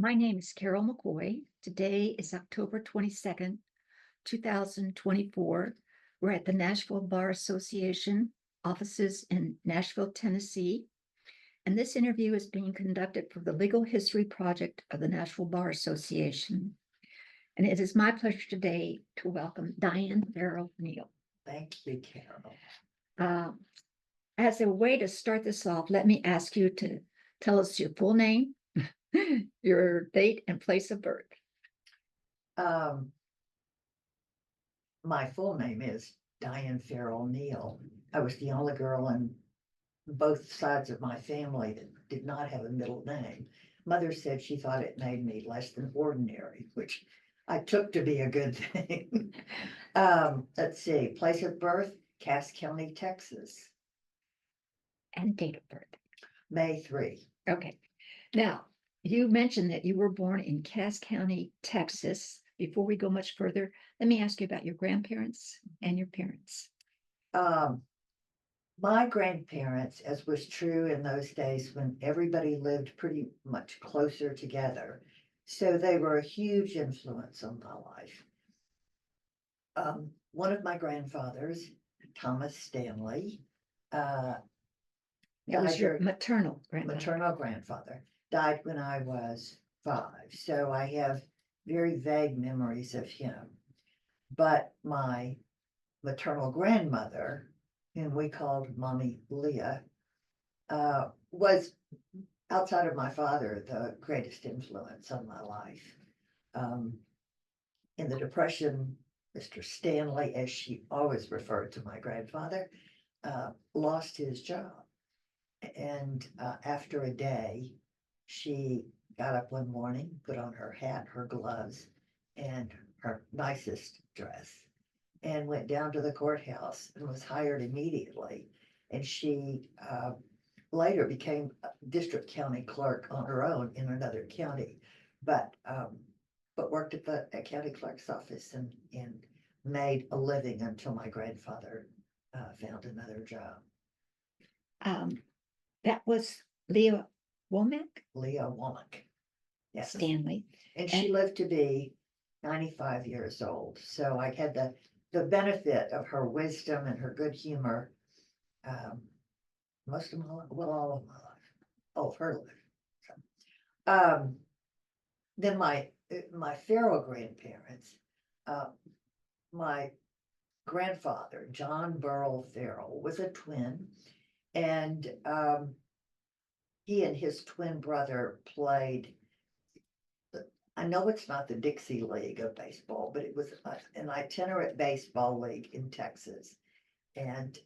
My name is Carol McCoy. Today is October 22nd, 2024. We're at the Nashville Bar Association offices in Nashville, Tennessee. And this interview is being conducted for the Legal History Project of the Nashville Bar Association. And it is my pleasure today to welcome Dianne Farrell Neal. Thank you, Carol. As a way to start this off, let me ask you to tell us your full name, your date and place of birth. My full name is Dianne Farrell Neal. I was the only girl in both sides of my family that did not have a middle name. Mother said she thought it made me less than ordinary, which I took to be a good thing. Let's see, place of birth, Cass County, Texas. And date of birth. May 3. Okay. Now, you mentioned that you were born in Cass County, Texas. Before we go much further, let me ask you about your grandparents and your parents. My grandparents, as was true in those days when everybody lived pretty much closer together, so they were a huge influence on my life. One of my grandfathers, Thomas Stanley, That was your maternal grandfather, died when I was 5, so I have very vague memories of him. But my maternal grandmother, whom we called Mommy Leah, was, outside of my father, the greatest influence on my life. In the Depression, Mr. Stanley, as she always referred to my grandfather, lost his job. And after a day, she got up one morning, put on her hat, her gloves, and her nicest dress, and went down to the courthouse and was hired immediately. And she later became a district county clerk on her own in another county, but worked at the county clerk's office and made a living until my grandfather found another job. That was Leah Womack? Leah Womack. Yes. Stanley. And she lived to be 95 years old. So I had the benefit of her wisdom and her good humor most of my life, well, all of my life, all of her life. So, then my Farrell grandparents, my grandfather, John Burrell Farrell, was a twin, and he and his twin brother played, I know it's not the Dixie League of baseball, but it was an itinerant baseball league in Texas. And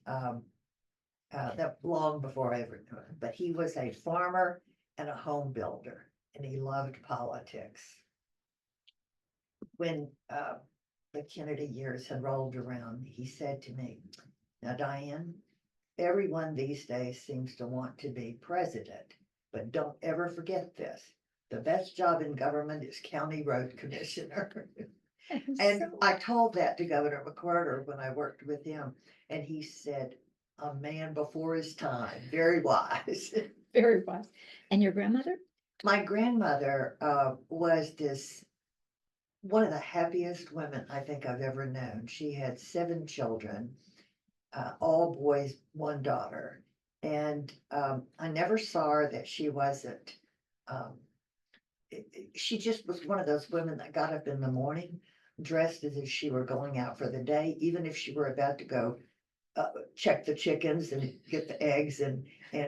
that long before I ever knew him, but he was a farmer and a home builder, and he loved politics. When the Kennedy years had rolled around, he said to me, "Now, Dianne, everyone these days seems to want to be president, but don't ever forget this. The best job in government is county road commissioner." And I told that to Governor McCarter when I worked with him, and he said, "A man before his time, very wise." Very wise. And your grandmother? My grandmother was one of the happiest women I think I've ever known. She had 7 children, all boys, 1 daughter. And I never saw her that she wasn't, she just was one of those women that got up in the morning, dressed as if she were going out for the day, even if she were about to go check the chickens and get the eggs and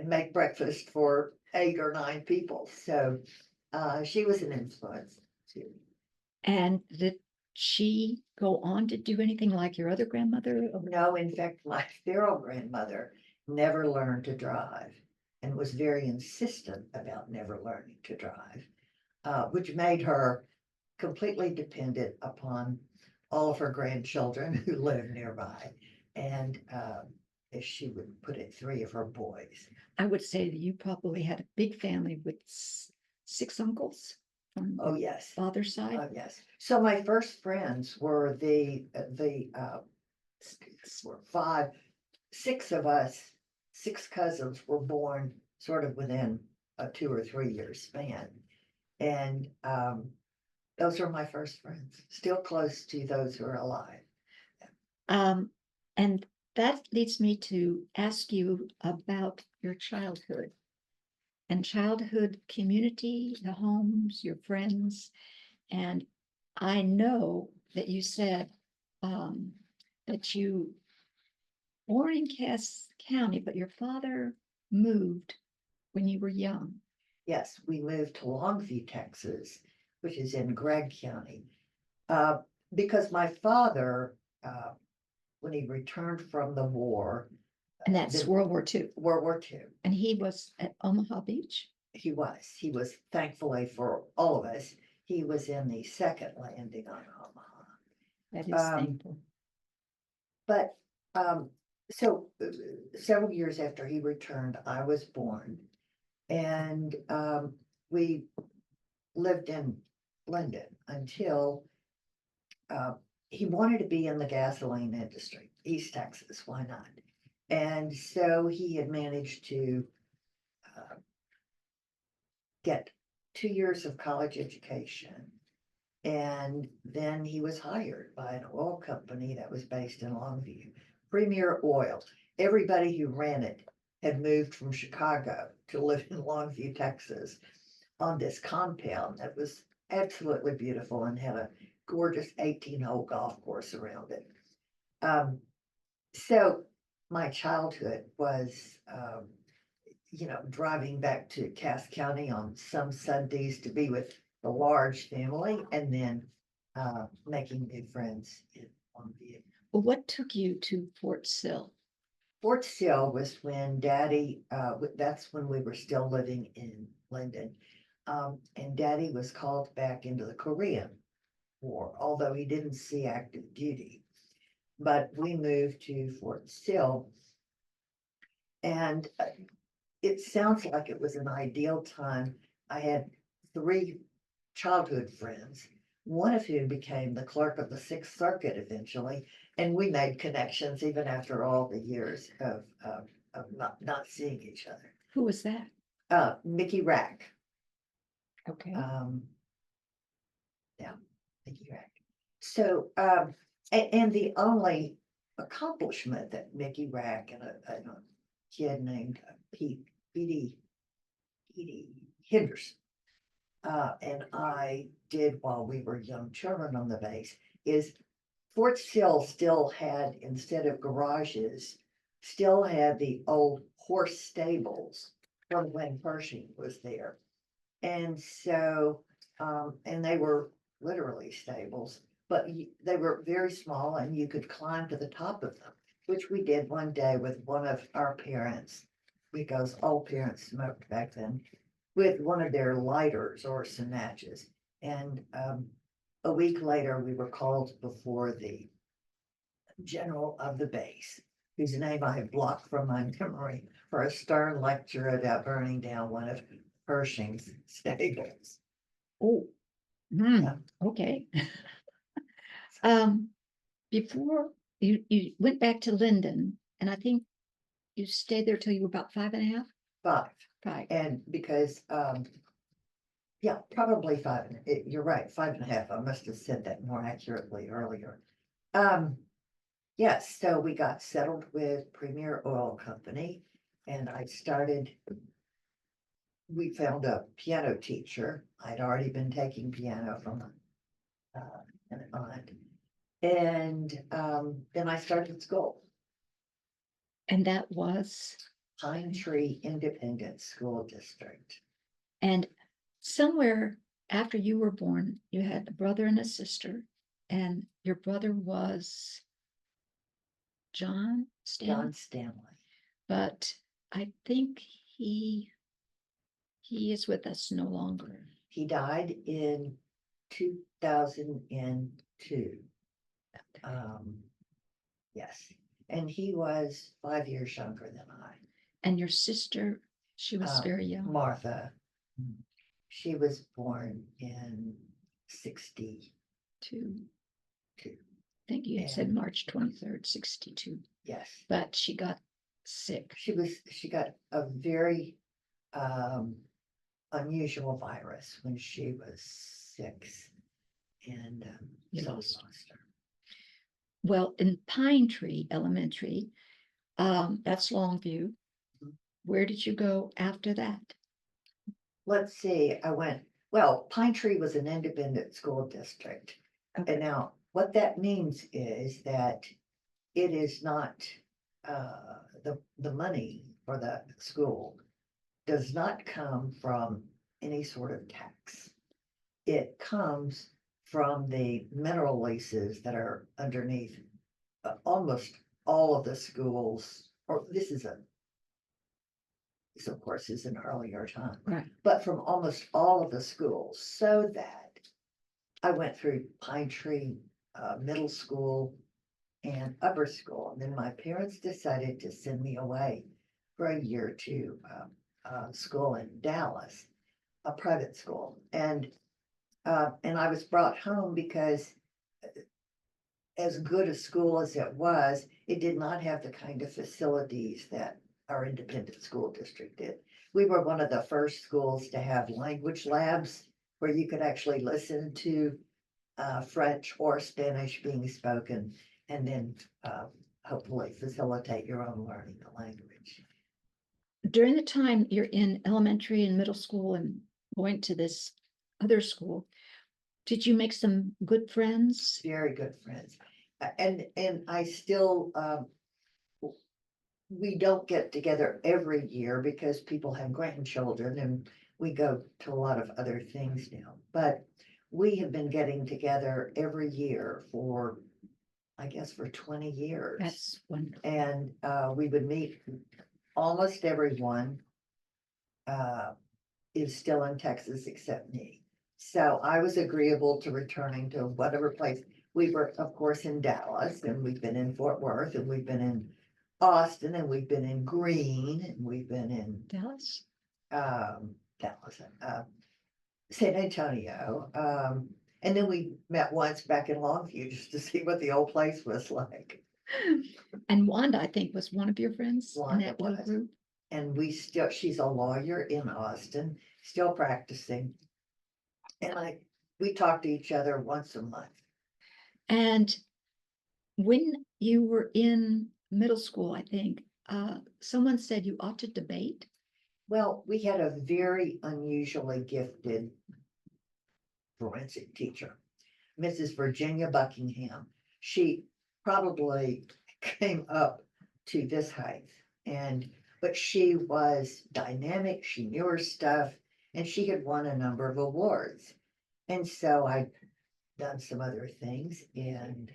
make breakfast for 8 or 9 people. So she was an influence too. And did she go on to do anything like your other grandmother? No, in fact, my Farrell grandmother never learned to drive and was very insistent about never learning to drive, which made her completely dependent upon all of her grandchildren who lived nearby. And as she would put it, 3 of her boys. I would say that you probably had a big family with 6 uncles from Oh, yes. father's side. Oh, yes. So my first friends were were 6 of us, 6 cousins were born sort of within a 2 or 3 year span. And those are my first friends, still close to those who are alive. And that leads me to ask you about your childhood and childhood community, the homes, your friends. And I know that you said that you born in Cass County, but your father moved when you were young. Yes, we moved to Longview, Texas, which is in Gregg County. Because my father, when he returned from the war, And that's World War II. World War II, And he was at Omaha Beach. he was thankfully for all of us, he was in the second landing on Omaha. That is thankful. But so several years after he returned, I was born, and we lived in London until he wanted to be in the gasoline industry, East Texas, why not? And so he had managed to get 2 years of college education. And then he was hired by an oil company that was based in Longview, Premier Oil. Everybody who ran it had moved from Chicago to live in Longview, Texas, on this compound that was absolutely beautiful and had a gorgeous 18-hole golf course around it. So my childhood was, driving back to Cass County on some Sundays to be with the large family, and then making new friends in Longview. Well, what took you to Fort Sill? Fort Sill was when Daddy, that's when we were still living in Linden. And Daddy was called back into the Korean War, although he didn't see active duty. But we moved to Fort Sill, and it sounds like it was an ideal time. I had 3 childhood friends, one of whom became the clerk of the Sixth Circuit eventually, and we made connections even after all the years of not seeing each other. Who was that? Mickey Rack. Okay. Yeah, Mickey Rack. So, and the only accomplishment that Mickey Rack and a kid named Petey Henderson and I did while we were young children on the base is Fort Sill still had, instead of garages, still had the old horse stables from when Pershing was there. And so, and they were literally stables, but they were very small and you could climb to the top of them, which we did one day with one of our parents, because all parents smoked back then, with one of their lighters or snatches. And a week later, we were called before the general of the base, whose name I have blocked from my memory, for a stern lecture about burning down one of Pershing's stables. Oh, Yeah. okay. Before you went back to Linden, and I think you stayed there till you were about 5.5? 5. 5. And because, yeah, probably 5. You're right, 5.5. I must have said that more accurately earlier. Yes, so we got settled with Premier Oil Company, and we found a piano teacher. I'd already been taking piano from an aunt. And then I started school. And that was? Pine Tree Independent School District. And somewhere after you were born, you had a brother and a sister, and your brother was John Stanley. John Stanley. But I think he is with us no longer. He died in 2002. Yes, and he was 5 years younger than I. And your sister, she was very young. Martha. She was born in 62. I think you had said March 23rd, 62. Yes. But she got sick. She got a very unusual virus when she was 6. And You so we lost. lost her. Well, in Pine Tree Elementary, that's Longview. Mhm. Where did you go after that? Let's see, well, Pine Tree was an independent school district. Okay. And now what that means is that it is not, the money for the school does not come from any sort of tax. It comes from the mineral leases that are underneath almost all of the schools, or this of course is an earlier time, Right. but from almost all of the schools, so that I went through Pine Tree Middle School and upper school. And then my parents decided to send me away for a year to school in Dallas, a private school. And I was brought home because as good a school as it was, it did not have the kind of facilities that our independent school district did. We were one of the first schools to have language labs where you could actually listen to French or Spanish being spoken, and then hopefully facilitate your own learning the language. During the time you're in elementary and middle school and going to this other school, did you make some good friends? Very good friends. And I still, we don't get together every year because people have grandchildren and we go to a lot of other things now. But we have been getting together every year for, I guess, for 20 years. That's wonderful. And we would meet, almost everyone is still in Texas except me. So I was agreeable to returning to whatever place. We were, of course, in Dallas, and we've been in Fort Worth, and we've been in Austin, and we've been in Greene, and we've been in Dallas? Dallas, San Antonio. And then we met once back in Longview just to see what the old place was like. And Wanda, I think, was one of your friends in Wanda that little was. group. And she's a lawyer in Austin, still practicing. And we talk to each other once a month. And when you were in middle school, I think, someone said you ought to debate. Well, we had a very unusually gifted forensic teacher, Mrs. Virginia Buckingham. She probably came up to this height, but she was dynamic, she knew her stuff, and she had won a number of awards. And so I'd done some other things, and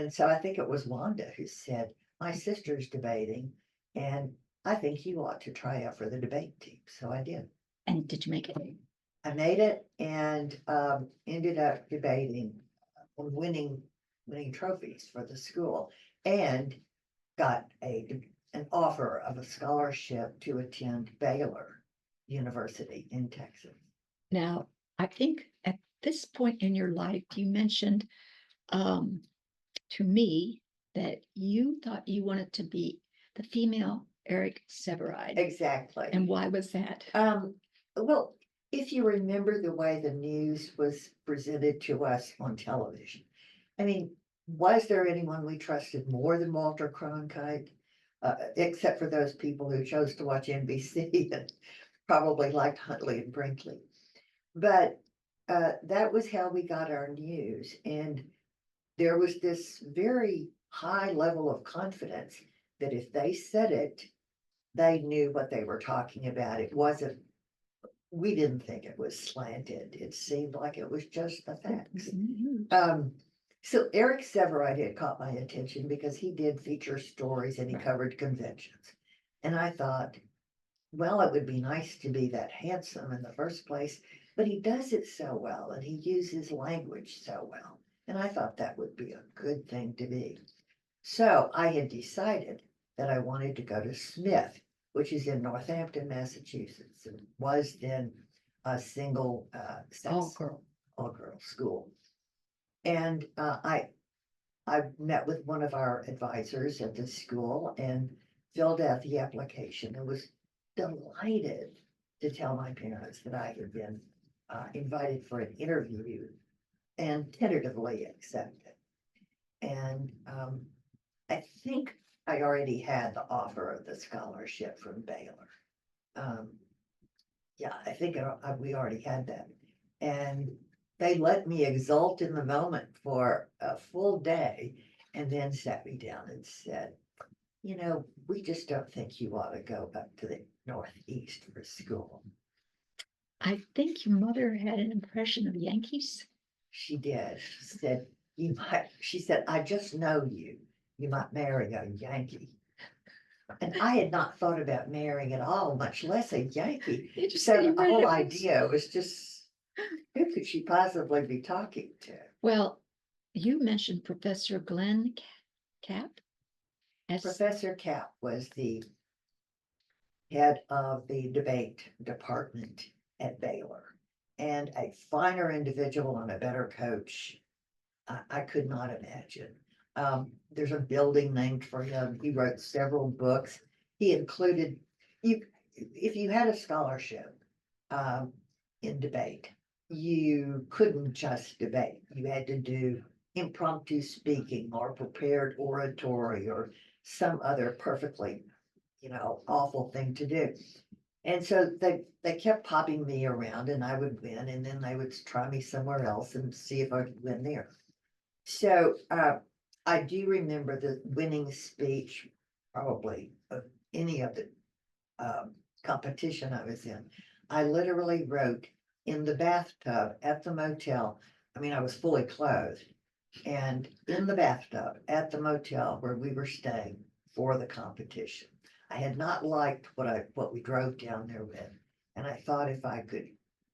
so I think it was Wanda who said, my sister's debating, and I think you ought to try out for the debate team. So I did. And did you make it? I made it and ended up debating and winning trophies for the school, and got an offer of a scholarship to attend Baylor University in Texas. Now, I think at this point in your life, you mentioned to me that you thought you wanted to be the female Eric Severide. Exactly. And why was that? Well, if you remember the way the news was presented to us on television, I mean, was there anyone we trusted more than Walter Cronkite? Except for those people who chose to watch NBC and probably liked Huntley and Brinkley. But that was how we got our news. And there was this very high level of confidence that if they said it, they knew what they were talking about. We didn't think it was slanted. It seemed like it was just the facts. So Eric Severide had caught my attention because he did feature stories and he covered conventions. And I thought, well, it would be nice to be that handsome in the first place, but he does it so well and he uses language so well. And I thought that would be a good thing to be. So I had decided that I wanted to go to Smith, which is in Northampton, Massachusetts. It was then a single sex, all girl school. And I met with one of our advisors at the school and filled out the application. It was delighted to tell my parents that I had been invited for an interview and tentatively accepted. And I think I already had the offer of the scholarship from Baylor. Yeah, I think we already had that. And they let me exult in the moment for a full day and then sat me down and said, you know, we just don't think you ought to go up to the Northeast for school. I think your mother had an impression of Yankees. She did. She said, she said, I just know you. You might marry a Yankee. And I had not thought about marrying at all, much less a Yankee. You just So said you the read whole it. idea was just, who could she possibly be talking to? Well, you mentioned Professor Glenn Cap as Professor Cap was the head of the debate department at Baylor, and a finer individual and a better coach I could not imagine. There's a building named for him. He wrote several books. He included, if you had a scholarship in debate, you couldn't just debate. You had to do impromptu speaking or prepared oratory or some other perfectly, awful thing to do. And so they kept popping me around and I would win, and then they would try me somewhere else and see if I could win there. So I do remember the winning speech, probably of any of the competition I was in. I literally wrote in the bathtub at the motel. I mean, I was fully clothed, and in the bathtub at the motel where we were staying for the competition. I had not liked what we drove down there with, and I thought if I could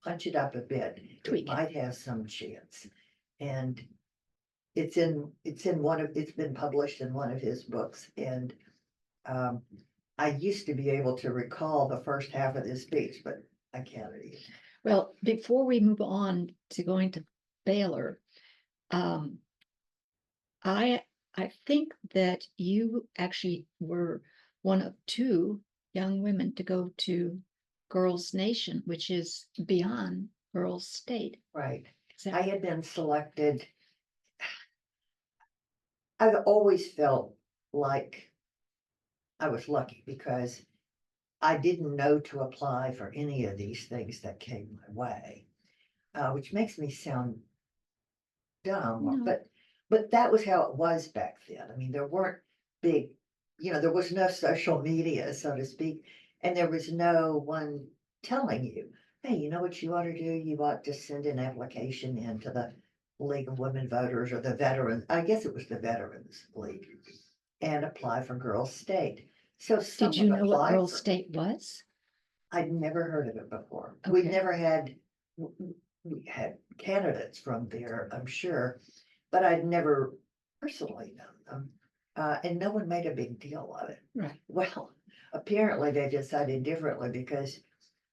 punch it up a bit, Tweak it it. might have some chance. And it's been published in one of his books, and I used to be able to recall the first half of this speech, but I can't read it. Well, before we move on to going to Baylor, I think that you actually were one of two young women to go to Girls Nation, which is beyond Girls State. Right. Is that I had been selected. I've always felt like I was lucky because I didn't know to apply for any of these things that came my way, which makes me sound dumb, No. but that was how it was back then. I mean, there weren't big, there was no social media, so to speak, and there was no one telling you, hey, you know what you ought to do? You ought to send an application in to the League of Women Voters or the Veterans, I guess it was the Veterans League, and apply for Girls State. So Did you someone know what applied Girls for me. State was? I'd never heard of it before. We Okay. never had, we had candidates from there, I'm sure, but I'd never personally known them. And no one made a big deal of it. Right. Well, apparently they decided differently because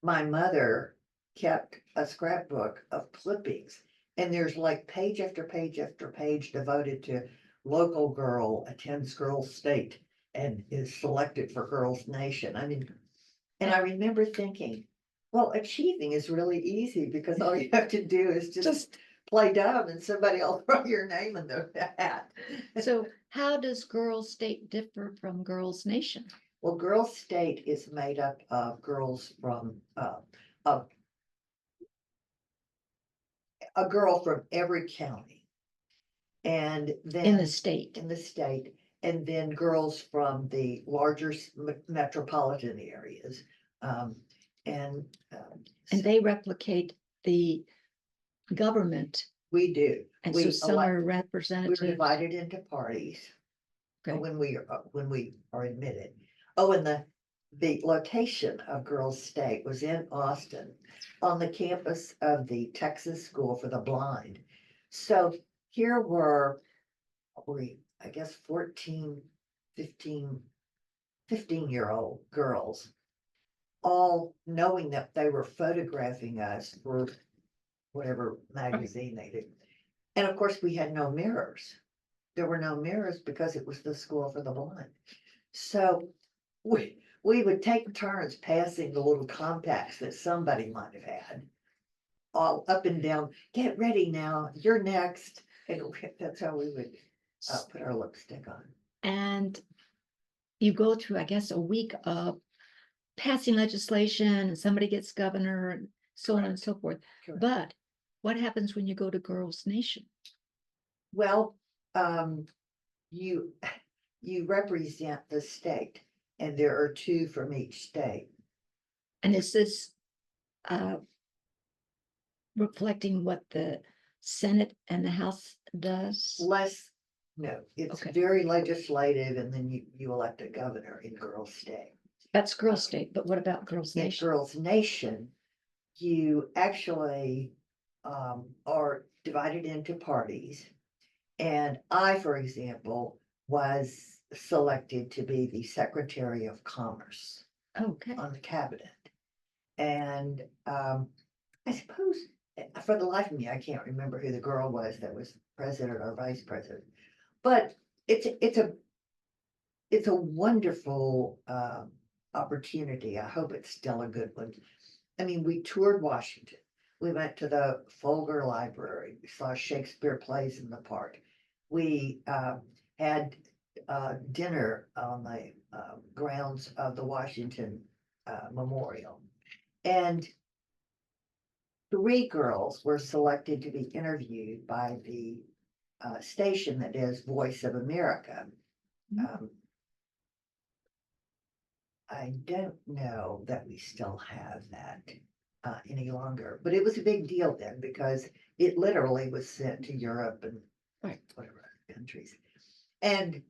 my mother kept a scrapbook of clippings, and there's like page after page after page devoted to local girl attends Girls State and is selected for Girls Nation. I mean, and I remember thinking, well, achieving is really easy because all you have to do is just play dumb and somebody will throw your name in the hat. So how does Girls State differ from Girls Nation? Well, Girls State is made up of girls from a girl from every county. And then In the state. in the state, and then girls from the larger metropolitan areas. And they replicate the government. we do. And so some are We're representatives. divided into parties Okay. when we are admitted. Oh, and the location of Girls State was in Austin on the campus of the Texas School for the Blind. So here were, I guess 14, 15, 15-year-old girls, all knowing that they were photographing us for whatever magazine they did. And of course, we had no mirrors. There were no mirrors because it was the School for the Blind. So we would take turns passing the little compacts that somebody might have had. All up and down, get ready now, you're next, and that's how we would put our lipstick on. And you go through, I guess, a week of passing legislation and somebody gets governor and so on and so forth. Correct. But what happens when you go to Girls Nation? Well, you represent the state, and there are 2 from each state. And is this reflecting what the Senate and the House does? Less, no, it's Okay. very legislative, and then you elect a governor in Girls State. That's Girls State, but what about Girls In Nation? Girls Nation, you actually are divided into parties. And I, for example, was selected to be the Secretary of Commerce Okay. on the cabinet. And I suppose for the life of me, I can't remember who the girl was that was president or vice president. But it's a wonderful opportunity. I hope it's still a good one. I mean, we toured Washington. We went to the Folger Library. We saw Shakespeare plays in the park. We had dinner on the grounds of the Washington Memorial. And 3 girls were selected to be interviewed by the station that is Voice of America. I don't know that we still have that any longer, but it was a big deal then because it literally was sent to Europe and Right. whatever countries. And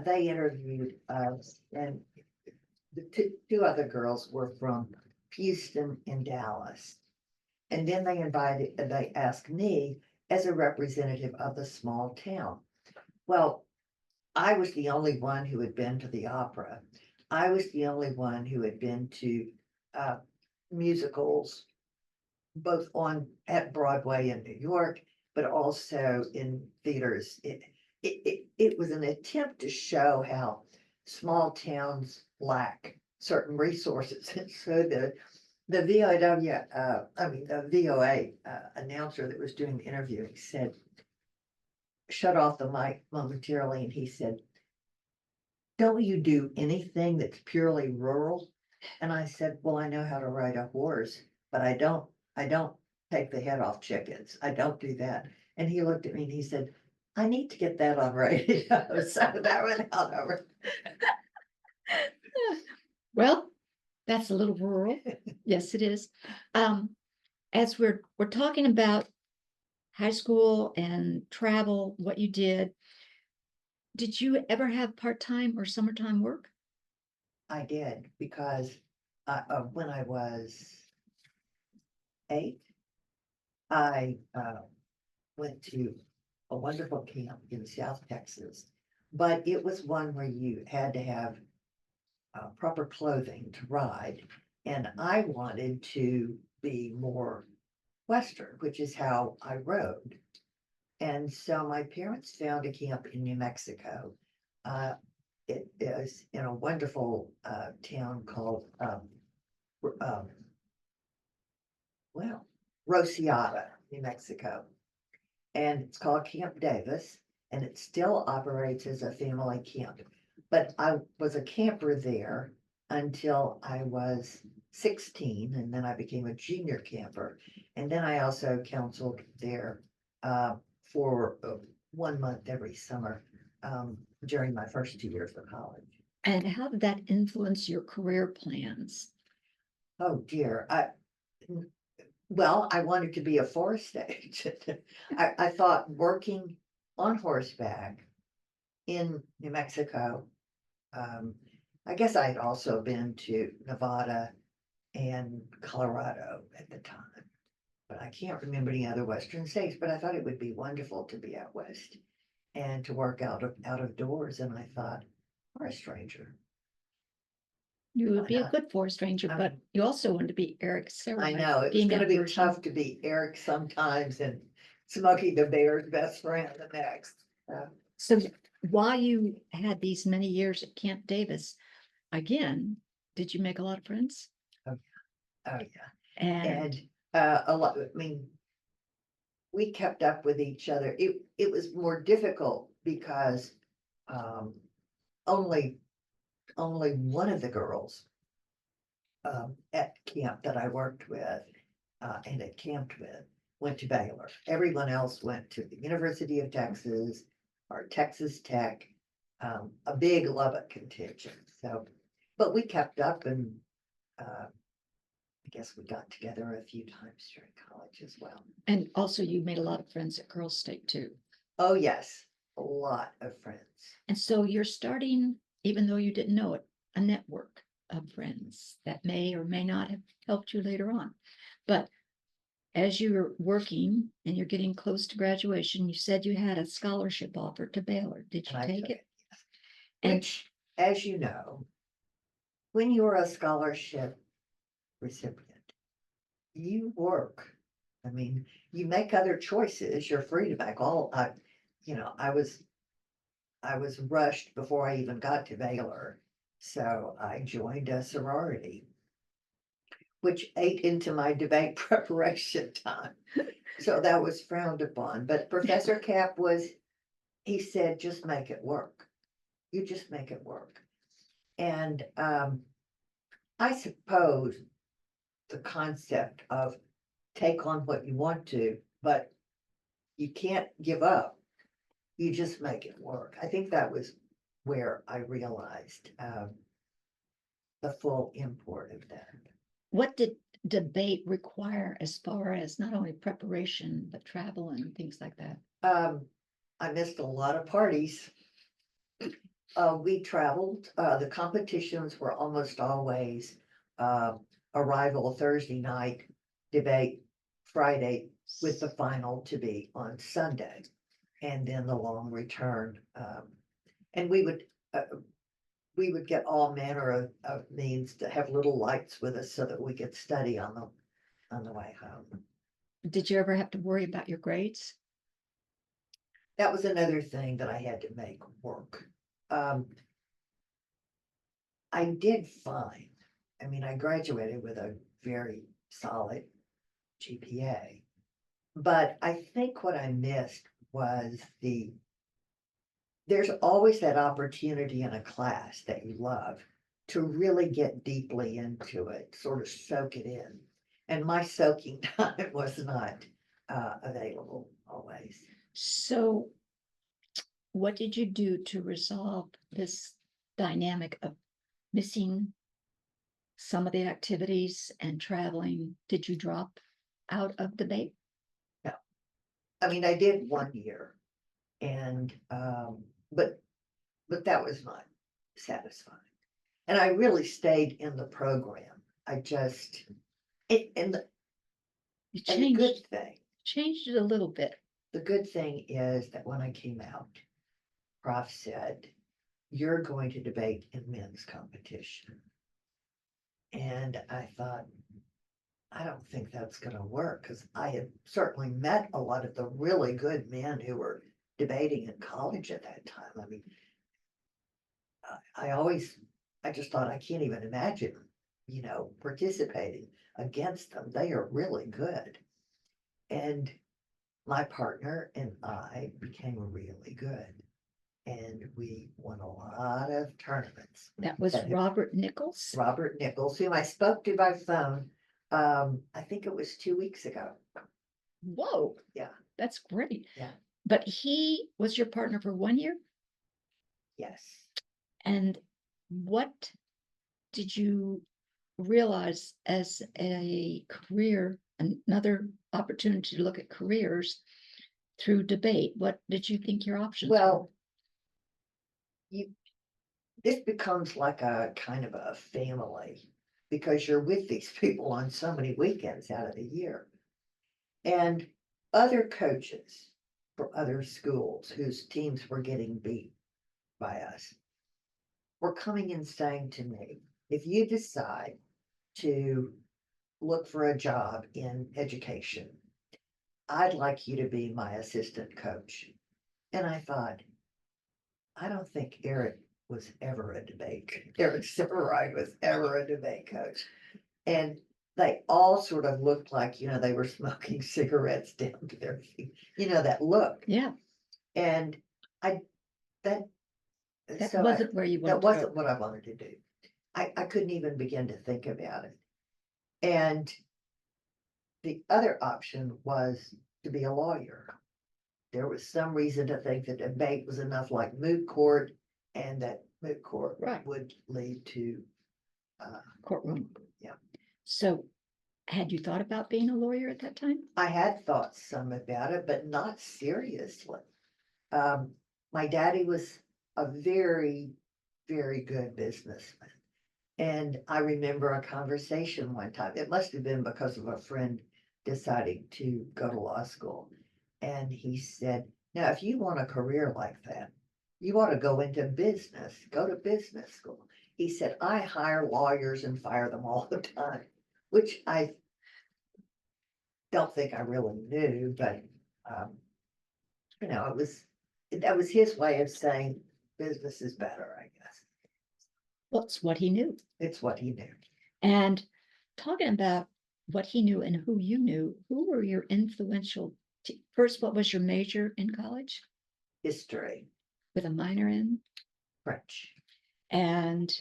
they interviewed us, and the 2 other girls were from Houston and Dallas. And then they asked me as a representative of the small town. Well, I was the only one who had been to the opera. I was the only one who had been to musicals, both at Broadway in New York, but also in theaters. It was an attempt to show how small towns lack certain resources. And so the VOA announcer that was doing the interviewing said, shut off the mic momentarily, and he said, don't you do anything that's purely rural? And I said, well, I know how to ride a horse, but I don't take the head off chickens. I don't do that. And he looked at me and he said, I need to get that on radio. So that went out over. Well, that's a little rural. Yes, it is. As we're talking about high school and travel, what you did you ever have part-time or summertime work? I did, because when I was 8, I went to a wonderful camp in South Texas, but it was one where you had to have proper clothing to ride. And I wanted to be more Western, which is how I rode. And so my parents found a camp in New Mexico. It is in a wonderful town called Rosiada, New Mexico. And it's called Camp Davis, and it still operates as a family camp. But I was a camper there until I was 16, and then I became a junior camper. And then I also counseled there for 1 month every summer during my first 2 years of college. And how did that influence your career plans? Oh dear, I wanted to be a forest agent. I thought working on horseback in New Mexico. I guess I had also been to Nevada and Colorado at the time, but I can't remember any other Western states. But I thought it would be wonderful to be out west and to work out of doors. And I thought, forest ranger. You would Why be a not? good forest ranger, but you also wanted to be Eric Sarah. I know it's going to be tough to be Eric sometimes and Smokey the Bear's best friend the next. So while you had these many years at Camp Davis, again, did you make a lot of friends? Oh, yeah. And And a lot, I mean, we kept up with each other. It was more difficult because um, only one of the girls at camp that I worked with and had camped with went to Baylor. Everyone else went to the University of Texas or Texas Tech, a big Lubbock contingent. So, but we kept up, and I guess we got together a few times during college as well. and also you made a lot of friends at Girls State too. Oh, yes, a lot of friends. And so you're starting, even though you didn't know it, a network of friends that may or may not have helped you later on. But as you're working and you're getting close to graduation, you said you had a scholarship offer to Baylor. Did you And I take took it? it. And Which, as you know, when you're a scholarship recipient, you work. I mean, you make other choices. You're free to make all. I was rushed before I even got to Baylor, so I joined a sorority, which ate into my debate preparation time. So that was frowned upon. But Professor Cap he said, just make it work. You just make it work. And I suppose the concept of take on what you want to, but you can't give up. You just make it work. I think that was where I realized the full import of that. what did debate require as far as not only preparation, but travel and things like that? I missed a lot of parties. We traveled. The competitions were almost always arrival Thursday night, debate Friday, with the final to be on Sunday, and then the long return. And we would get all manner of means to have little lights with us so that we could study on the way home. Did you ever have to worry about your grades? That was another thing that I had to make work. I did fine. I mean, I graduated with a very solid GPA, but I think what I missed was there's always that opportunity in a class that you love to really get deeply into it, sort of soak it in. And my soaking time was not available always. So what did you do to resolve this dynamic of missing some of the activities and traveling? Did you drop out of debate? No, I mean, I did 1 year, and but that was not satisfying. And I really stayed in the program. I just and the You and the good changed it a little bit. thing is that when I came out, Prof said, you're going to debate in men's competition. And I thought, I don't think that's going to work, because I had certainly met a lot of the really good men who were debating in college at that time. I mean, I just thought, I can't even imagine, participating against them. They are really good. And my partner and I became really good. And we won a lot of tournaments. That was Robert Nichols. Robert Nichols, whom I spoke to by phone, I think it was 2 weeks ago. Whoa. Yeah. That's great. Yeah. But he was your partner for 1 year? Yes. And what did you realize as a career, another opportunity to look at careers through debate? What did you think your options were? Well, this becomes like a kind of a family, because you're with these people on so many weekends out of the year. And other coaches for other schools whose teams were getting beat by us were coming and saying to me, if you decide to look for a job in education, I'd like you to be my assistant coach. And I thought, I don't think Eric was ever a debate. Eric Silverride was ever a debate coach. And they all sort of looked like, they were smoking cigarettes down to their feet, that look. Yeah, And that wasn't where you wanted that to go. wasn't what I wanted to do. I couldn't even begin to think about it. And the other option was to be a lawyer. There was some reason to think that debate was enough like moot court, and that moot court Right. would lead to Courtroom. Yeah. So had you thought about being a lawyer at that time? I had thought some about it, but not seriously. My daddy was a very, very good businessman. And I remember a conversation one time, it must have been because of a friend deciding to go to law school. And he said, now, if you want a career like that, you ought to go into business, go to business school. He said, I hire lawyers and fire them all the time, which I don't think I really knew, but, that was his way of saying business is better, I guess. Well, it's what he knew. It's what he knew. And talking about what he knew and who you knew, who were your influential? First, what was your major in college? History. With a minor in French. And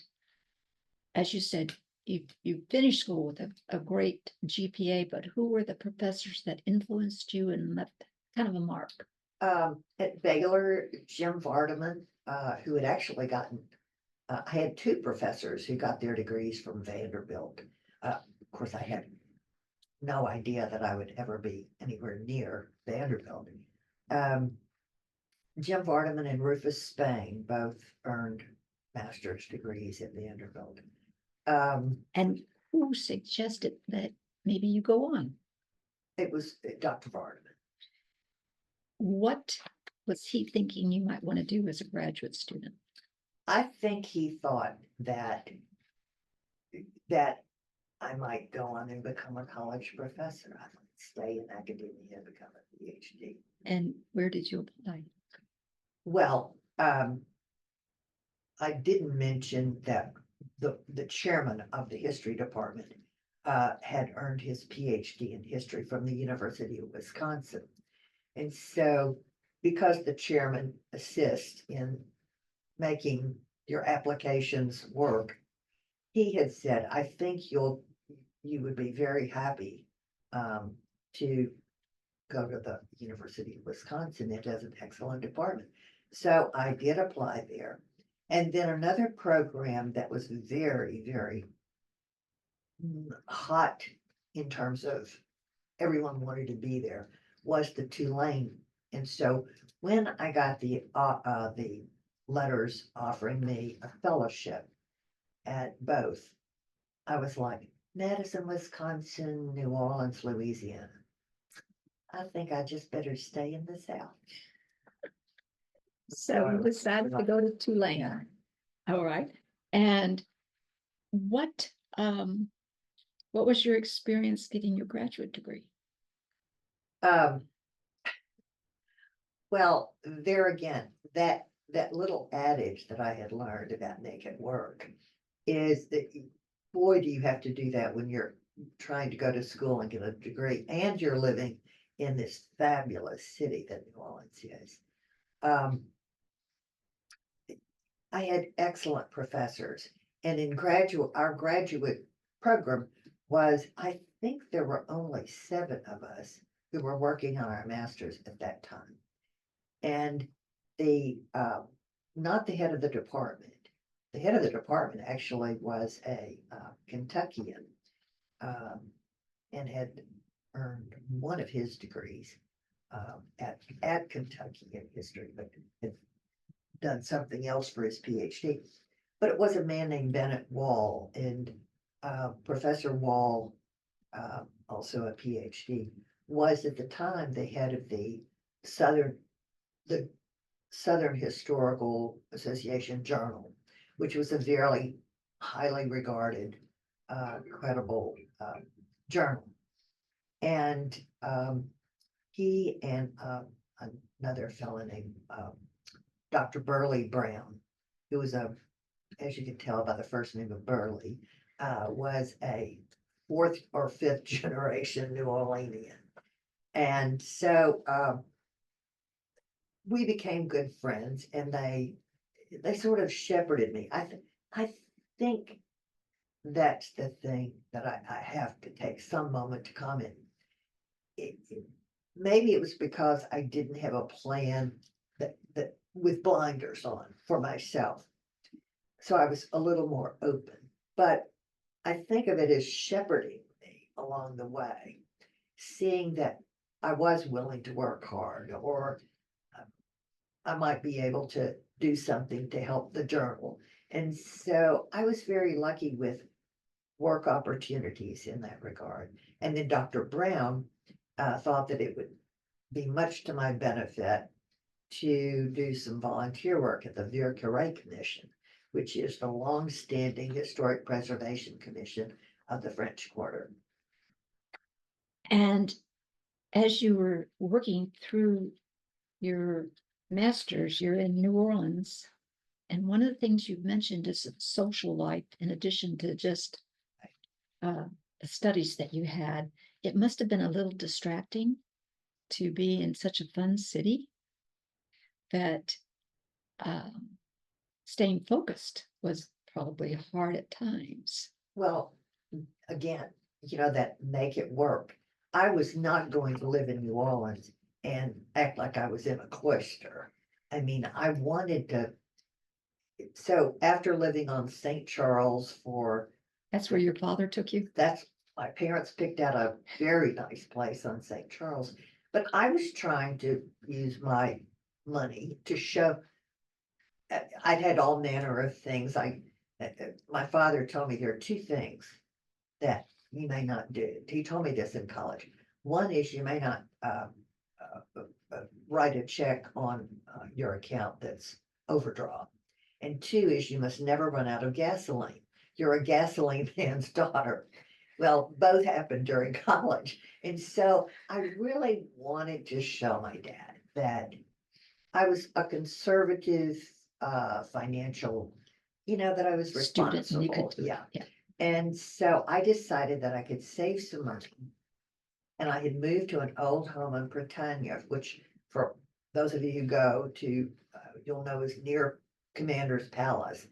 as you said, you finished school with a great GPA, but who were the professors that influenced you and left kind of a mark? At Baylor, Jim Vardaman, who had actually gotten, I had two professors who got their degrees from Vanderbilt. Of course, I had no idea that I would ever be anywhere near Vanderbilt. Jim Vardaman and Rufus Spain both earned master's degrees at Vanderbilt. And who suggested that maybe you go on? It was Dr. Vardaman. What was he thinking you might want to do as a graduate student? I think he thought that I might go on and become a college professor. I might stay in academia and become a PhD. And where did you apply? Well, I didn't mention that the chairman of the history department had earned his PhD in history from the University of Wisconsin. And so, because the chairman assists in making your applications work, he had said, I think you would be very happy to go to the University of Wisconsin. It has an excellent department. So I did apply there. And then another program that was very, very hot in terms of everyone wanted to be there was the Tulane. And so when I got the letters offering me a fellowship at both, I was like, Madison, Wisconsin, New Orleans, Louisiana. I think I just better stay in the South. So you decided to go to Tulane. Yeah. All right. And what was your experience getting your graduate degree? Well, there again, that little adage that I had learned about naked work is that, boy, do you have to do that when you're trying to go to school and get a degree and you're living in this fabulous city that New Orleans is. I had excellent professors, and in our graduate program was, I think there were only 7 of us who were working on our masters at that time. And not the head of the department. The head of the department actually was a Kentuckian, and had earned one of his degrees at Kentucky in history, but had done something else for his PhD. But it was a man named Bennett Wall, and Professor Wall, also a PhD, was at the time the head of the Southern Historical Association Journal, which was a very highly regarded, credible journal. And he and another fellow named Dr. Burley Brown who was as you can tell by the first name of Burley, was a fourth or fifth generation New Orleanian. And so we became good friends, and they sort of shepherded me. I think that's the thing that I have to take some moment to comment. Maybe it was because I didn't have a plan that with blinders on for myself. So I was a little more open, but I think of it as shepherding me along the way, seeing that I was willing to work hard, or I might be able to do something to help the journal. And so I was very lucky with work opportunities in that regard. And then Dr. Brown thought that it would be much to my benefit to do some volunteer work at the Vieux Carré Commission, which is the long-standing Historic Preservation Commission of the French Quarter. And as you were working through your master's, you're in New Orleans. And one of the things you've mentioned is social life, in addition to just the studies that you had. It must have been a little distracting to be in such a fun city that staying focused was probably hard at times. Well, again, that make it work. I was not going to live in New Orleans and act like I was in a cloister. I mean, I wanted to. So after living on St. Charles for. That's where your father took you? My parents picked out a very nice place on St. Charles, but I was trying to use my money to show. I'd had all manner of things. My father told me there are two things that you may not do. He told me this in college. One is you may not write a check on your account that's overdrawn. And two is you must never run out of gasoline. You're a gasoline man's daughter. Well, both happened during college. And so I really wanted to show my dad that I was a conservative financial, that I was responsible. Yeah. And so I decided that I could save some money. And I had moved to an old home in Britannia, which for those of you who go to, you'll know is near Commander's Palace.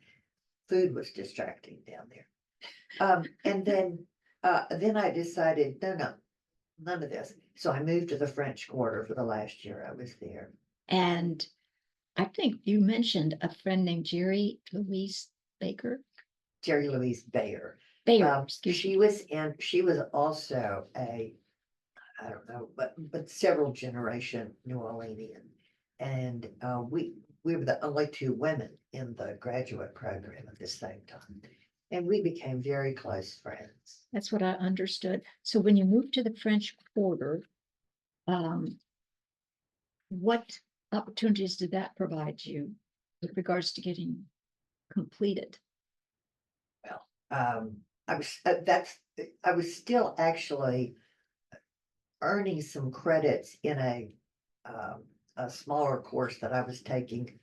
Food was distracting down there. And then I decided, no, none of this. So I moved to the French Quarter for the last year I was there. And I think you mentioned a friend named Jerry Louise Baker. Jerry Louise Bayer. She was also I don't know, but several generation New Orleanian. And we were the only two women in the graduate program at the same time. And we became very close friends. That's what I understood. So when you moved to the French Quarter, what opportunities did that provide you with regards to getting completed? Well, I was still actually earning some credits in a smaller course that I was taking.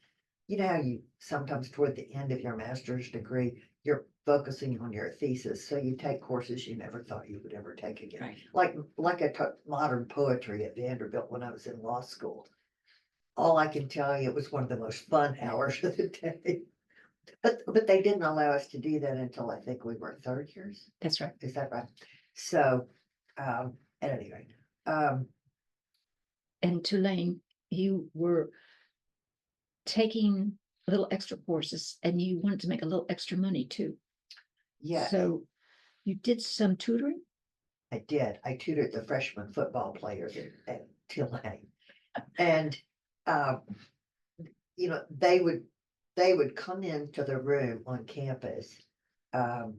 You know how you sometimes toward the end of your master's degree, you're focusing on your thesis. So you take courses you never thought you would ever take again. Right. Like I took modern poetry at Vanderbilt when I was in law school. All I can tell you, it was one of the most fun hours of the day. But they didn't allow us to do that until I think we were third years. That's right. Is that right? So at any rate. And Tulane, you were taking little extra courses and you wanted to make a little extra money too. Yeah. So you did some tutoring? I did. I tutored the freshman football players at Tulane. And they would come into the room on campus. I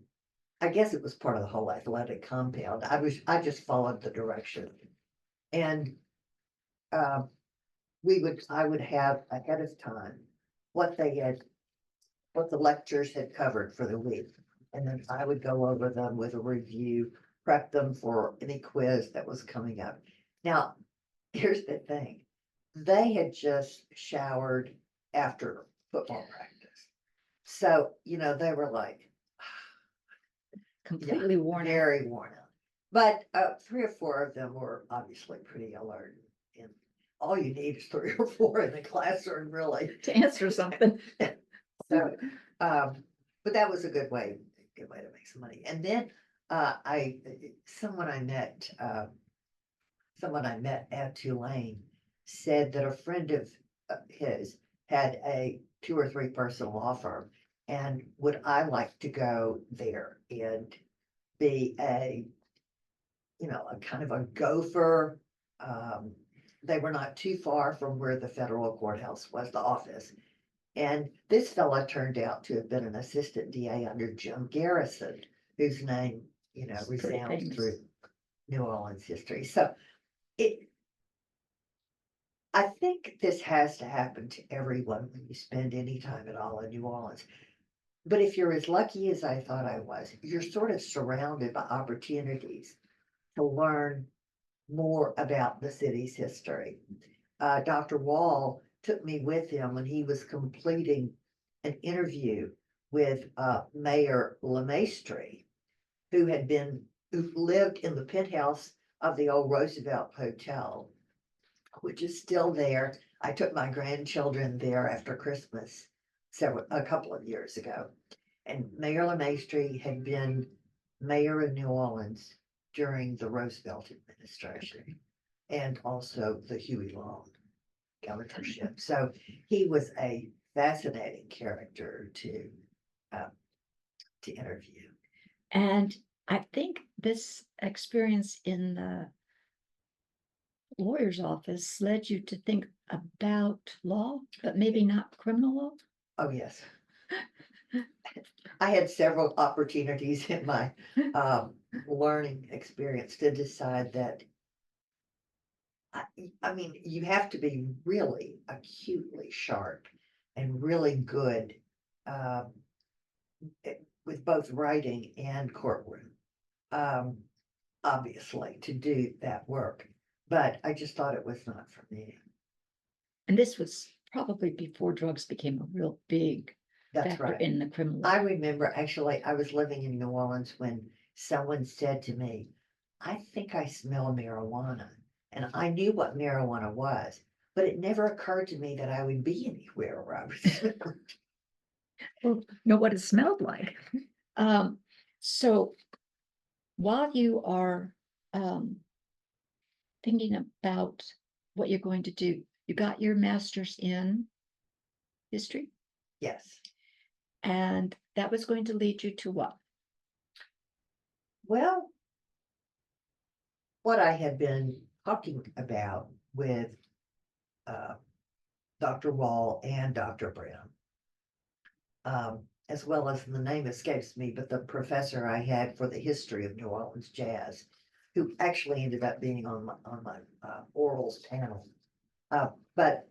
guess it was part of the whole athletic compound. I just followed the direction. And I would have ahead of time what the lectures had covered for the week. And then I would go over them with a review, prep them for any quiz that was coming up. Now, here's the thing. They had just showered after football practice. So, you know, they were like, Completely worn out. very worn out. But 3 or 4 of them were obviously pretty alert. And all you need is 3 or 4 in the classroom, really. To answer something. So, but that was a good way to make some money. And then someone I met, someone I met at Tulane said that a friend of his had a 2 or 3 person law firm, and would I like to go there and be a, you know, a kind of a gopher. They were not too far from where the federal courthouse was, the office. And this fella turned out to have been an assistant DA under Jim Garrison, whose name, you know, It's pretty resounds famous. through New Orleans history. So I think this has to happen to everyone when you spend any time at all in New Orleans. But if you're as lucky as I thought I was, you're sort of surrounded by opportunities to learn more about the city's history. Dr. Wall took me with him when he was completing an interview with Mayor LeMaistre, who lived in the penthouse of the old Roosevelt Hotel, which is still there. I took my grandchildren there after Christmas a couple of years ago. And Mayor LeMaistre had been mayor of New Orleans during the Roosevelt administration and also the Huey Long governorship. So he was a fascinating character to interview. And I think this experience in the lawyer's office led you to think about law, but maybe not criminal law. Oh, yes. I had several opportunities in my learning experience to decide that I mean, you have to be really acutely sharp and really good with both writing and courtroom, obviously, to do that work. But I just thought it was not for me. And this was probably before drugs became a real big That's factor right. in the criminal. I remember actually, I was living in New Orleans when someone said to me, I think I smell marijuana. And I knew what marijuana was, but it never occurred to me that I would be anywhere where I was smelling. Well, know what it smelled like. So while you are thinking about what you're going to do, you got your master's in history, Yes. and that was going to lead you to what? Well, what I had been talking about with Dr. Wall and Dr. Brown, as well as the name escapes me, but the professor I had for the history of New Orleans jazz, who actually ended up being on my orals panel. But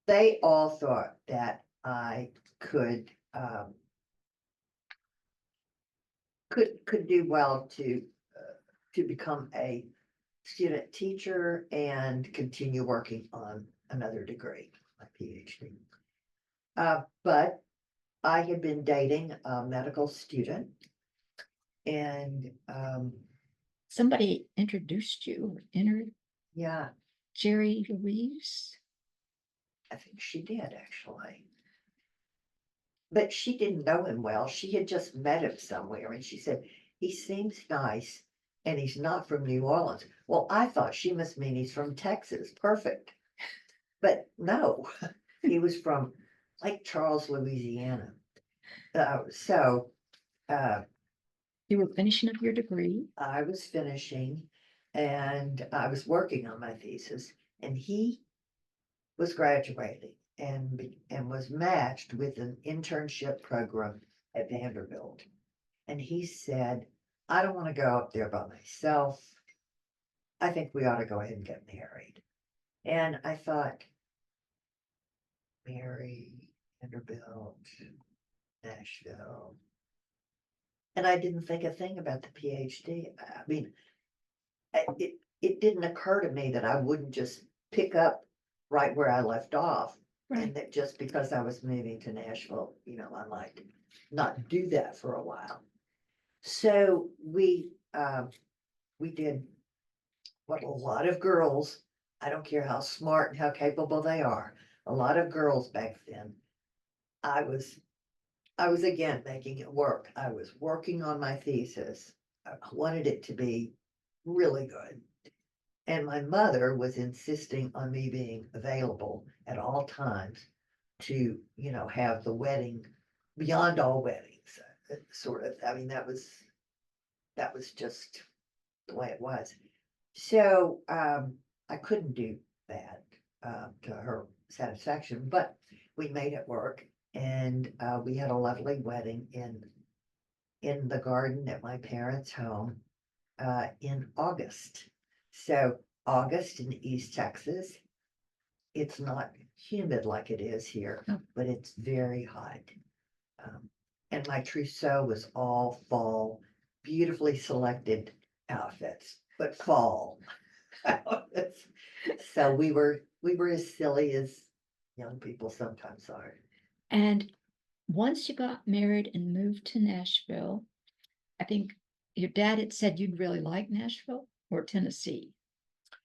they all thought that I could do well to become a student teacher and continue working on another degree, my PhD. But I had been dating a medical student, and Somebody introduced you, yeah, Jerry Louise. I think she did actually. But she didn't know him well. She had just met him somewhere, and she said, he seems nice, and he's not from New Orleans. Well, I thought she must mean he's from Texas. Perfect. But no, he was from Lake Charles, Louisiana. So You were finishing up your degree. I was finishing, and I was working on my thesis, and he was graduating and was matched with an internship program at Vanderbilt. And he said, I don't want to go up there by myself. I think we ought to go ahead and get married. And I thought, Mary, Vanderbilt, Nashville. And I didn't think a thing about the PhD. I mean, it didn't occur to me that I wouldn't just pick up right where I left off Right. And that just because I was moving to Nashville, I might not do that for a while. So we did what a lot of girls, I don't care how smart and how capable they are, a lot of girls back then, I was again making it work. I was working on my thesis. I wanted it to be really good. And my mother was insisting on me being available at all times to, have the wedding beyond all weddings. Sort of, I mean, that was just the way it was. So I couldn't do that to her satisfaction, but we made it work, and we had a lovely wedding in the garden at my parents' home in August. So August in East Texas, it's not humid like it is here, Oh. but it's very hot. And my trousseau was all fall, beautifully selected outfits, but fall outfits. So we were as silly as young people sometimes are. And once you got married and moved to Nashville, I think your dad had said you'd really like Nashville or Tennessee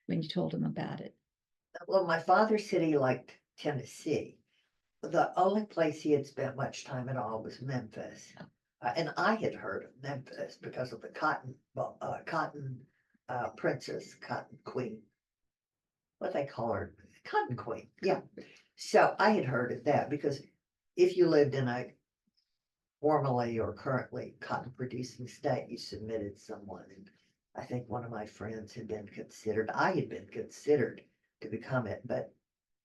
when you told him about it. Well, my father said he liked Tennessee. The only place he had spent much time at all was Memphis. And I had heard of Memphis because of the cotton princess, cotton queen. What they call her, cotton queen, yeah. So I had heard of that because if you lived in a formerly or currently cotton producing state, you submitted someone. And I think one of my friends had been considered, I had been considered to become it, but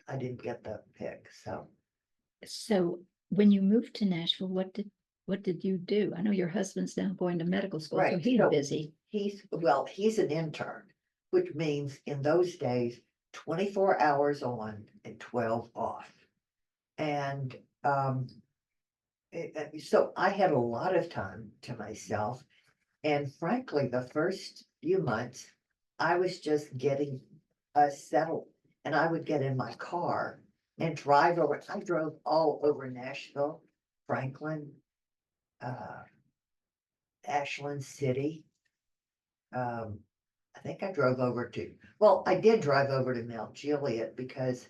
I didn't get the pick, so. So when you moved to Nashville, what did you do? I know your husband's now going to medical school, so Right, he's so busy. He's an intern, which means in those days, 24 hours on and 12 off. And so I had a lot of time to myself. And frankly, the first few months, I was just getting settled. And I would get in my car and drive over. I drove all over Nashville, Franklin, Ashland City. I think I drove over to, well, I did drive over to Mount Juliet because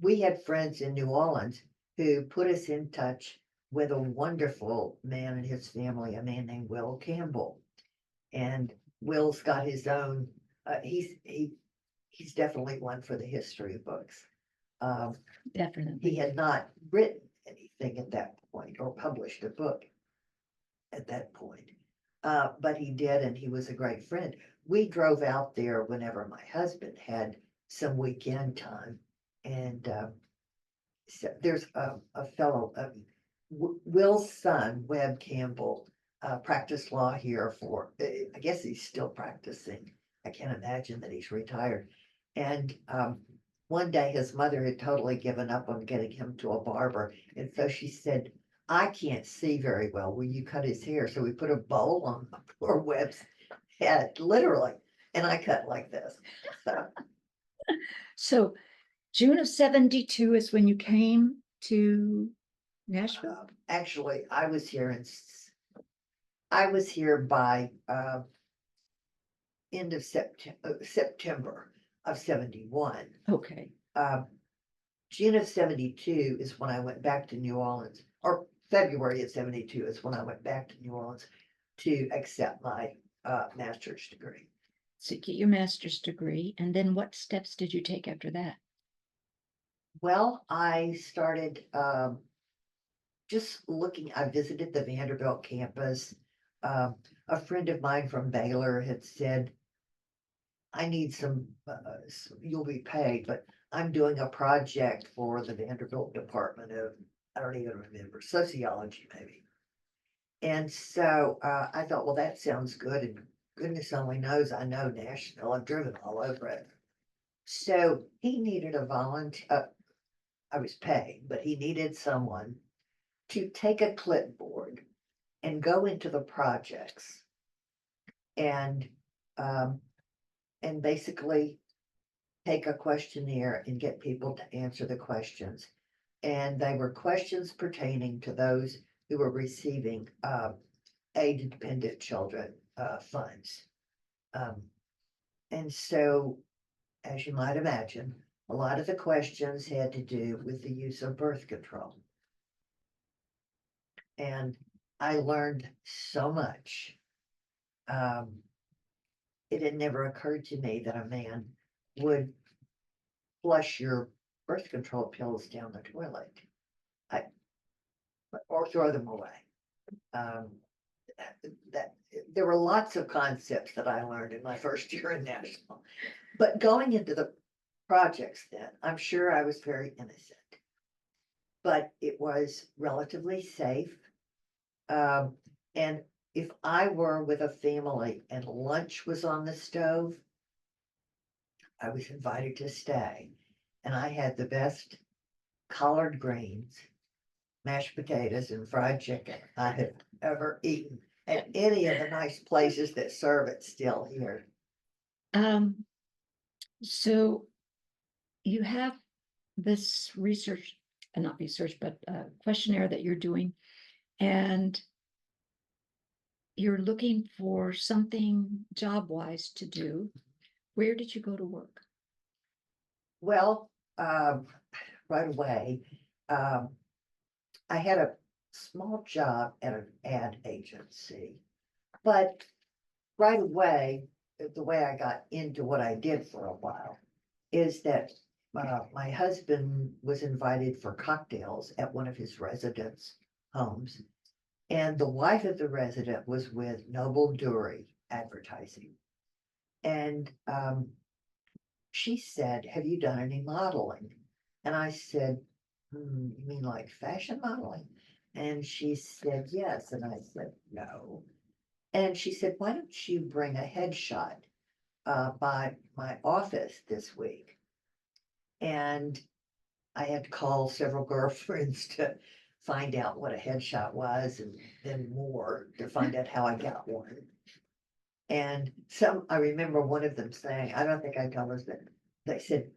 we had friends in New Orleans who put us in touch with a wonderful man and his family, a man named Will Campbell. And Will's got his own, he's definitely one for the history books. He Definitely. had not written anything at that point or published a book at that point. But he did, and he was a great friend. We drove out there whenever my husband had some weekend time. And so there's a fellow, Will's son, Webb Campbell, practiced law here for, I guess he's still practicing. I can't imagine that he's retired. And one day his mother had totally given up on getting him to a barber. And so she said, I can't see very well. Will you cut his hair? So we put a bowl on poor Webb's head, literally. And I cut like this. So June of 72 is when you came to Nashville? Actually, I was here by end of September of 71. Okay. June of 72 is when I went back to New Orleans, or February of 72 is when I went back to New Orleans to accept my master's degree. So you get your master's degree, and then what steps did you take after that? Well, I started just looking, I visited the Vanderbilt campus. A friend of mine from Baylor had said, I need some, you'll be paid, but I'm doing a project for the Vanderbilt Department of, I don't even remember, sociology maybe. And so I thought, well, that sounds good. And goodness only knows I know Nashville. I've driven all over it. So he needed a volunteer. I was paid, but he needed someone to take a clipboard and go into the projects and basically take a questionnaire and get people to answer the questions. And they were questions pertaining to those who were receiving aid-dependent children funds. And so, as you might imagine, a lot of the questions had to do with the use of birth control. And I learned so much. It had never occurred to me that a man would flush your birth control pills down the toilet. Or throw them away. That there were lots of concepts that I learned in my first year in Nashville. But going into the projects then, I'm sure I was very innocent. But it was relatively safe. And if I were with a family and lunch was on the stove, I was invited to stay. And I had the best collard greens, mashed potatoes, and fried chicken I had ever eaten at any of the nice places that serve it still here. So you have this research, not research, but questionnaire that you're doing, and you're looking for something job-wise to do. Where did you go to work? Well, right away, I had a small job at an ad agency, but right away, the way I got into what I did for a while is that my husband was invited for cocktails at one of his residents' homes. And the wife of the resident was with Noble Dury Advertising. And she said, "Have you done any modeling?" And I said, "You mean like fashion modeling?" And she said, "Yes." And I said, "No." And she said, "Why don't you bring a headshot by my office this week?" And I had to call several girlfriends to find out what a headshot was, and then more to find out how I got one. And I remember one of them saying, I don't think I told us, that they said,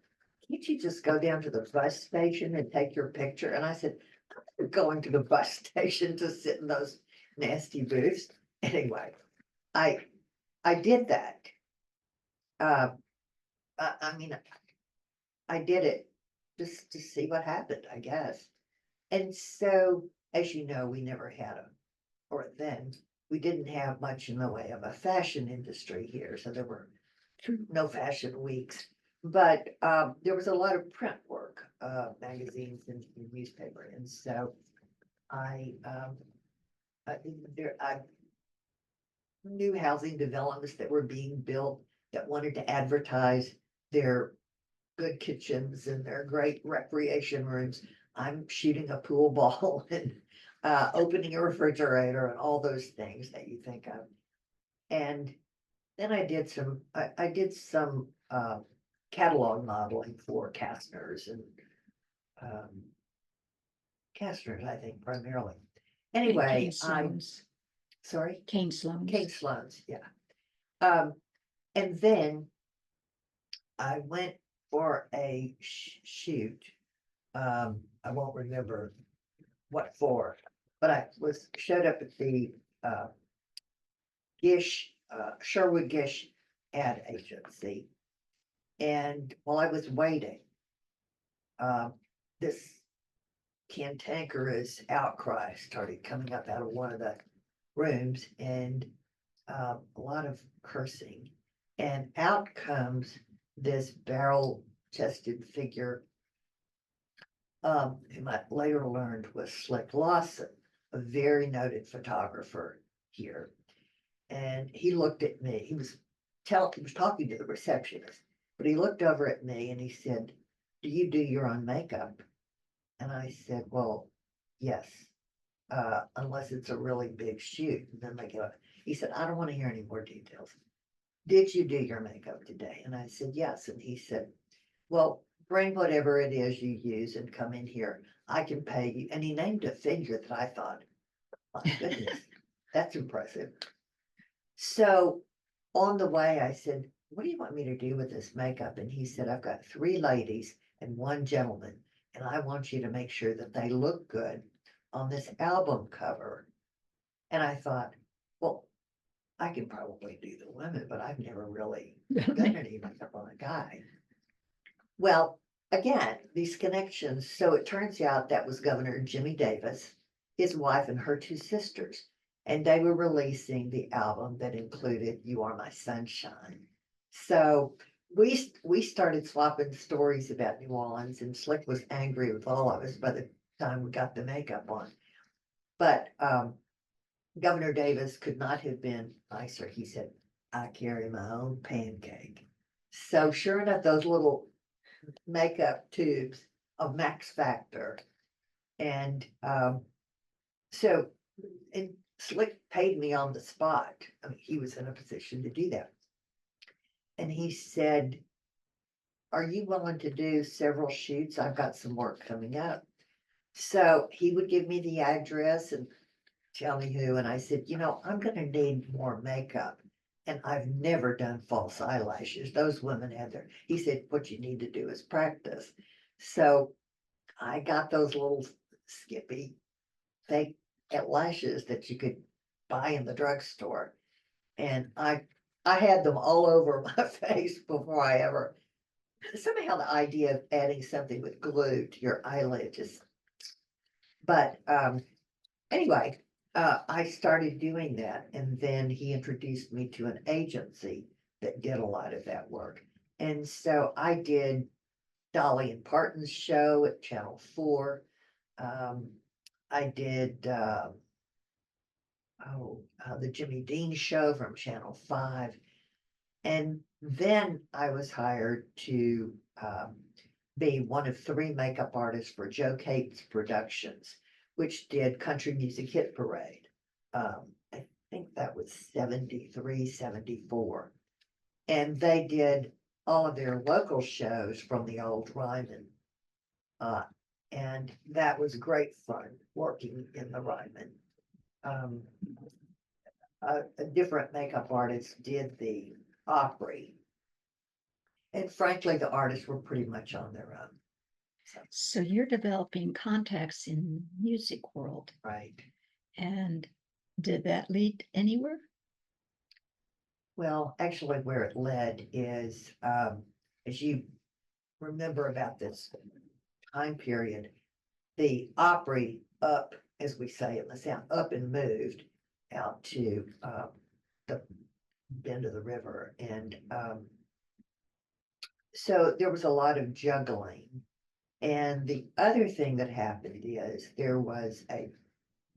"Can't you just go down to the bus station and take your picture?" And I said, "I'm not going to the bus station to sit in those nasty booths." Anyway, I did that. I mean, I did it just to see what happened, I guess. And so, as you know, we never had or then we didn't have much in the way of a fashion industry here. So there were no fashion weeks, but there was a lot of print work, magazines and newspaper. And so I knew housing developments that were being built that wanted to advertise their good kitchens and their great recreation rooms. I'm shooting a pool ball and opening a refrigerator and all those things that you think of. And then I did some catalog modeling for Kastner's and Kastner's, I think, primarily. Anyway, sorry? Kane Sloan's. Kane Sloan's, yeah. And then I went for a shoot. I won't remember what for, but I showed up at the Sherwood Gish ad agency. And while I was waiting, this cantankerous outcry started coming up out of one of the rooms, and a lot of cursing. And out comes this barrel-chested figure, whom I later learned was Slick Lawson, a very noted photographer here. And he looked at me. He was talking to the receptionist, but he looked over at me and he said, "Do you do your own makeup?" And I said, "Well, yes, unless it's a really big shoot." And then they go, he said, "I don't want to hear any more details. Did you do your makeup today?" And I said, "Yes." And he said, "Well, bring whatever it is you use and come in here. I can pay you." And he named a figure that I thought, my goodness, that's impressive. So on the way, I said, what do you want me to do with this makeup? And he said, I've got 3 ladies and 1 gentleman, and I want you to make sure that they look good on this album cover. And I thought, well, I can probably do the women, but I've never really done any makeup on a guy. Well, again, these connections. So it turns out that was Governor Jimmy Davis, his wife, and her 2 sisters. And they were releasing the album that included You Are My Sunshine. So we started swapping stories about New Orleans, and Slick was angry with all of us by the time we got the makeup on. But Governor Davis could not have been nicer. He said, I carry my own pancake. So sure enough, those little makeup tubes of Max Factor. And so and Slick paid me on the spot. I mean, he was in a position to do that. And he said, are you willing to do several shoots? I've got some work coming up. So he would give me the address and tell me who. And I said, I'm going to need more makeup. And I've never done false eyelashes. Those women had their, he said, what you need to do is practice. So I got those little skippy fake lashes that you could buy in the drugstore. And I had them all over my face before I ever, somehow the idea of adding something with glue to your eyelid just, but anyway, I started doing that, and then he introduced me to an agency that did a lot of that work. And so I did Dolly and Parton's show at Channel 4. I did the Jimmy Dean show from Channel 5. And then I was hired to be one of 3 makeup artists for Joe Cates Productions, which did Country Music Hit Parade. I think that was 73, 74. And they did all of their local shows from the old Ryman. And that was great fun working in the Ryman. A different makeup artist did the Opry. And frankly, the artists were pretty much on their own. So you're developing contacts in the music world. Right. And did that lead anywhere? Well, actually, where it led is, as you remember about this time period, the Opry up, as we say in the South, up and moved out to the bend of the river. And so there was a lot of juggling. And the other thing that happened is there was a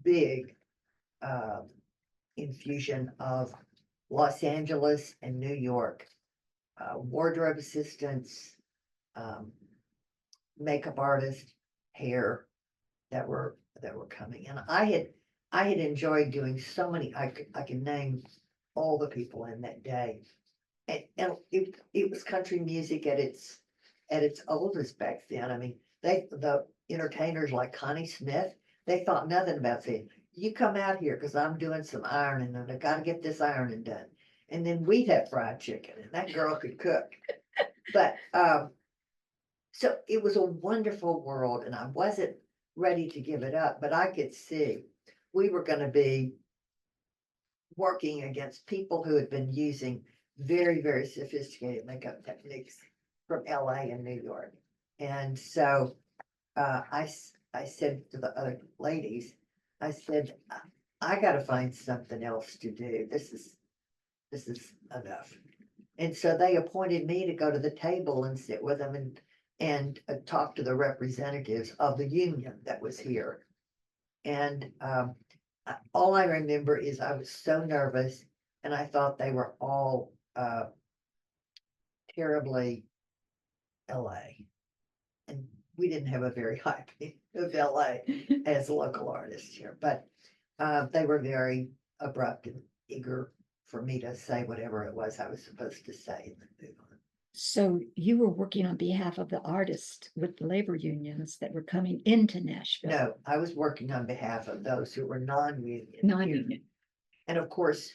big infusion of Los Angeles and New York wardrobe assistants, makeup artists, hair that were coming. And I had enjoyed doing so many. I can name all the people in that day, and it was country music at its oldest back then. I mean, the entertainers like Connie Smith, they thought nothing about saying, you come out here because I'm doing some ironing and I got to get this ironing done. And then we'd have fried chicken, and that girl could cook. But so it was a wonderful world, and I wasn't ready to give it up, but I could see we were going to be working against people who had been using very, very sophisticated makeup techniques from LA and New York. And so I said to the other ladies, I said, I got to find something else to do. This is enough. And so they appointed me to go to the table and sit with them and talk to the representatives of the union that was here. And all I remember is I was so nervous, and I thought they were all terribly LA. And we didn't have a very high opinion of LA as local artists here, but they were very abrupt and eager for me to say whatever it was I was supposed to say and then move on. So you were working on behalf of the artists with the labor unions that were coming into Nashville. No, I was working on behalf of those who were non-union. Non-union. And of course,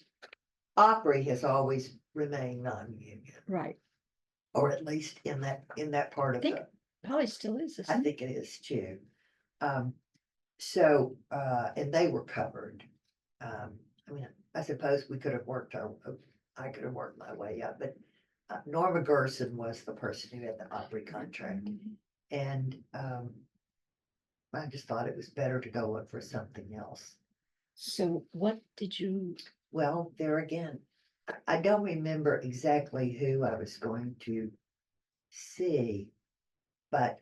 Opry has always remain non-union, right. or at least in that part of Think- the, Probably still is, I isn't it? think it is too. So, and they were covered. I mean, I suppose we could have I could have worked my way up, but Norma Gerson was the person who had the Opry contract. And I just thought it was better to go look for something else. So what did you, Well, there again, I don't remember exactly who I was going to see, but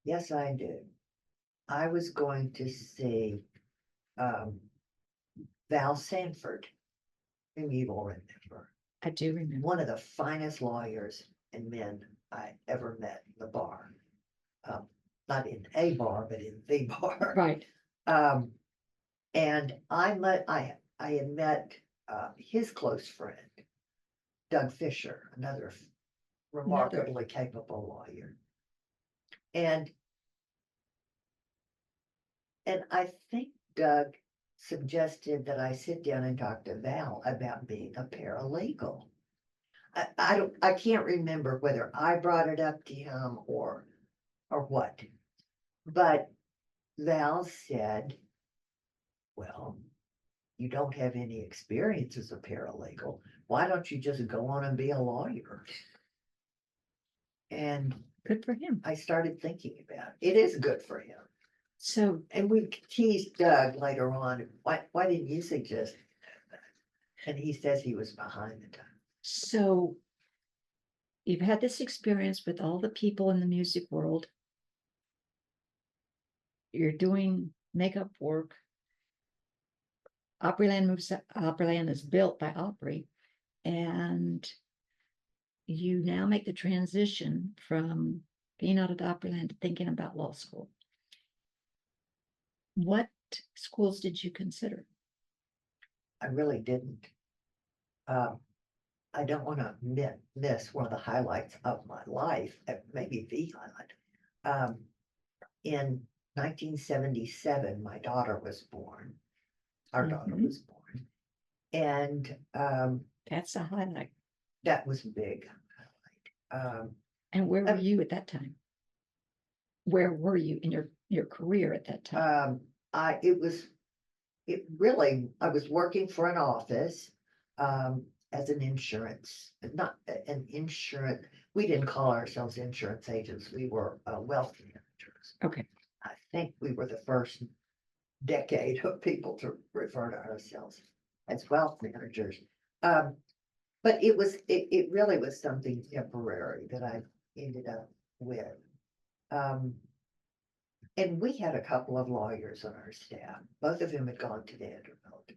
yes, I do. I was going to see Val Sanford, whom you will remember, I do remember. one of the finest lawyers and men I ever met in the bar. Not in a bar, but in the bar. Right, And I had met his close friend, Doug Fisher, another remarkably capable lawyer. And I think Doug suggested that I sit down and talk to Val about being a paralegal. I can't remember whether I brought it up to him or what. But Val said, well, you don't have any experience as a paralegal. Why don't you just go on and be a lawyer? And good for him. I started thinking about it. It is good for him. So, And we teased Doug later on, why didn't you suggest that? And he says he was behind the time. so you've had this experience with all the people in the music world. You're doing makeup work. Opryland is built by Opry, and you now make the transition from being out at Opryland to thinking about law school. What schools did you consider? I really didn't. I don't want to miss one of the highlights of my life, maybe the highlight. In 1977, my daughter was born. Our daughter was born. And That's a highlight. that was a big highlight. And where were you at that time? Where were you in your career at that time? I was working for an office as an insurance, not an insurance. We didn't call ourselves insurance agents. We were wealth managers. Okay. I think we were the first decade of people to refer to ourselves as wealth managers. But it really was something temporary that I ended up with. And we had a couple of lawyers on our staff. Both of them had gone to Vanderbilt.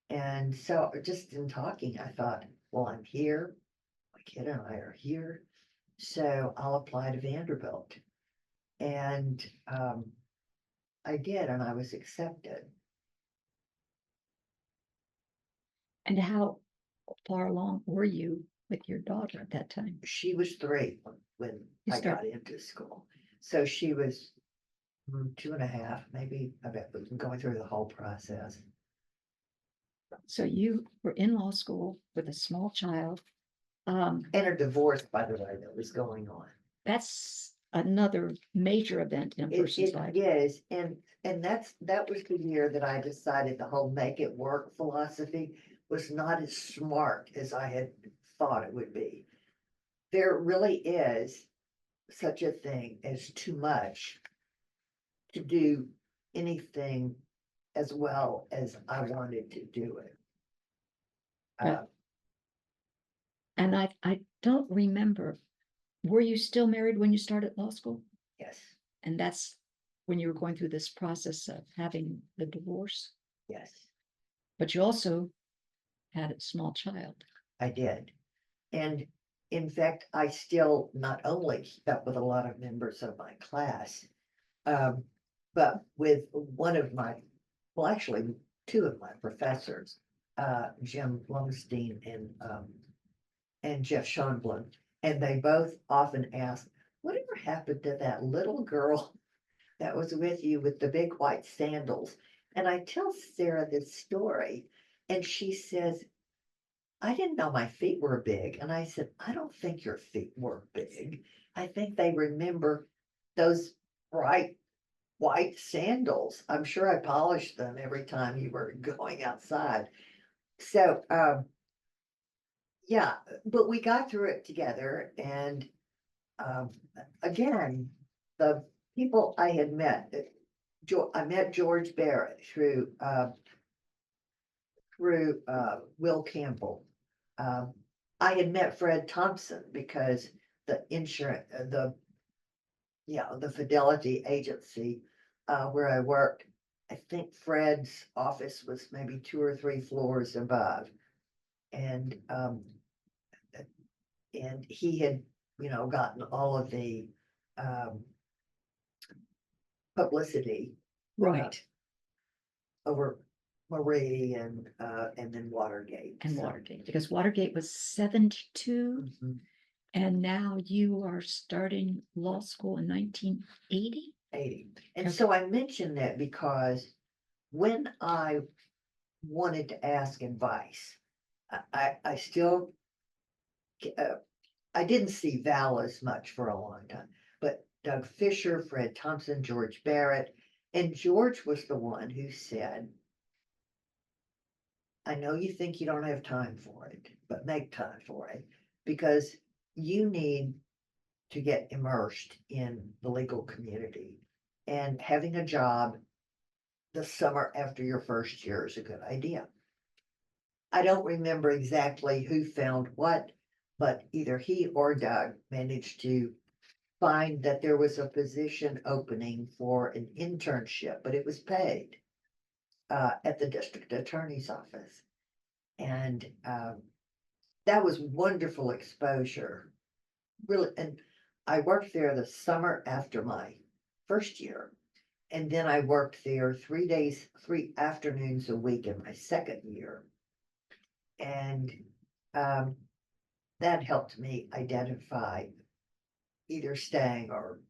And so just in talking, I thought, well, I'm here. My kid and I are here. So I'll apply to Vanderbilt. And I did, and I was accepted. And how far along were you with your daughter at that time? She was 3 when I got into school. So she was 2.5, maybe, about going through the whole process. So you were in law school with a small child. And a divorce, by the way, that was going on. That's another major event in a person's life. Yes, and that was the year that I decided the whole make it work philosophy was not as smart as I had thought it would be. There really is such a thing as too much to do anything as well as I wanted to do it. And I don't remember, were you still married when you started law school? Yes. And that's when you were going through this process of having the divorce? Yes. But you also had a small child. I did. And in fact, I still not only keep up with a lot of members of my class, but with one of my, well, actually, 2 of my professors, Jim Blumstein and Jeff Schonblum, and they both often ask, whatever happened to that little girl that was with you with the big white sandals? And I tell Sarah this story, And she says, I didn't know my feet were big. And I said, I don't think your feet were big. I think they remember those bright white sandals. I'm sure I polished them every time you were going outside. So, yeah, but we got through it together. And um, again, the people I had met, I met George Barrett through Will Campbell. Um, I had met Fred Thompson because the insurance, the Fidelity agency where I worked, I think Fred's office was maybe 2 or 3 floors above. And he had, gotten all of the publicity Right. over Marie and then Watergate. And So, Watergate, because Watergate was 72, mhm, and now you are starting law school in 1980. 80. And Okay. so I mentioned that because when I wanted to ask advice, I still, I didn't see Val as much for a long time, but Doug Fisher, Fred Thompson, George Barrett, and George was the one who said, I know you think you don't have time for it, but make time for it because you need to get immersed in the legal community, and having a job the summer after your first year is a good idea. I don't remember exactly who found what, but either he or Doug managed to find that there was a position opening for an internship, but it was paid at the district attorney's office. And that was wonderful exposure. Really, and I worked there the summer after my first year. And then I worked there 3 afternoons a week in my second year. And that helped me identify either staying or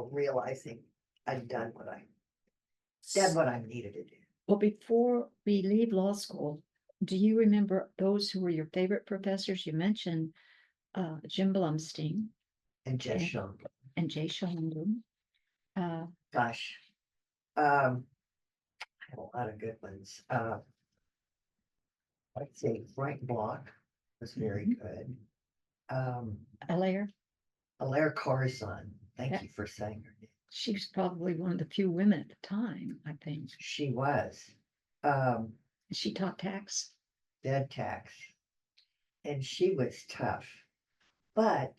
realizing I'd done what I needed to do. Well, before we leave law school, do you remember those who were your favorite professors? You mentioned Jim Blumstein And just Okay. shown, and Jay Schoenblum. gosh, I have a lot of good ones. I'd say Frank Block was very good. Alaire, Alaire Carson, thank Yeah. you for saying her name. she was probably one of the few women at the time, I think. She was. She taught tax. Dead tax. And she was tough. But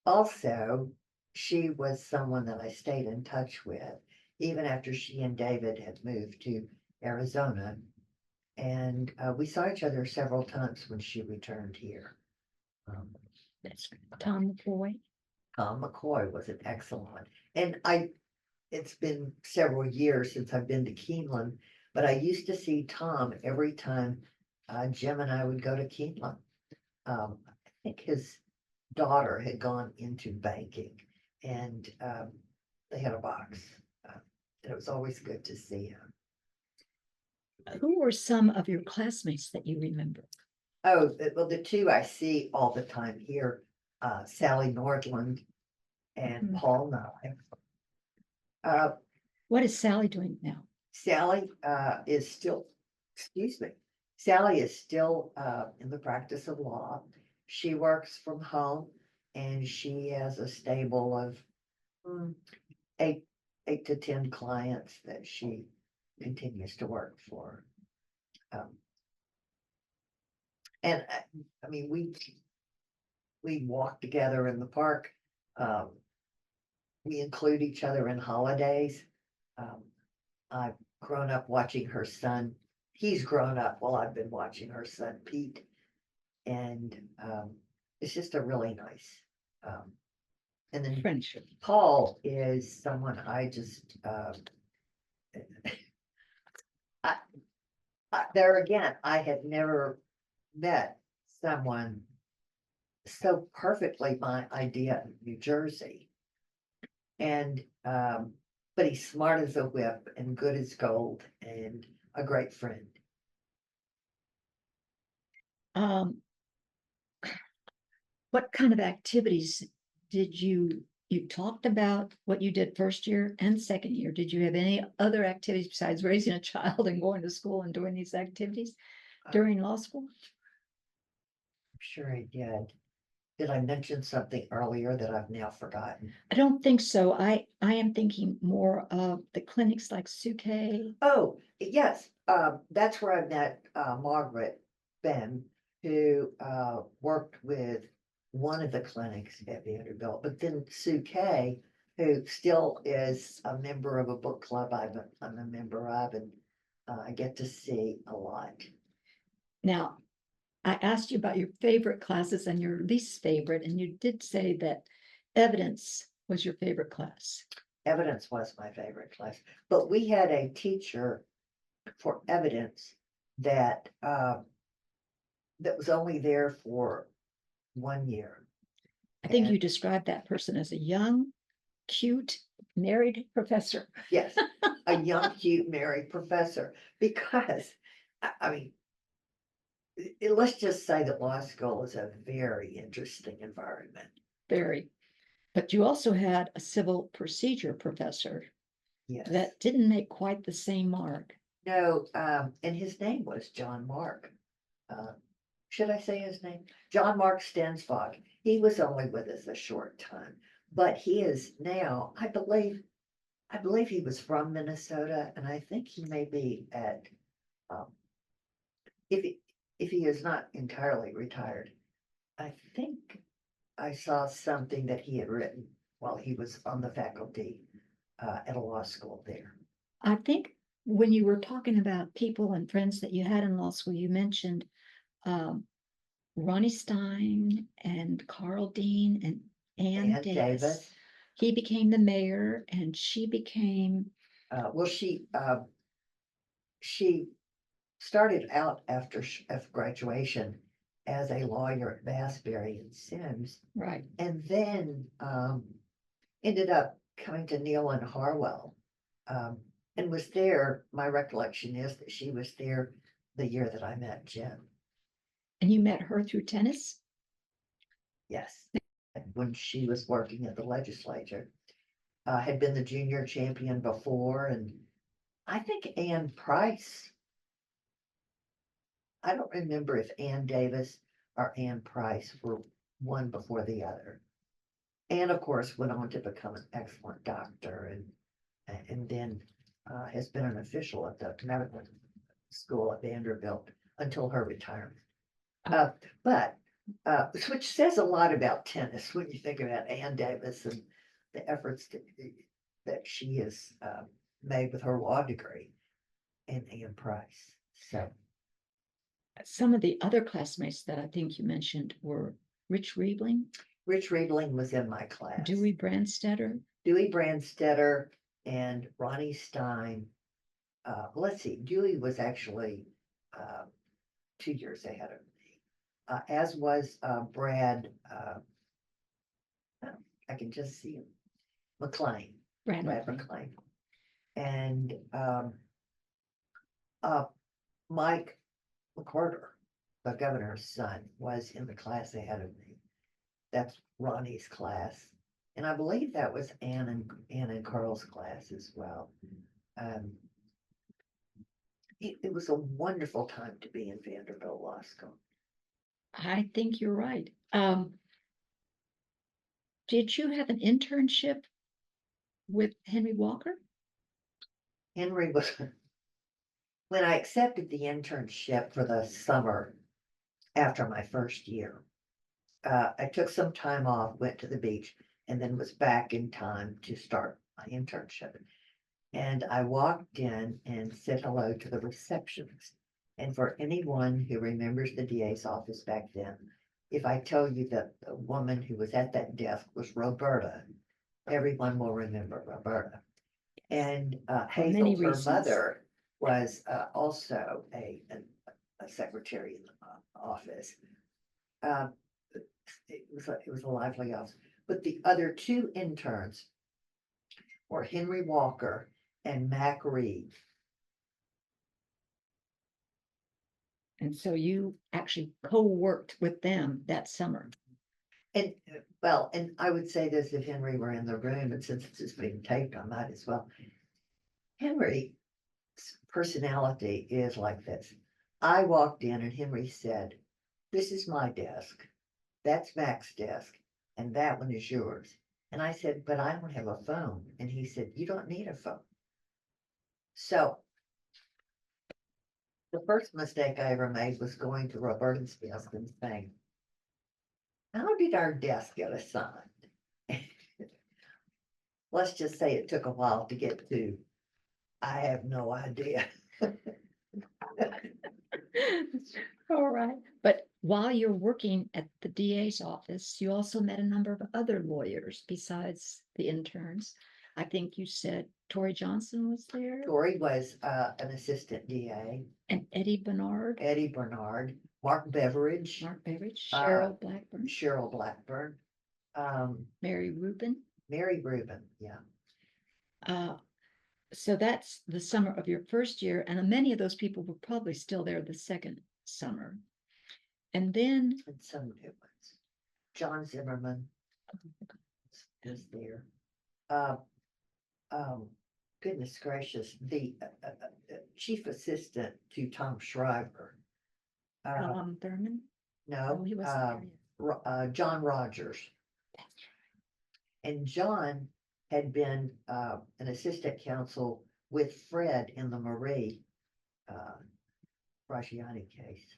also, she was someone that I stayed in touch with, even after she and David had moved to Arizona. And we saw each other several times when she returned here. That's Tom McCoy. Tom McCoy was an excellent one. And it's been several years since I've been to Keeneland, but I used to see Tom every time Jim and I would go to Keeneland. I think his daughter had gone into banking, and they had a box. And it was always good to see him. Who were some of your classmates that you remember? Oh, well, the two I see all the time here, Sally Nordland and Paul Nye. What is Sally doing now? Sally is still, excuse me, Sally is still in the practice of law. She works from home and she has a stable of 8 to 10 clients that she continues to work for. And I mean, we walk together in the park. We include each other in holidays. I've grown up watching her son. He's grown up while I've been watching her son, Pete. And it's just a really nice. And then Friendship. Paul is someone I just, there again, I had never met someone so perfectly my idea of New Jersey. And, but he's smart as a whip and good as gold and a great friend. Um, what kind of activities did you talked about what you did first year and second year? Did you have any other activities besides raising a child and going to school and doing these activities during law school? I'm sure I did. Did I mention something earlier that I've now forgotten? I don't think so. I am thinking more of the clinics like Suke. Oh, yes, that's where I met, Margaret Ben, who, worked with one of the clinics at Vanderbilt, but then Sue Kay, who still is a member of a book club I'm a member of, and, I get to see a lot. Now, I asked you about your favorite classes and your least favorite, and you did say that evidence was your favorite class. Evidence was my favorite class, but we had a teacher for evidence that, that was only there for 1 year. I think you And- described that person as a young, cute, married professor. Yes, a young, cute, married professor, because, I mean, let's just say that law school is a very interesting environment. Very. But you also had a civil procedure professor Yes. that didn't make quite the same mark. No, and his name was John Mark. Should I say his name? John Mark Stensfog. He was only with us a short time, but he is now, I believe he was from Minnesota, and I think he may be at, um, if he is not entirely retired, I think I saw something that he had written while he was on the faculty, at a law school there. I think when you were talking about people and friends that you had in law school, you mentioned um, Ronnie Stein and Carl Dean and Ann Ann Davis. Davis. He became the mayor and she became, Well, she started out after graduation as a lawyer at Bassbury and Sims, right. and then, ended up coming to Neal and Harwell. And was there, my recollection is that she was there the year that I met Jim. And you met her through tennis? Yes, when she was working at the legislature. Had been the junior champion before, and I think Ann Price. I don't remember if Ann Davis or Ann Price were one before the other. Ann, of course, went on to become an excellent doctor, and then, has been an official at the medical school at Vanderbilt until her retirement. But which says a lot about tennis when you think about Ann Davis and the efforts that she has, made with her law degree, and Ann Price. So Some of the other classmates that I think you mentioned were Rich Riebling, Rich Riebling was in my class. Dewey Brandstetter. Dewey Brandstetter and Ronnie Stein. Let's see, Dewey was actually, 2 years ahead of me, as was, Brad, I can just see him, McLean, Brad Brad McLean. McLean. And, Mike McWhorter, the governor's son, was in the class ahead of me. That's Ronnie's class. And I believe that was Ann and Carl's class as well. It was a wonderful time to be in Vanderbilt Law School. I think you're right. Did you have an internship with Henry Walker? Henry was, when I accepted the internship for the summer after my first year, I took some time off, went to the beach, and then was back in time to start my internship. And I walked in and said hello to the receptionist. And for anyone who remembers the DA's office back then, if I tell you that the woman who was at that desk was Roberta, everyone will remember Roberta. And many Hazel, her reasons. mother, was also a secretary in the office. It was a lively office. But the other two interns were Henry Walker and Mac Reed. And so you actually co-worked with them that summer. And, well, and I would say this if Henry were in the room, and since it's just being taped, I might as well. Henry's personality is like this. I walked in and Henry said, "This is my desk, that's Mac's desk, and that one is yours." And I said, "But I don't have a phone." And he said, "You don't need a phone." So the first mistake I ever made was going to Roberta's desk and saying, "How did our desk get assigned?" Let's just say it took a while to get to, "I have no idea." All right. But while you're working at the DA's office, you also met a number of other lawyers besides the interns. I think you said Tori Johnson was there Tori was an assistant DA, and Eddie Bernard, Eddie Bernard, Mark Beveridge, Mark Beveridge, Uh, Cheryl Blackburn, Cheryl Blackburn, Mary Rubin. Mary Rubin, yeah. So that's the summer of your first year, and many of those people were probably still there the second summer. And then, And some new ones. John Zimmerman is there. Uh, Goodness gracious, the chief assistant to Tom Shriver. Ron Thurman, No, he wasn't there yet. John Rogers. That's And John had been an assistant counsel with Fred in the Marie Rajiani case.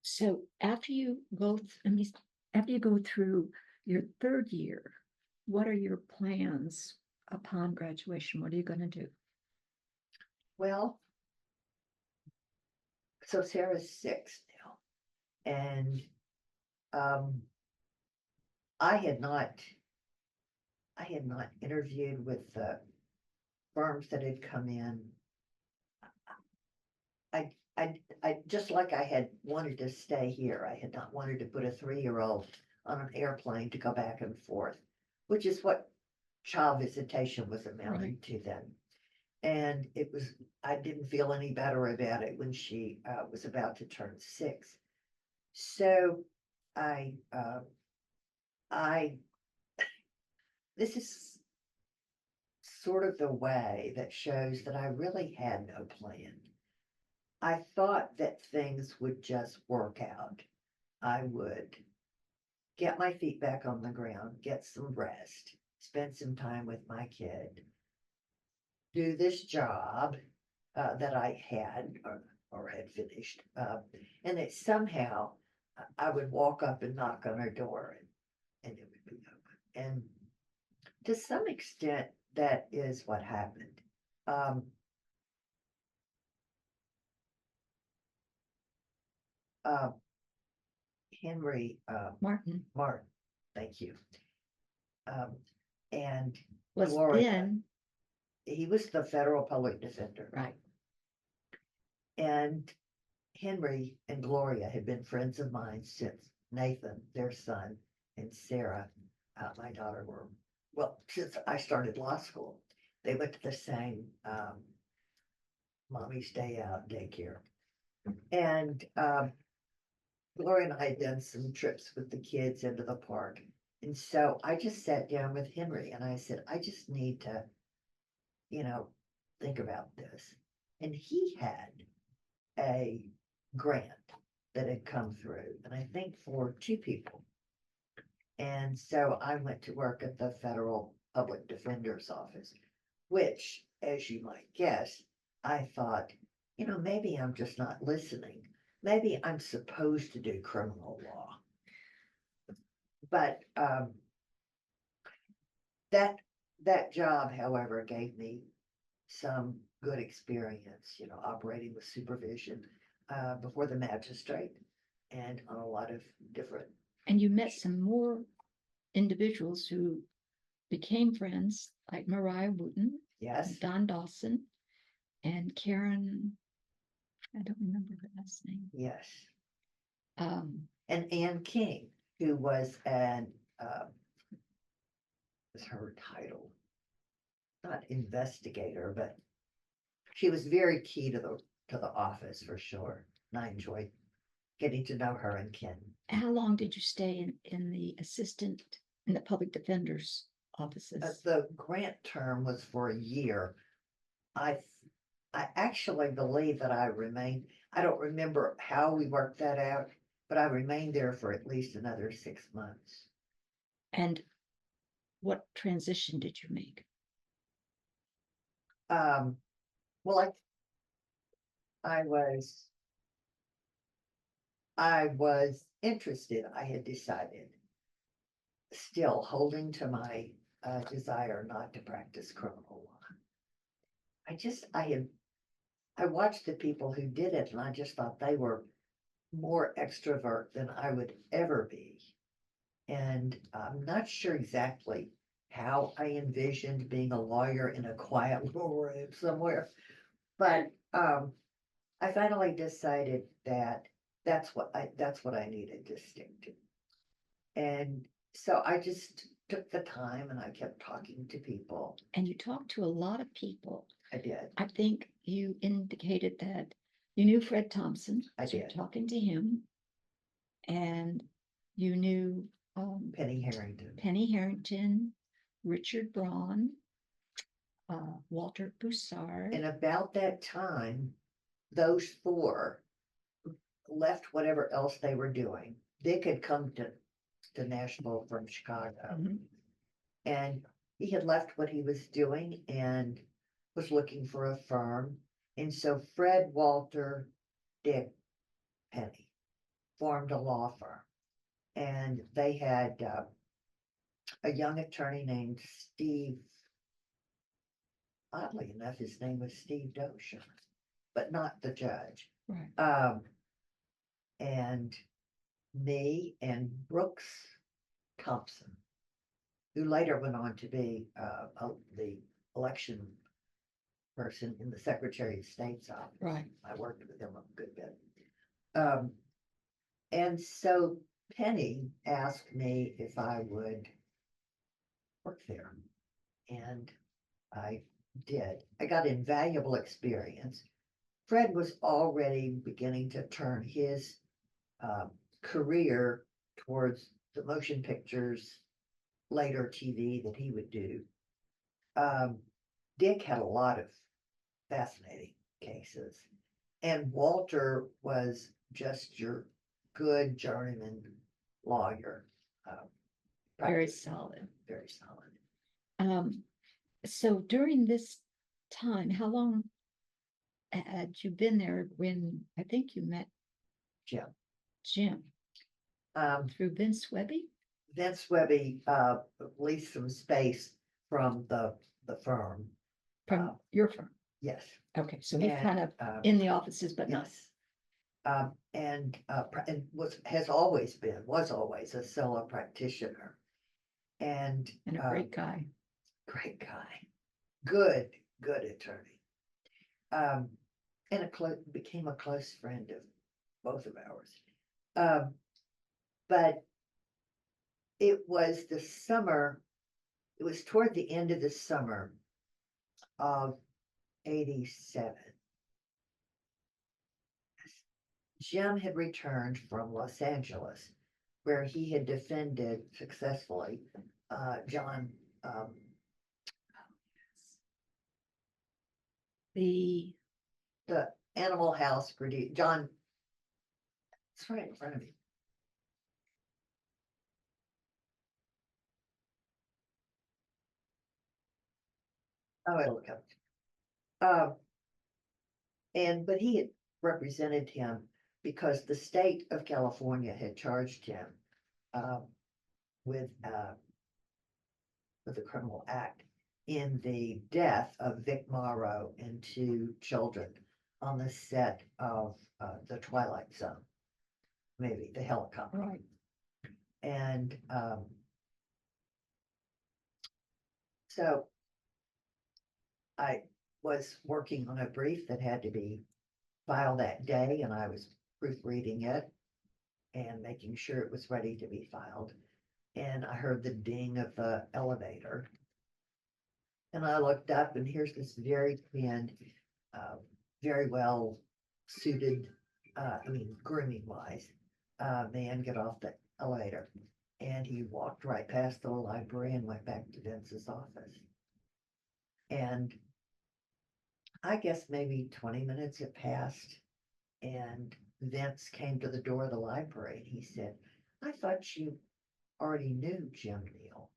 So after you go, after you go through your third year, what are your plans upon graduation? What are you going to do? Well, so Sarah's 6 now, and I had not interviewed with the firms that had come in. I just like I had wanted to stay here. I had not wanted to put a 3-year-old on an airplane to go back and forth, which is what child visitation was amounting to then. And it was, I didn't feel any better about it when she was about to turn 6. So this is sort of the way that shows that I really had no plan. I thought that things would just work out. I would get my feet back on the ground, get some rest, spend some time with my kid, do this job that I had or had finished, and that somehow I would walk up and knock on her door and it would be open. And to some extent, that is what happened. Henry Martin Martin, thank you. And was Gloria, then, he was the federal public defender. right. And Henry and Gloria had been friends of mine since Nathan, their son, and Sarah, my daughter, were, well, since I started law school. They went to the same mommy's day out daycare. And Gloria and I had done some trips with the kids into the park. And so I just sat down with Henry and I said, I just need to, think about this. And he had a grant that had come through, and I think for 2 people. And so I went to work at the federal public defender's office, which, as you might guess, I thought, maybe I'm just not listening. Maybe I'm supposed to do criminal law. But that job, however, gave me some good experience, operating with supervision before the magistrate and on a lot of different. And you met some more individuals who became friends, like Mariah Wooten, Yes, Don Dawson, and Karen, I don't remember her last name. yes. Um, And Ann King, who was was her title, not investigator, but she was very key to to the office for sure. And I enjoyed getting to know her and Ken. How long did you stay in the public defender's offices? The grant term was for a year. I actually believe that I remained, I don't remember how we worked that out, but I remained there for at least another 6 months. And what transition did you make? Well, I was interested, I had decided, still holding to my desire not to practice criminal law. I watched the people who did it and I just thought they were more extrovert than I would ever be. And I'm not sure exactly how I envisioned being a lawyer in a quiet little room somewhere. But I finally decided that that's what I needed to stick to. And so I just took the time and I kept talking to people. And you talked to a lot of people. I did. I think you indicated that you knew Fred Thompson. I so you're did. talking to him. And you knew Penny Harrington. Penny Harrington, Richard Braun, Walter Broussard. And about that time, those four left whatever else they were doing. Dick had come to Nashville from Chicago. Mhm. And he had left what he was doing and was looking for a firm. And so Fred, Walter, Dick, Penny formed a law firm. And they had a young attorney named Steve. Oddly enough, his name was Steve Dozier, but not the judge. Right. And me and Brooks Thompson, who later went on to be the election person in the Secretary of State's office. Right. I worked with him a good bit. And so Penny asked me if I would work there. And I did. I got invaluable experience. Fred was already beginning to turn his career towards the motion pictures, later TV that he would do. Dick had a lot of fascinating cases. And Walter was just your good journeyman lawyer. Very solid. Very solid. So during this time, how long had you been there when I think you met Jim through Vince Webby? Vince Webby leased some space from the firm. From your firm? Yes. Okay, so he's And, kind of in the offices, but not. Yes. And was always a solo practitioner. And And a great guy. Great guy. Good attorney. And became a close friend of both of ours. But it was the summer, it was toward the end of the summer of 87. Jim had returned from Los Angeles, where he had defended successfully John. The Animal House John. It's right in front of me. Oh, it'll come. But he had represented him because the state of California had charged him with the criminal act in the death of Vic Morrow and 2 children on the set of The Twilight Zone, maybe the helicopter. right. And so I was working on a brief that had to be filed that day, and I was proofreading it and making sure it was ready to be filed. And I heard the ding of the elevator. And I looked up, and here's this very thin, very well suited, grooming wise, man get off the elevator. And he walked right past the library and went back to Vince's office. And I guess maybe 20 minutes had passed, and Vince came to the door of the library and he said, I thought you already knew Jim Neal.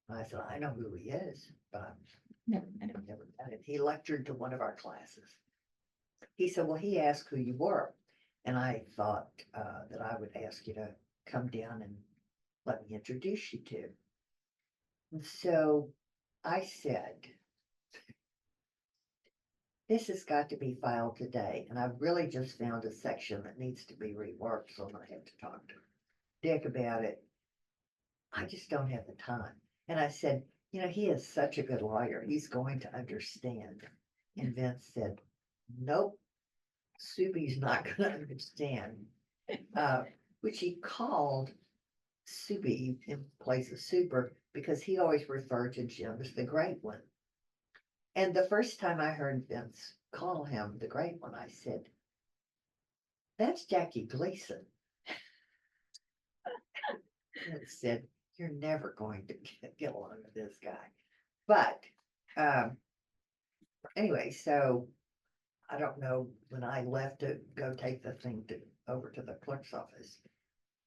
And I said, I know who he is, but Never met him. never met him. He lectured to one of our classes. He said, well, he asked who you were. And I thought that I would ask you to come down and let me introduce you to. And so I said, this has got to be filed today. And I've really just found a section that needs to be reworked. So I'm going to have to talk to Dick about it. I just don't have the time. And I said, he is such a good lawyer. He's going to understand. And Vince said, nope, Subi's not going to understand. Which he called Subi in place of Super because he always referred to Jim as the Great One. And the first time I heard Vince call him the Great One, I said, that's Jackie Gleason. And it said, you're never going to get along with this guy. But anyway, so I don't know, when I left to go take the thing over to the clerk's office,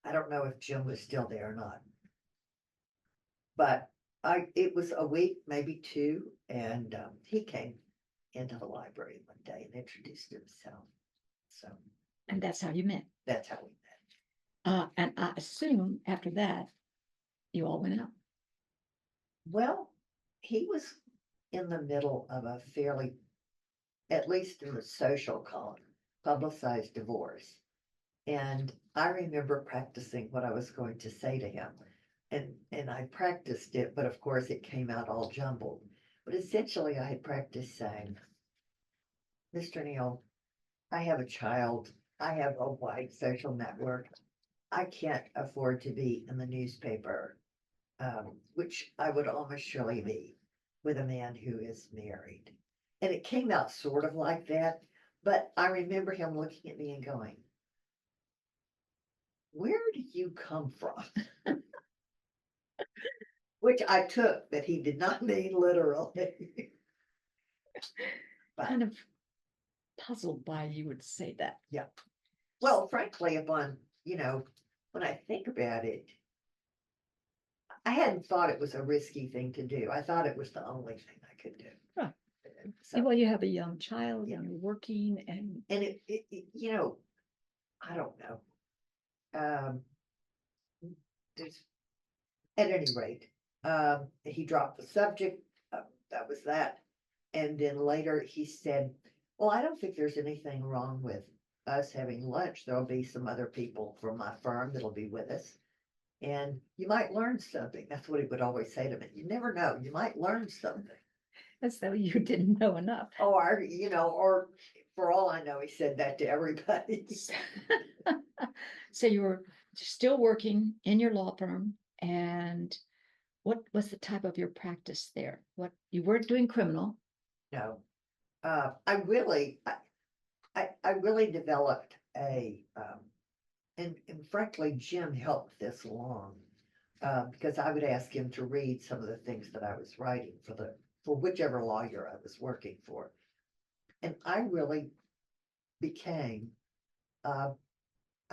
I don't know if Jim was still there or not. But it was a week, maybe two, and he came into the library one day and introduced himself. So, And that's how you met. that's how we met. And I assume after that, you all went out. Well, he was in the middle of a fairly, at least in the social column, publicized divorce. And I remember practicing what I was going to say to him. And I practiced it, but of course it came out all jumbled. But essentially I had practiced saying, Mr. Neal, I have a child. I have a wide social network. I can't afford to be in the newspaper, which I would almost surely be with a man who is married. And it came out sort of like that, but I remember him looking at me and going, where do you come from? Which I took that he did not mean literally. But, Kind of puzzled why you would say that. yeah. Well, frankly, when I think about it, I hadn't thought it was a risky thing to do. I thought it was the only thing I could do. Right. So, Well, you have a young child, Yeah. and you're working, and it I don't know. At any rate, he dropped the subject. That was that. And then later he said, well, I don't think there's anything wrong with us having lunch. There'll be some other people from my firm that'll be with us. And you might learn something. That's what he would always say to me. You never know. You might learn something. as though you didn't know enough. Or, or for all I know, he said that to everybody. So you were still working in your law firm, and what was the type of your practice there? What, you weren't doing criminal? No, I really developed and frankly, Jim helped this along, because I would ask him to read some of the things that I was writing for whichever lawyer I was working for. And I really became, I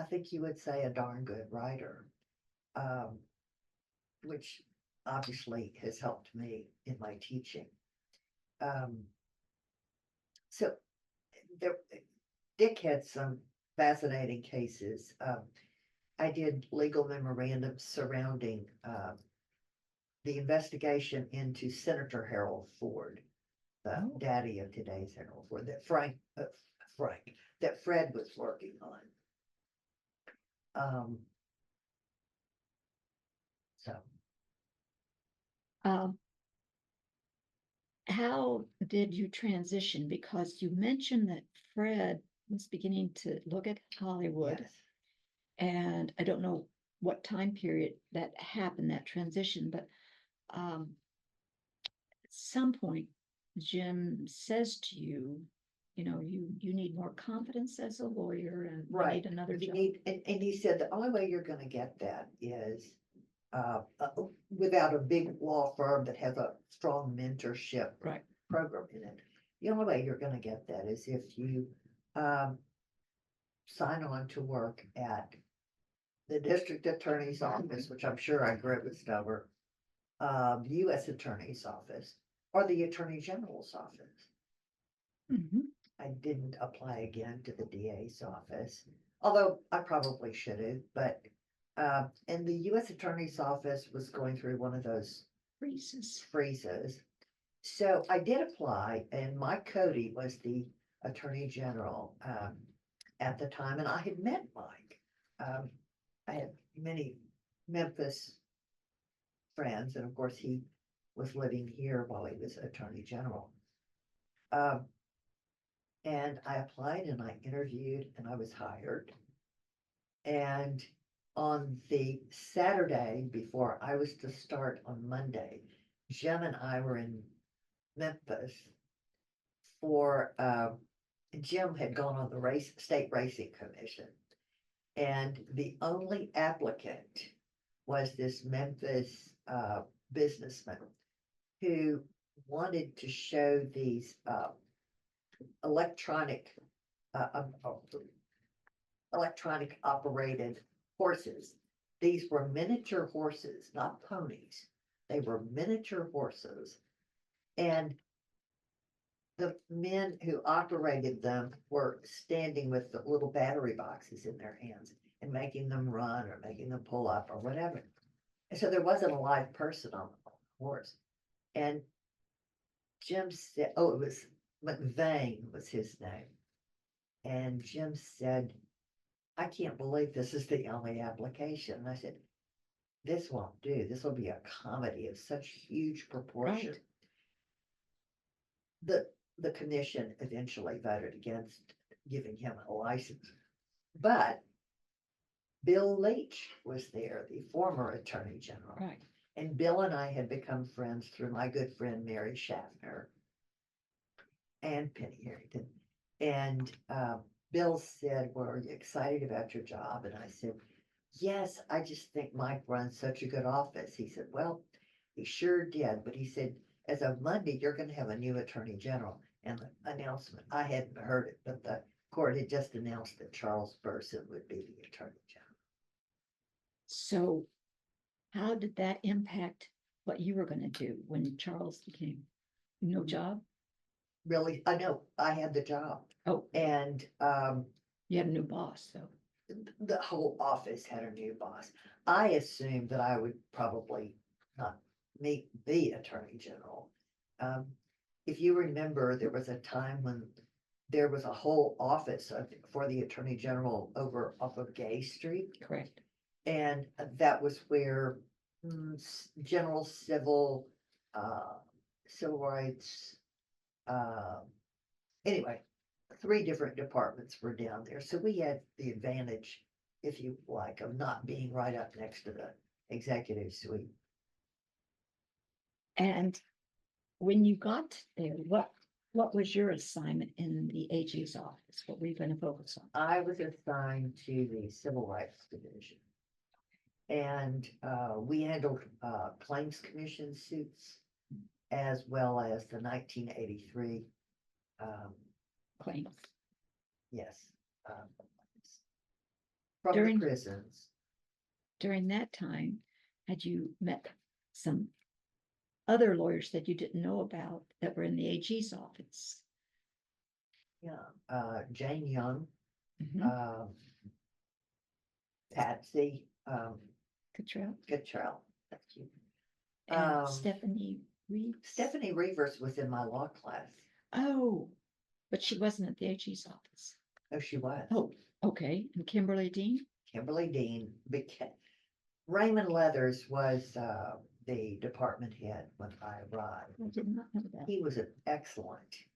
think you would say, a darn good writer, which obviously has helped me in my teaching. So Dick had some fascinating cases. I did legal memorandums surrounding the investigation into Senator Harold Ford, the daddy of today's Harold Ford, that that Fred was working on. How did you transition? Because you mentioned that Fred was beginning to look at Hollywood, Yes. and I don't know what time period that happened, that transition, but at some point, Jim says to you, you need more confidence as a lawyer and you Right. need another You job. need, and he said the only way you're gonna get that is without a big law firm that has a strong mentorship Right. program in it. The only way you're gonna get that is if you sign on to work at the district attorney's office, which I'm sure I grieved over, US attorney's office, or the attorney general's office. Mhm. I didn't apply again to the DA's office, although I probably should have, but and the US attorney's office was going through one of those freezes. So I did apply, and Mike Cody was the attorney general at the time, and I had met Mike. I had many Memphis friends, and of course he was living here while he was attorney general. And I applied and I interviewed and I was hired. And on the Saturday before I was to start on Monday, Jim and I were in Memphis for Jim had gone on the state racing commission. And the only applicant was this Memphis businessman who wanted to show these electronic operated horses. These were miniature horses, not ponies. They were miniature horses. And the men who operated them were standing with the little battery boxes in their hands and making them run or making them pull up or whatever. And so there wasn't a live person on the horse. And Jim said, oh, it was McVeigh was his name. And Jim said, I can't believe this is the only application. And I said, this won't do. This will be a comedy of such huge proportion. Right. The commission eventually voted against giving him a license. But Bill Leach was there, the former attorney general. Right. And Bill and I had become friends through my good friend Mary Schaffner and Penny Harrington. And Bill said, well, are you excited about your job? And I said, yes, I just think Mike runs such a good office. He said, well, he sure did. But he said, as of Monday, you're going to have a new attorney general. And the announcement, I hadn't heard it, but the court had just announced that Charles Burson would be the attorney general. So how did that impact what you were going to do when Charles became no job? Really, I know I had the job. Oh, and you had a new boss, so the whole office had a new boss. I assumed that I would probably not meet the attorney general. If you remember, there was a time when there was a whole office for the attorney general over off of Gay Street. Correct. And that was where general civil rights, anyway, 3 different departments were down there. So we had the advantage, if you like, of not being right up next to the executive suite. And when you got there, what was your assignment in the AG's office? What were you going to focus on? I was assigned to the Civil Rights Division. And we handled Claims Commission suits as well as the 1983 claims. Yes. From the prisons. During that time, had you met some other lawyers that you didn't know about that were in the AG's office? Yeah, Jane Young, Patsy Cottrell. Thank you. And Stephanie Reeves. Stephanie Reeves was in my law class. Oh, but she wasn't at the AG's office. Oh, she was. Oh, okay. And Kimberly Dean? Kimberly Dean. Raymond Leathers was the department head when I arrived. I did not know that. He was an excellent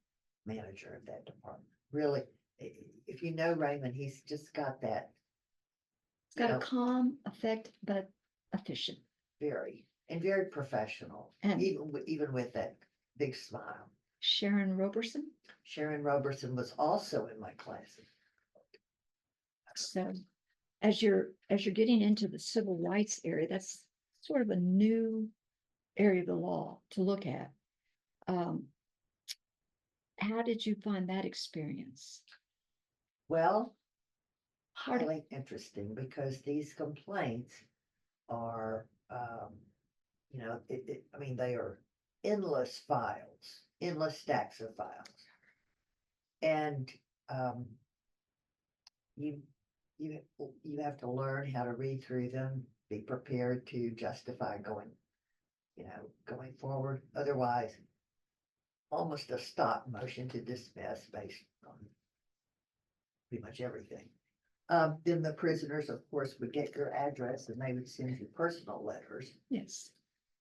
manager of that department. Really, if you know Raymond, he's just got that. It's got a calm effect, but efficient. Very professional. And even with that big smile. Sharon Roberson. Sharon Roberson was also in my class. So as you're getting into the civil rights area, that's sort of a new area of the law to look at. How did you find that experience? Well, Hard- highly interesting because these complaints are, I mean, they are endless files, endless stacks of files. And, you, you have to learn how to read through them, be prepared to justify going forward. Otherwise, almost a stop motion to dismiss based on pretty much everything. Then the prisoners, of course, would get your address and they would send you personal letters. Yes.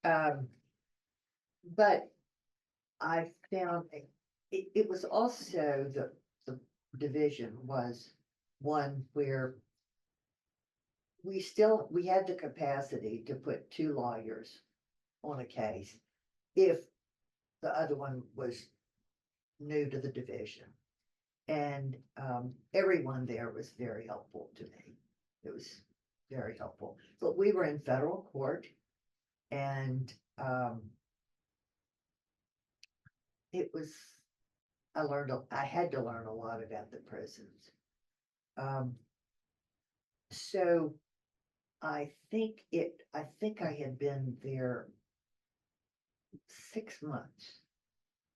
But I found it was also the division was one where we had the capacity to put two lawyers on a case if the other one was new to the division. And everyone there was very helpful to me. It was very helpful. But we were in federal court, and it was, I had to learn a lot about the prisons. So I think I had been there 6 months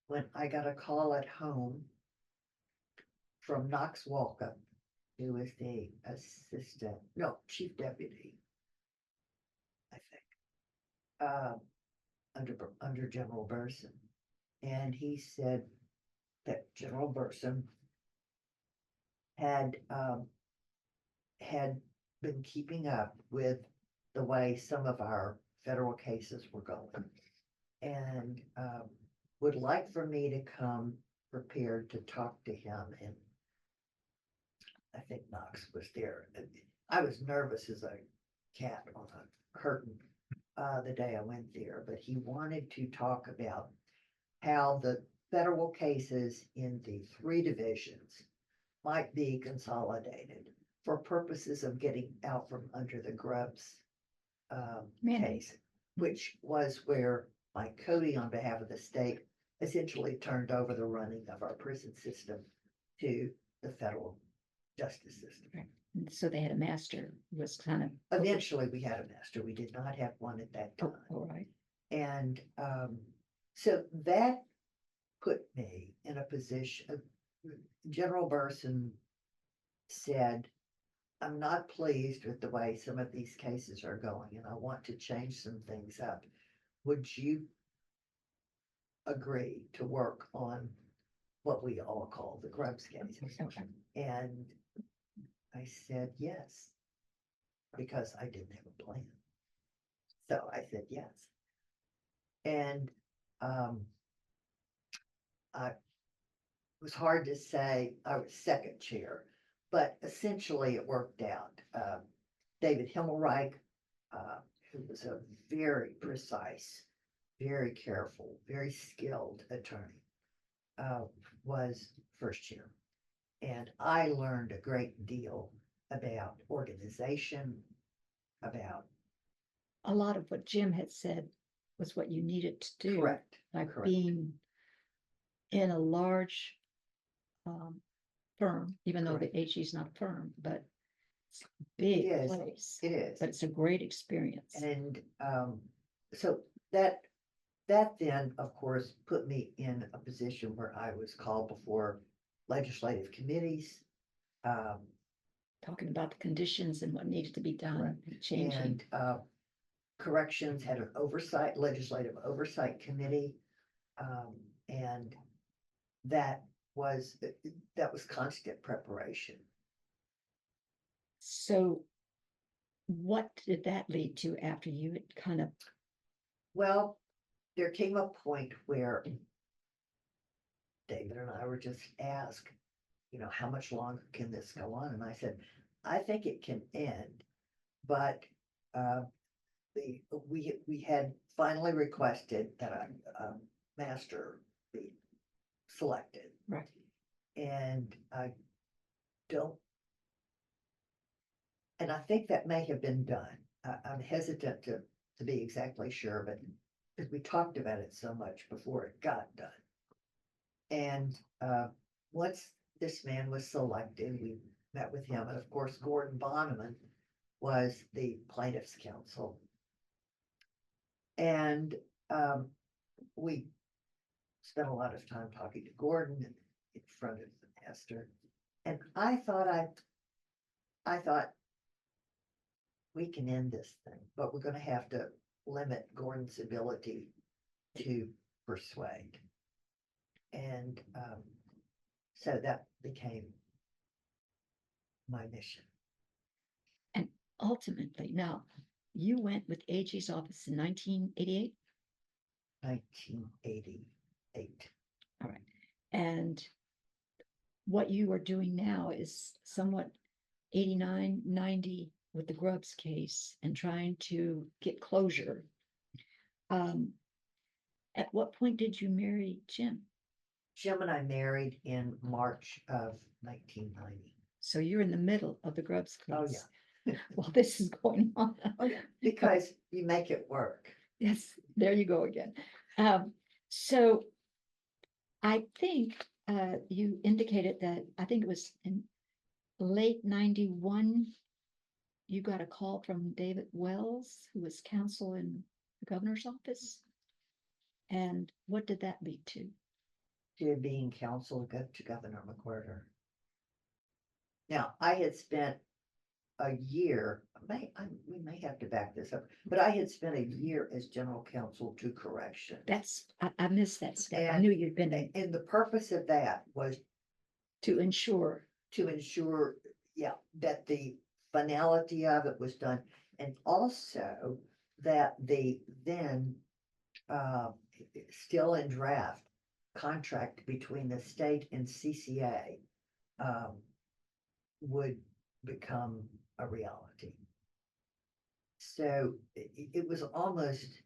when I got a call at home from Knox Walkup, who was the chief deputy, I think, under General Burson. And he said that General Burson had been keeping up with the way some of our federal cases were going, and would like for me to come prepared to talk to him. And I think Knox was there. I was nervous as a cat on a curtain the day I went there, but he wanted to talk about how the federal cases in the 3 divisions might be consolidated for purposes of getting out from under the Grubbs case, which was where Mike Cody, on behalf of the state, essentially turned over the running of our prison system to the federal justice system. Right. So they had a master who was kind of. Eventually, we had a master. We did not have one at that time. All right. And so that put me in a position. General Burson said, I'm not pleased with the way some of these cases are going, and I want to change some things up. Would you agree to work on what we all call the Grubbs cases? Okay. And I said yes, because I didn't have a plan. So I said yes. And it was hard to say I was second chair, but essentially it worked out. David Himmelreich, who was a very precise, very careful, very skilled attorney, was first chair. And I learned a great deal about organization, about. A lot of what Jim had said was what you needed to do. Correct. Like correct. being in a large firm, even though Correct. the HE is not a firm, but it's a big It is. place. It is. But it's a great experience. And so that then, of course, put me in a position where I was called before legislative committees. Talking about the conditions and what needed to be done, and changing. And corrections had an legislative oversight committee. And that was constant preparation. So what did that lead to after you had kind of? Well, there came a point where David and I were just asked, how much longer can this go on? And I said, I think it can end, but we had finally requested that a master be selected. Right. And I don't, and I think that may have been done. I'm hesitant to be exactly sure, but because we talked about it so much before it got done. And once this man was selected, we met with him, and of course, Gordon Bonneman was the plaintiff's counsel. And we spent a lot of time talking to Gordon in front of the pastor. And I thought we can end this thing, but we're going to have to limit Gordon's ability to persuade. And so that became my mission. And ultimately, now, you went with AG's office in 1988? 1988. All right. And what you are doing now is somewhat 89, 90 with the Grubbs case and trying to get closure. At what point did you marry Jim? Jim and I married in March of 1990. So you're in the middle of the Grubbs case. Oh, yeah. While this is going on. Oh, yeah, because you make it work. Yes, there you go again. So I think you indicated that, I think it was in late 91, you got a call from David Wells, who was counsel in the governor's office. And what did that lead to? To being counsel to Governor McWhorter. Now, I had spent a year, we may have to back this up, but I had spent a year as general counsel to correction. I missed that step. I And- knew you'd been there And the purpose of that was to ensure. yeah, that the finality of it was done, and also that the then still in draft contract between the state and CCA would become a reality. So it was almost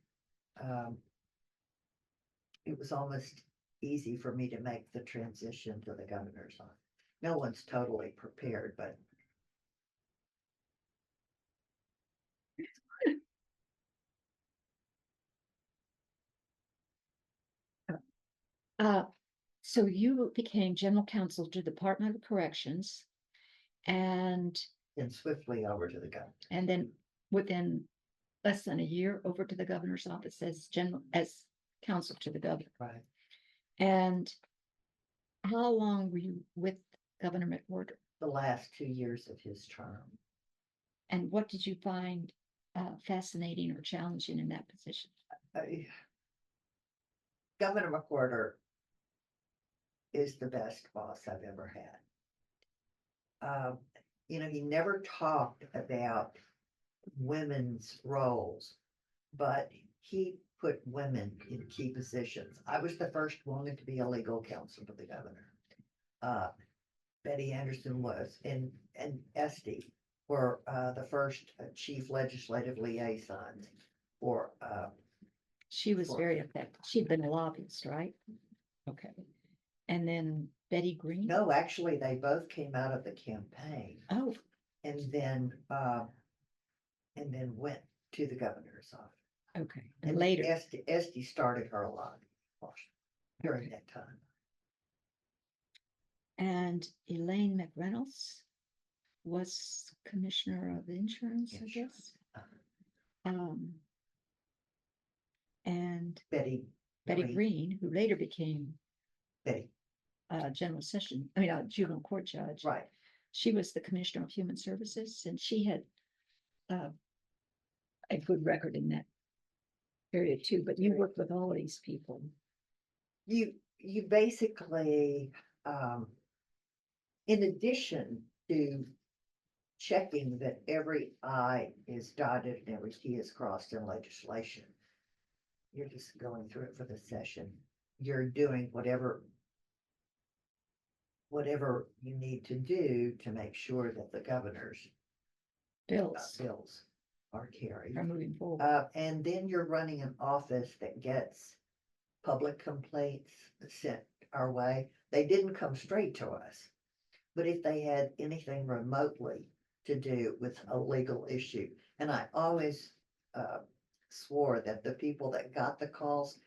easy for me to make the transition to the governor's office. No one's totally prepared, but So you became general counsel to the Department of Corrections, and then swiftly over to the governor. then within less than a year over to the governor's office as counsel to the governor. Right. And how long were you with Governor McWhorter? The last 2 years of his term. And what did you find fascinating or challenging in that position? Governor McWhorter is the best boss I've ever had. He never talked about women's roles, but he put women in key positions. I was the first woman to be a legal counsel to the governor. Betty Anderson was, and Esty were the first chief legislative liaisons for. She was very effective. She'd been a lobbyist, right? Okay. And then Betty Green? No, actually, they both came out of the campaign. Oh. And then went to the governor's office. Okay. And later. Esty started her lobby during that time. And Elaine McReynolds was commissioner of insurance, I guess. And Betty Green, who later became Betty. Juvenile court judge. Right. She was the commissioner of human services, and she had a good record in that period too. But you worked with all these people. You basically, in addition to checking that every I is dotted and every T is crossed in legislation, you're just going through it for the session. You're doing whatever you need to do to make sure that the governor's bills are carried. Are moving forward. And then you're running an office that gets public complaints sent our way, they didn't come straight to us. But if they had anything remotely to do with a legal issue, and I always swore that the people that got the calls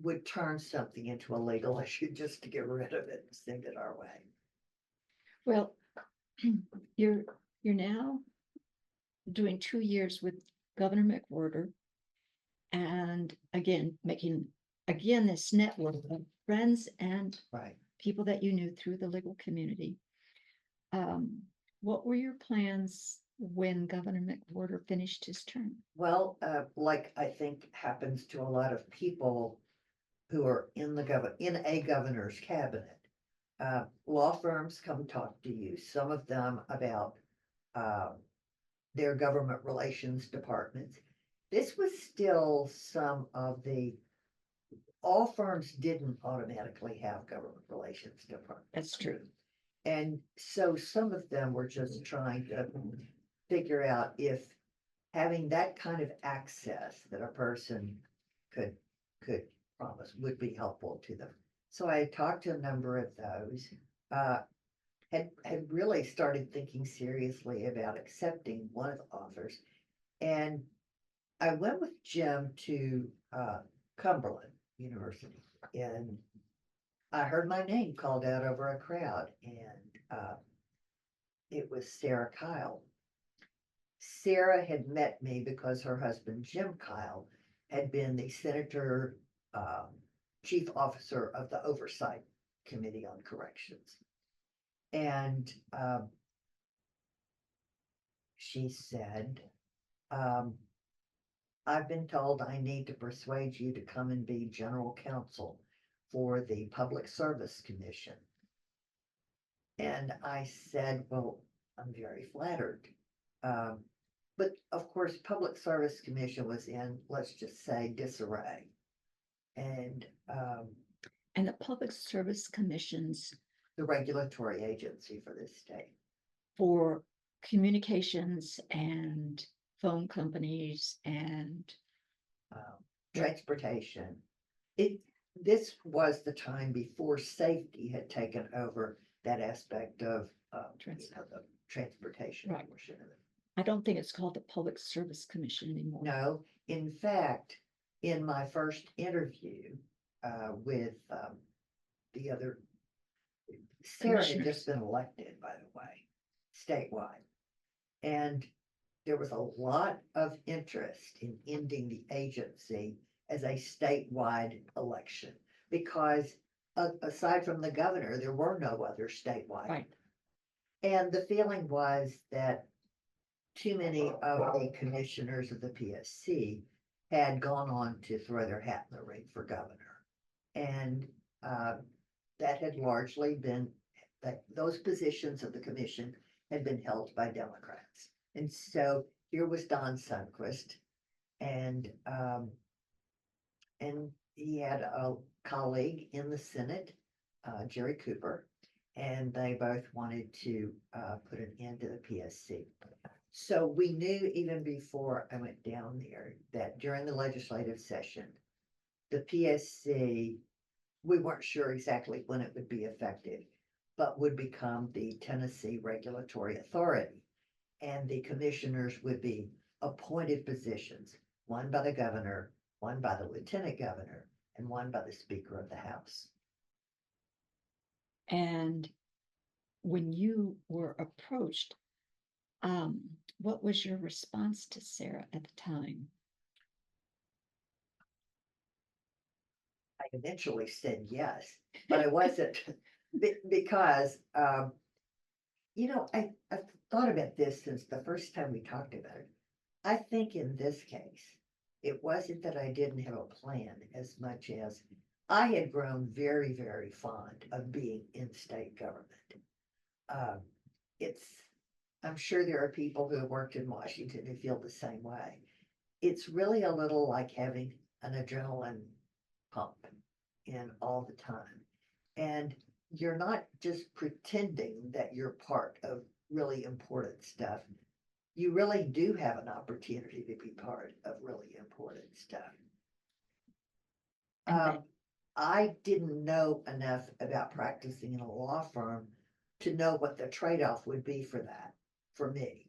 would turn something into a legal issue just to get rid of it and send it our way. Well, you're now doing 2 years with Governor McWhorter, and again, making this network of friends and Right. people that you knew through the legal community. What were your plans when Governor McWhorter finished his term? Well, like I think happens to a lot of people who are in a governor's cabinet, law firms come talk to you, some of them about their government relations departments. This was still some of all firms didn't automatically have government relations departments. That's true. And so some of them were just trying to figure out if having that kind of access that a person could promise would be helpful to them. So I talked to a number of those, had really started thinking seriously about accepting one of the offers. And I went with Jim to Cumberland University, and I heard my name called out over a crowd, and it was Sarah Kyle. Sarah had met me because her husband, Jim Kyle, had been the senator, chief officer of the Oversight Committee on Corrections. And she said, I've been told I need to persuade you to come and be general counsel for the Public Service Commission. And I said, well, I'm very flattered. But of course, Public Service Commission was in, let's just say, disarray. And the Public Service Commissions the regulatory agency for this state. For communications and phone companies and transportation. This was the time before safety had taken over that aspect of the transportation Right. portion of it. I don't think it's called the Public Service Commission anymore. No, in fact, in my first interview with the other, Sarah had just been elected, by the way, statewide. And there was a lot of interest in ending the agency as a statewide election because aside from the governor, there were no other statewide. Right. And the feeling was that too many of the commissioners of the PSC had gone on to throw their hat in the ring for governor. And that had largely been, that those positions of the commission had been held by Democrats. And so here was Don Sundquist, and he had a colleague in the Senate, Jerry Cooper, and they both wanted to put an end to the PSC. So we knew even before I went down there that during the legislative session, the PSC, we weren't sure exactly when it would be effective, but would become the Tennessee Regulatory Authority. And the commissioners would be appointed positions, one by the governor, one by the lieutenant governor, and one by the Speaker of the House. And when you were approached, what was your response to Sarah at the time? I eventually said yes, but I wasn't because, I thought about this since the first time we talked about it. I think in this case, it wasn't that I didn't have a plan as much as I had grown very, very fond of being in state government. I'm sure there are people who have worked in Washington who feel the same way. It's really a little like having an adrenaline pump in all the time. And you're not just pretending that you're part of really important stuff. You really do have an opportunity to be part of really important stuff. I didn't know enough about practicing in a law firm to know what the trade-off would be for that, for me.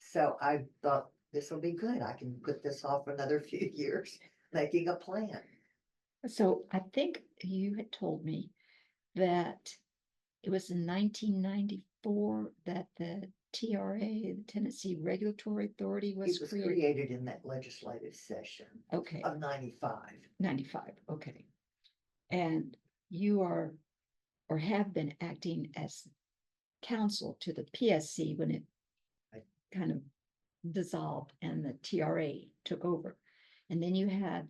So I thought this will be good. I can put this off another few years, making a plan. So I think you had told me that it was in 1994 that the TRA, the Tennessee Regulatory Authority, It was was created. created in that legislative session Okay, of 95. 95. Okay. And you are or have been acting as counsel to the PSC when it Right. kind of dissolved and the TRA took over. And then you had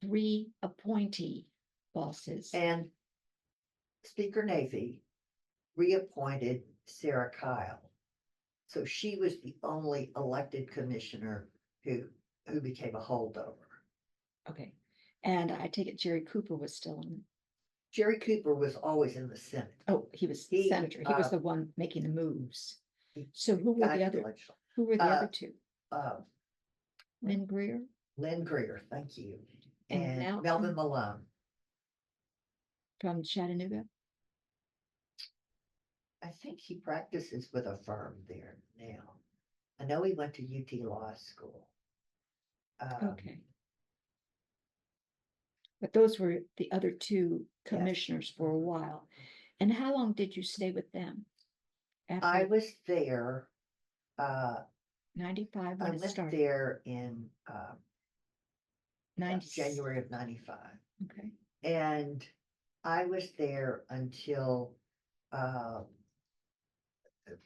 3 appointee bosses. And Speaker Navy reappointed Sarah Kyle. So she was the only elected commissioner who became a holdover. Okay. And I take it Jerry Cooper was still in. Jerry Cooper was always in the Senate. Oh, he was He, senator. He was the one making the moves. he So who were got the other? elected. Who were the other two? Uh, Lynn Greer Lynn Greer, thank you, And and Malcolm- Melvin Malone. from Chattanooga. I think he practices with a firm there now. I know he went to UT Law School. Okay. But those were the other two Yes. commissioners for a while. And how long did you stay with them? I After was there, 95 I when it went started? there in 90. January of 95. Okay. And I was there until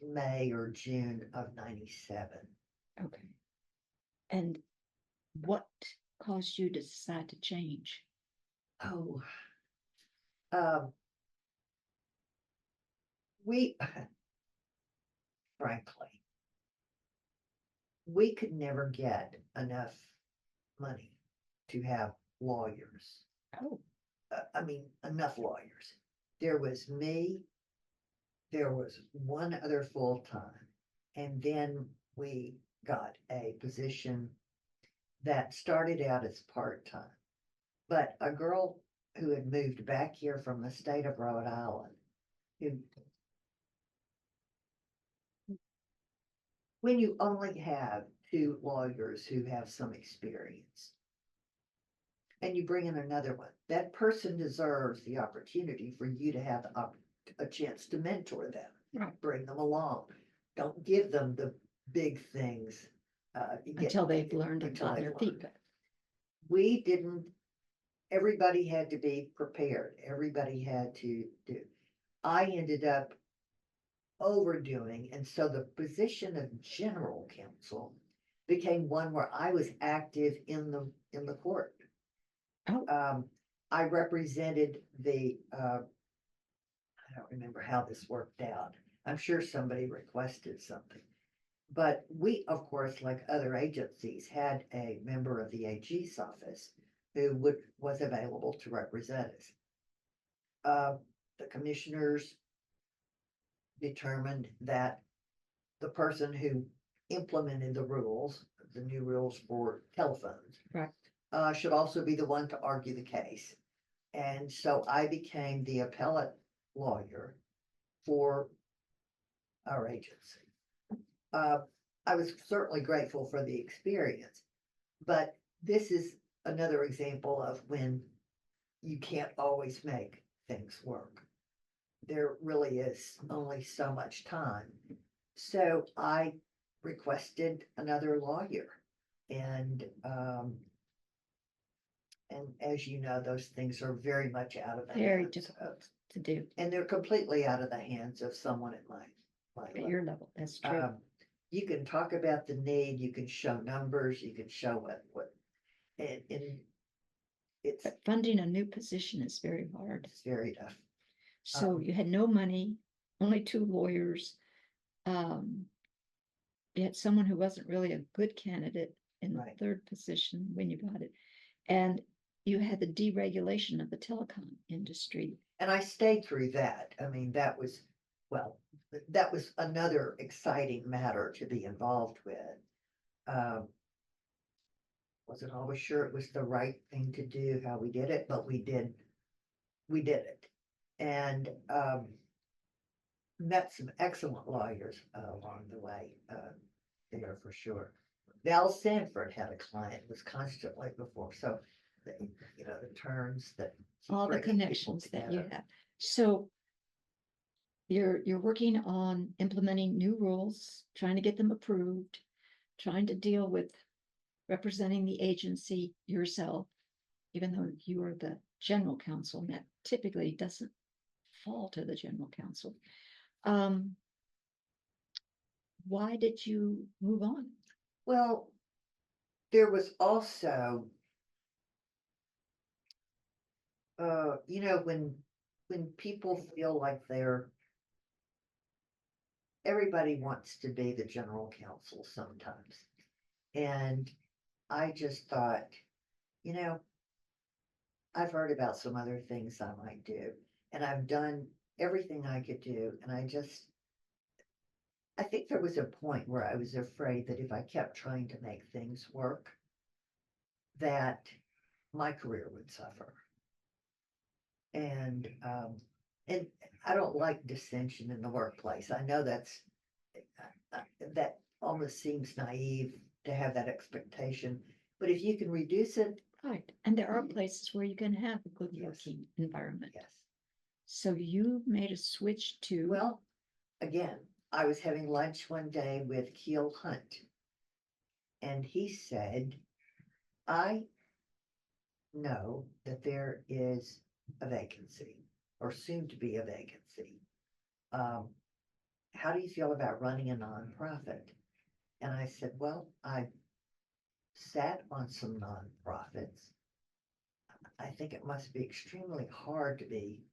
May or June of 97. Okay. And what caused you to decide to change? Oh, um, we, frankly, we could never get enough money to have lawyers. Oh, I mean, enough lawyers. There was me, there was one other full-time, and then we got a position that started out as part-time. But a girl who had moved back here from the state of Rhode Island, who, when you only have 2 lawyers who have some experience, and you bring in another one, that person deserves the opportunity for you to have a chance to mentor them. right. Bring them along. Don't give them the big things. Until they've learned and until gotten they've their feet learned. wet. We didn't, everybody had to be prepared. Everybody had to do. I ended up overdoing, and so the position of general counsel became one where I was active in the court. Oh, I represented I don't remember how this worked out. I'm sure somebody requested something. But we, of course, like other agencies, had a member of the AG's office who was available to represent us. The commissioners determined that the person who implemented the rules, the new rules for telephones, right. should also be the one to argue the case. And so I became the appellate lawyer for our agency. I was certainly grateful for the experience, but this is another example of when you can't always make things work. There really is only so much time. So I requested another lawyer, and as you know, those things are very much out of the Very hands difficult to do and they're completely out of the hands of someone at my at level. your level. That's true. You can talk about the need, you can show numbers, you can show and it's, But funding a new position is very hard. it's very tough. So you had no money, only 2 lawyers. You had someone who wasn't really a good candidate in the Right. 3rd position when you got it. And you had the deregulation of the telecom industry. And I stayed through that. I mean, that was another exciting matter to be involved with. Wasn't always sure it was the right thing to do, how we did it, but we did we did it. And, met some excellent lawyers along the way, there for sure. Val Sanford had a client, was constantly before, so, the terms that. keep all the bringing people connections that you together. have. So you're working on implementing new rules, trying to get them approved, trying to deal with representing the agency yourself, even though you are the general counsel, and that typically doesn't fall to the general counsel. Why did you move on? Well, there was also, when people feel like everybody wants to be the general counsel sometimes. And I just thought, I've heard about some other things I might do, and I've done everything I could do, and I think there was a point where I was afraid that if I kept trying to make things work, that my career would suffer. And I don't like dissension in the workplace. I know that almost seems naive to have that expectation, but if you can reduce it. Right, and there are places where you can have a good Yes. working environment. Yes. So you made a switch to. Well, again, I was having lunch one day with Keel Hunt, and he said, I know that there is a vacancy, or soon to be a vacancy. How do you feel about running a nonprofit? And I said, well, I sat on some nonprofits. I think it must be extremely hard to be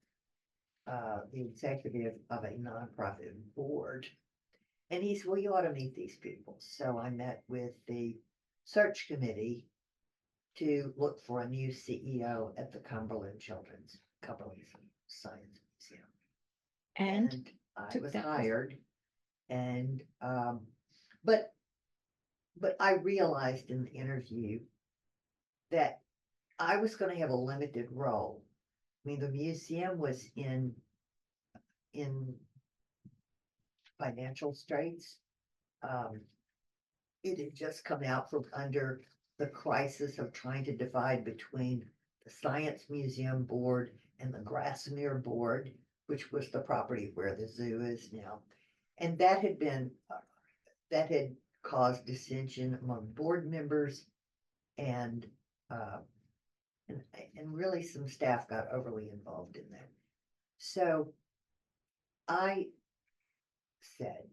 the executive of a nonprofit board. And he said, well, you ought to meet these people. So I met with the search committee to look for a new CEO at the Cumberland Science Museum. And I was hired, and but I realized in the interview that I was going to have a limited role. I mean, the museum was in financial straits. It had just come out from under the crisis of trying to divide between the Science Museum Board and the Grassmere Board, which was the property where the zoo is now. And that had caused dissension among board members, and really some staff got overly involved in that. So I said,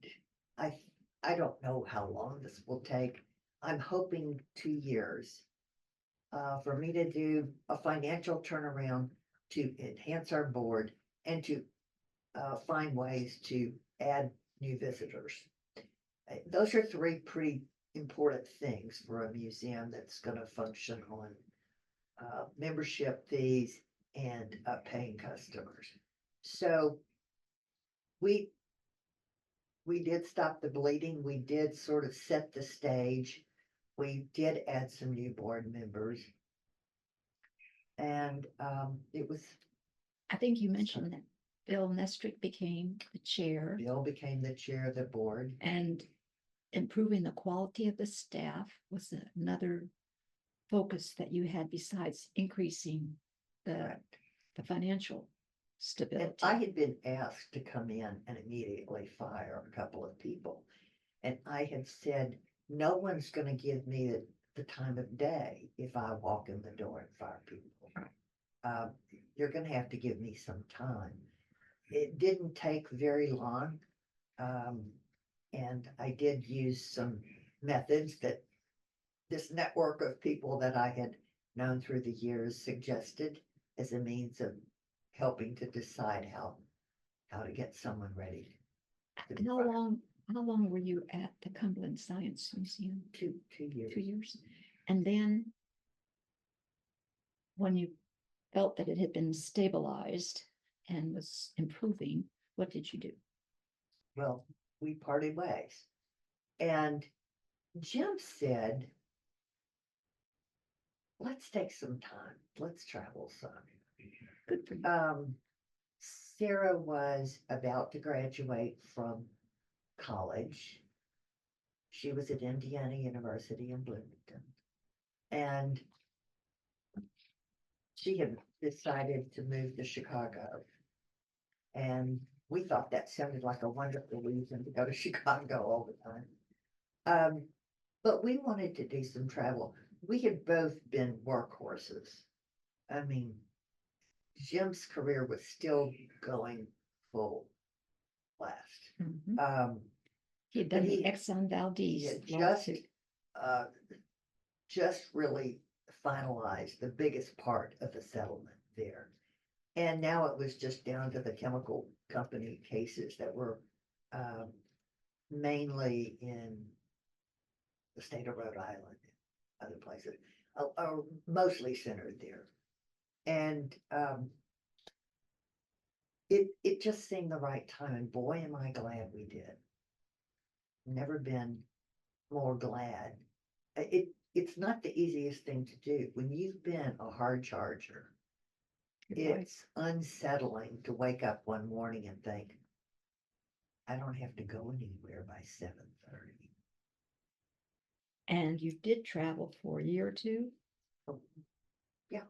I don't know how long this will take. I'm hoping 2 years for me to do a financial turnaround to enhance our board and to find ways to add new visitors. Those are 3 pretty important things for a museum that's going to function on membership fees and paying customers. So we did stop the bleeding. We did sort of set the stage. We did add some new board members. And it was. I think you mentioned that Bill Nestrick became the chair. Bill became the chair of the board. And improving the quality of the staff was another focus that you had, besides increasing the financial stability. And I had been asked to come in and immediately fire a couple of people. And I had said, no one's going to give me the time of day if I walk in the door and fire people. You're going to have to give me some time. It didn't take very long. And I did use some methods that this network of people that I had known through the years suggested as a means of helping to decide how to get someone ready. How long were you at the Cumberland Science Museum? 2 years. 2 years. And then when you felt that it had been stabilized and was improving, what did you do? Well, we parted ways. And Jim said, let's take some time. Let's travel some. Good for you. Sarah was about to graduate from college. She was at Indiana University in Bloomington. And she had decided to move to Chicago. And we thought that sounded like a wonderful reason to go to Chicago all the time. But we wanted to do some travel. We had both been workhorses. I mean, Jim's career was still going full blast. Mhm. He had done the Exxon He Valdez had lawsuit. just really finalized the biggest part of the settlement there. And now it was just down to the chemical company cases that were mainly in the state of Rhode Island, and other places, are mostly centered there. And it just seemed the right time, and boy, am I glad we did. Never been more glad. It's not the easiest thing to do. When you've been a hard charger, You're right. it's unsettling to wake up one morning and think, I don't have to go anywhere by 7:30. And you did travel for a year or two? Yeah.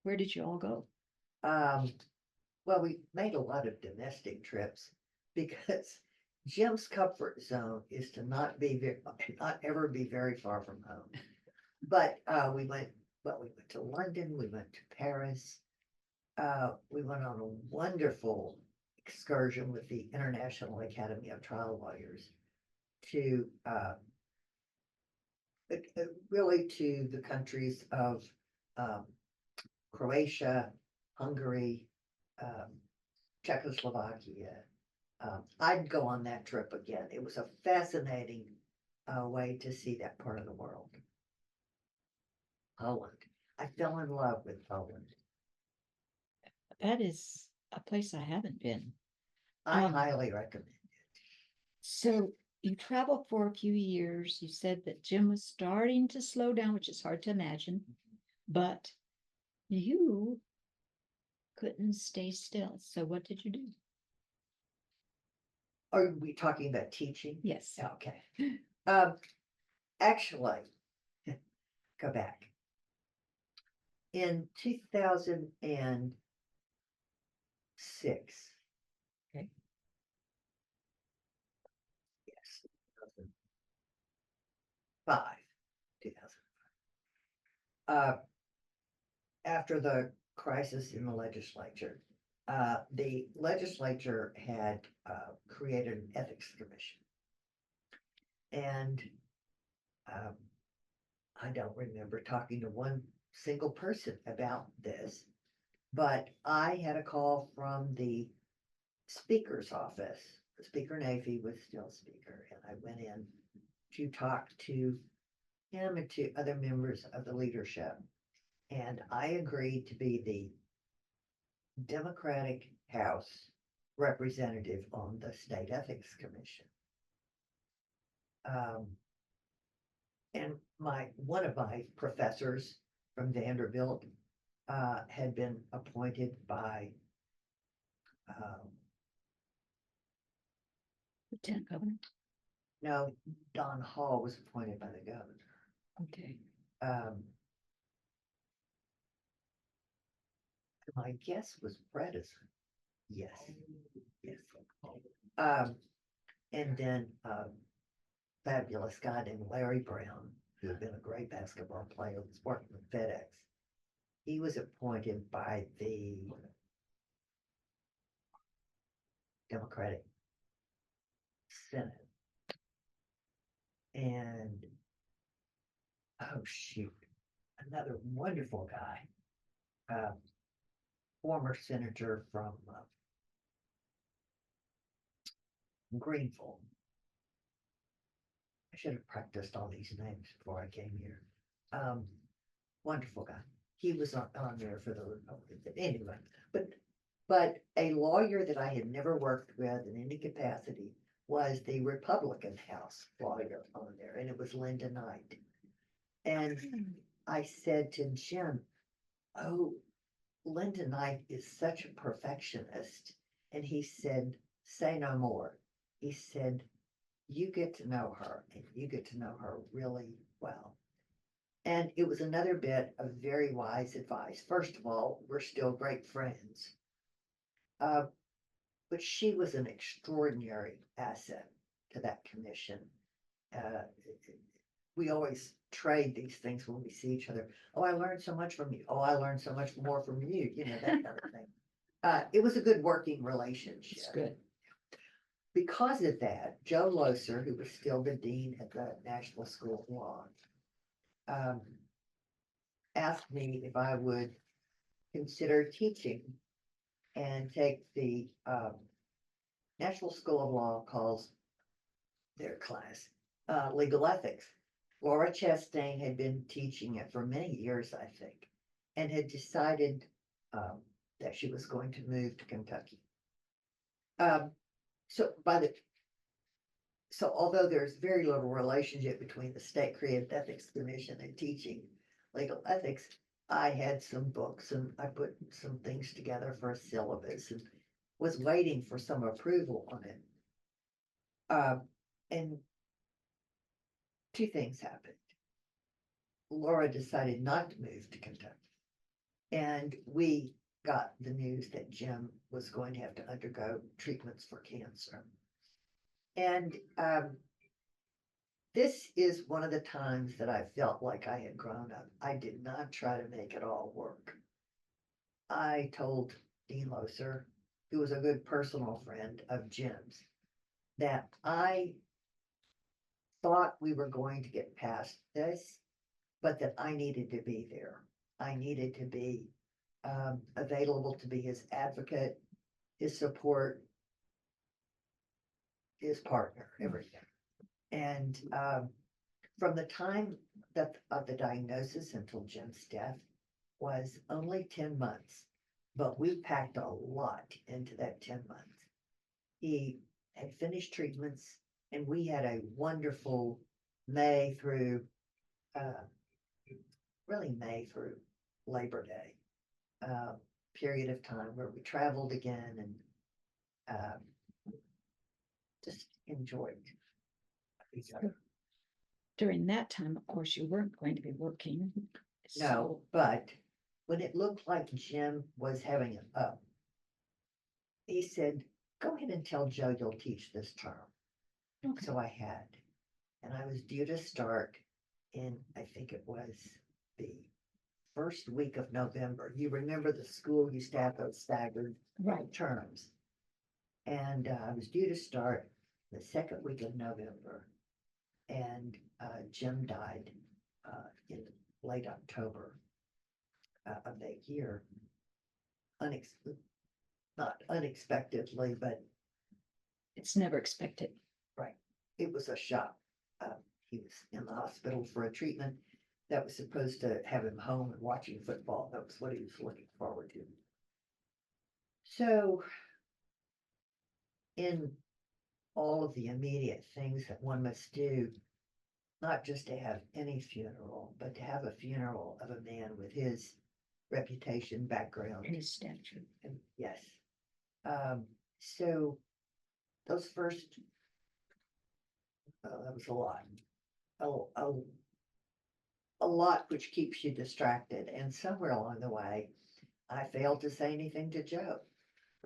Where did you all go? Well, we made a lot of domestic trips because Jim's comfort zone is to not ever be very far from home. But we went to London, we went to Paris. We went on a wonderful excursion with the International Academy of Trial Lawyers to really to the countries of Croatia, Hungary, Czechoslovakia. I'd go on that trip again. It was a fascinating way to see that part of the world. Poland. I fell in love with Poland. That is a place I haven't been. I highly recommend it. So you traveled for a few years. You said that Jim was starting to slow down, which is hard to imagine, but you couldn't stay still. So what did you do? Are we talking about teaching? Yes. Okay. Actually, go back. In 2006. Okay. Yes. 2005. After the crisis in the legislature, the legislature had created an ethics commission. And I don't remember talking to one single person about this, but I had a call from the speaker's office. Speaker Nafee was still speaker, and I went in to talk to him and to other members of the leadership. And I agreed to be the Democratic House representative on the State Ethics Commission. And one of my professors from Vanderbilt had been appointed by Lieutenant Governor. no, Don Hall was appointed by the governor. Okay. My guess was Bredesen. Yes. Yes. And then fabulous guy named Larry Brown, who had been a great basketball player, was working with FedEx. He was appointed by the Democratic Senate. And oh shoot, another wonderful guy, former senator from Greenville. I should have practiced all these names before I came here. Wonderful guy. He was on there for the Republicans. Anyway, but a lawyer that I had never worked with in any capacity was the Republican House lawyer on there, and it was Linda Knight. And I said to Jim, oh, Linda Knight is such a perfectionist. And he said, say no more. He said, you get to know her and you get to know her really well. And it was another bit of very wise advice. First of all, we're still great friends. But she was an extraordinary asset to that commission. Uh, we always trade these things when we see each other. Oh, I learned so much from you. Oh, I learned so much more from you, that kind of thing. It was a good working relationship. It's good. Because of that, Joe Loser, who was still the dean at the National School of Law, asked me if I would consider teaching and take the National School of Law calls their class legal ethics. Laura Chastain had been teaching it for many years, I think, and had decided that she was going to move to Kentucky. So although there's very little relationship between the State Creative Ethics Commission and teaching legal ethics, I had some books and I put some things together for a syllabus and was waiting for some approval on it. And two things happened. Laura decided not to move to Kentucky. And we got the news that Jim was going to have to undergo treatments for cancer. And this is one of the times that I felt like I had grown up. I did not try to make it all work. I told Dean Loser, who was a good personal friend of Jim's, that I thought we were going to get past this, but that I needed to be there. I needed to be available to be his advocate, his support, his partner, everything. And from the time of the diagnosis until Jim's death was only 10 months, but we packed a lot into that 10 months. He had finished treatments and we had a wonderful May through Labor Day period of time where we traveled again and just enjoyed each other. During that time, of course, you weren't going to be working. No, but when it looked like Jim was having an up, he said, go ahead and tell Joe you'll teach this term. Okay. So I had, and I was due to start in, I think it was the first week of November. You remember the school used to have those staggered terms. And I was due to start the second week of November. And Jim died in late October of that year. Not unexpectedly, but it's never expected. Right. It was a shock. He was in the hospital for a treatment that was supposed to have him home and watching football. That was what he was looking forward to. So, in all of the immediate things that one must do, not just to have any funeral, but to have a funeral of a man with his reputation, background, and his stature. And yes. So those first, that was a lot. A lot which keeps you distracted. And somewhere along the way, I failed to say anything to Joe.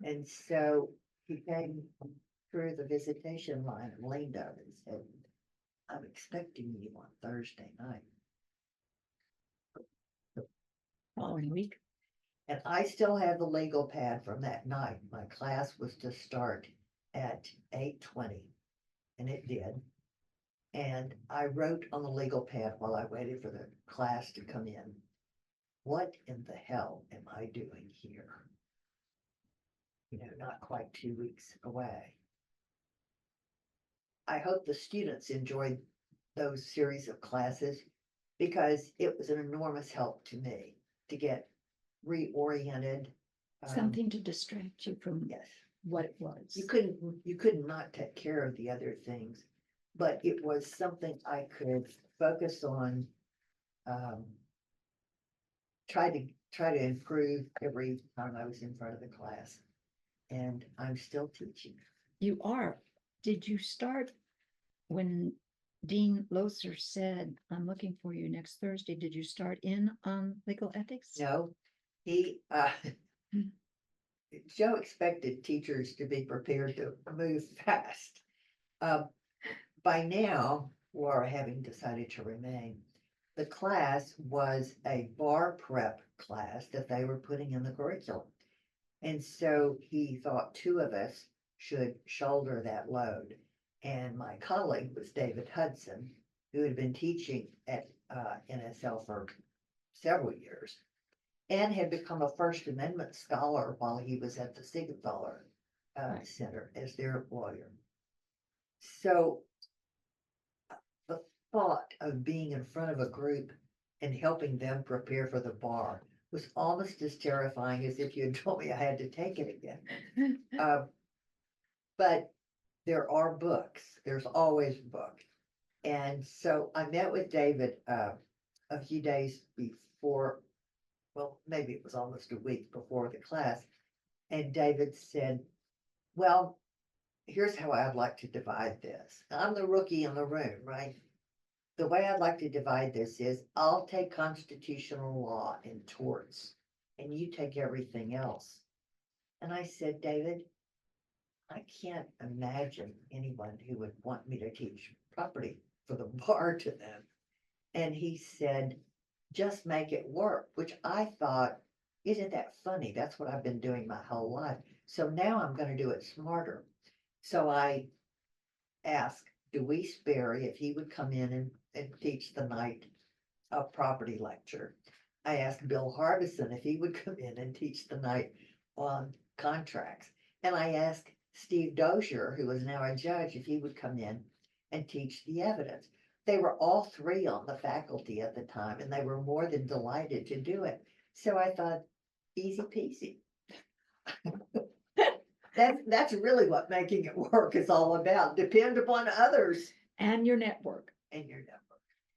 And so he came through the visitation line and leaned over and said, I'm expecting you on Thursday night. Following week. And I still have the legal pad from that night. My class was to start at 8:20, and it did. And I wrote on the legal pad while I waited for the class to come in, what in the hell am I doing here? Not quite 2 weeks away. I hope the students enjoyed those series of classes because it was an enormous help to me to get reoriented. Something to distract you from what it was. You couldn't not take care of the other things, but it was something I could focus on, try to try to improve every time I was in front of the class. And I'm still teaching. You are. Did you start when Dean Loser said, I'm looking for you next Thursday? Did you start in on legal ethics? No, he, Joe expected teachers to be prepared to move fast. By now, Laura having decided to remain, the class was a bar prep class that they were putting in the curriculum. And so he thought two of us should shoulder that load. And my colleague was David Hudson, who had been teaching at NSL for several years and had become a First Amendment scholar while he was at the Civic Right. Center as their lawyer. So the thought of being in front of a group and helping them prepare for the bar was almost as terrifying as if you had told me I had to take it again. But there are books, there's always a book. And so I met with David a few days before, well, maybe it was almost a week before the class. And David said, well, here's how I'd like to divide this. I'm the rookie in the room, right? The way I'd like to divide this is I'll take constitutional law and torts, and you take everything else. And I said, David, I can't imagine anyone who would want me to teach property for the bar to them. And he said, just make it work, which I thought, isn't that funny? That's what I've been doing my whole life. So now I'm going to do it smarter. So I asked Dewey Sperry if he would come in and teach the night of property lecture. I asked Bill Harbison if he would come in and teach the night on contracts. And I asked Steve Dozier, who is now a judge, if he would come in and teach the evidence. They were all three on the faculty at the time, and they were more than delighted to do it. So I thought, easy peasy. That's really what making it work is all about. Depend upon others And your network. and your network.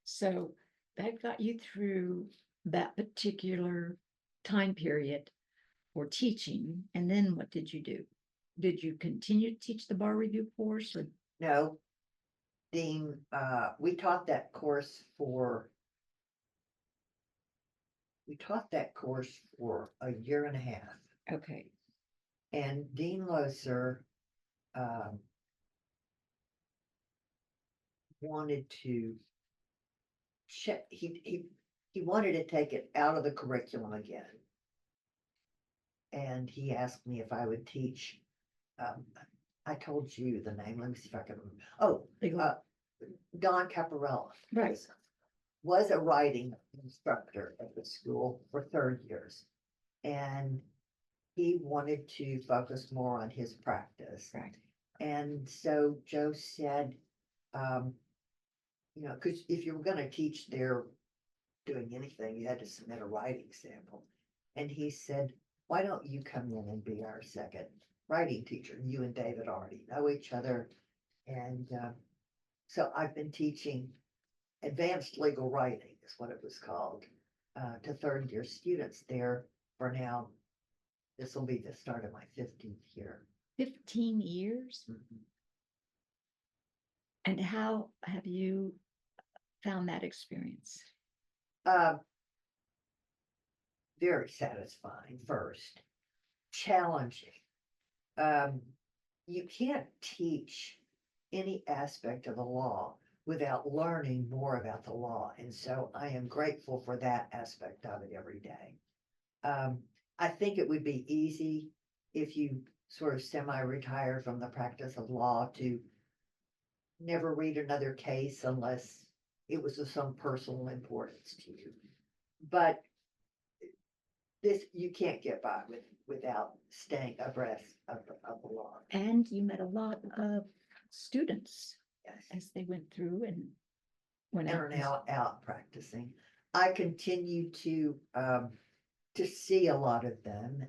So that got you through that particular time period for teaching. And then what did you do? Did you continue to teach the bar review course or? No, Dean, we taught that course for a year and a half. Okay. And Dean Loser wanted to check, he wanted to take it out of the curriculum again. And he asked me if I would teach, I told you the name, let me see if I can remember. Oh, Don Caparella. Right. Was a writing instructor at the school for third years. And he wanted to focus more on his practice. Right. And so Joe said, you know, because if you were going to teach there doing anything, you had to submit a writing sample. And he said, why don't you come in and be our second writing teacher? You and David already know each other. And so I've been teaching advanced legal writing is what it was called, to third year students there for now. This will be the start of my 15th year. 15 years? Mhm. And how have you found that experience? Very satisfying first, challenging. You can't teach any aspect of the law without learning more about the law. And so I am grateful for that aspect of it every day. I think it would be easy if you sort of semi-retire from the practice of law to never read another case unless it was of some personal importance to you. But this, you can't get by without staying abreast of the law. And you met a lot of students Yes. as they went through and went And out. are now out practicing. I continue to see a lot of them.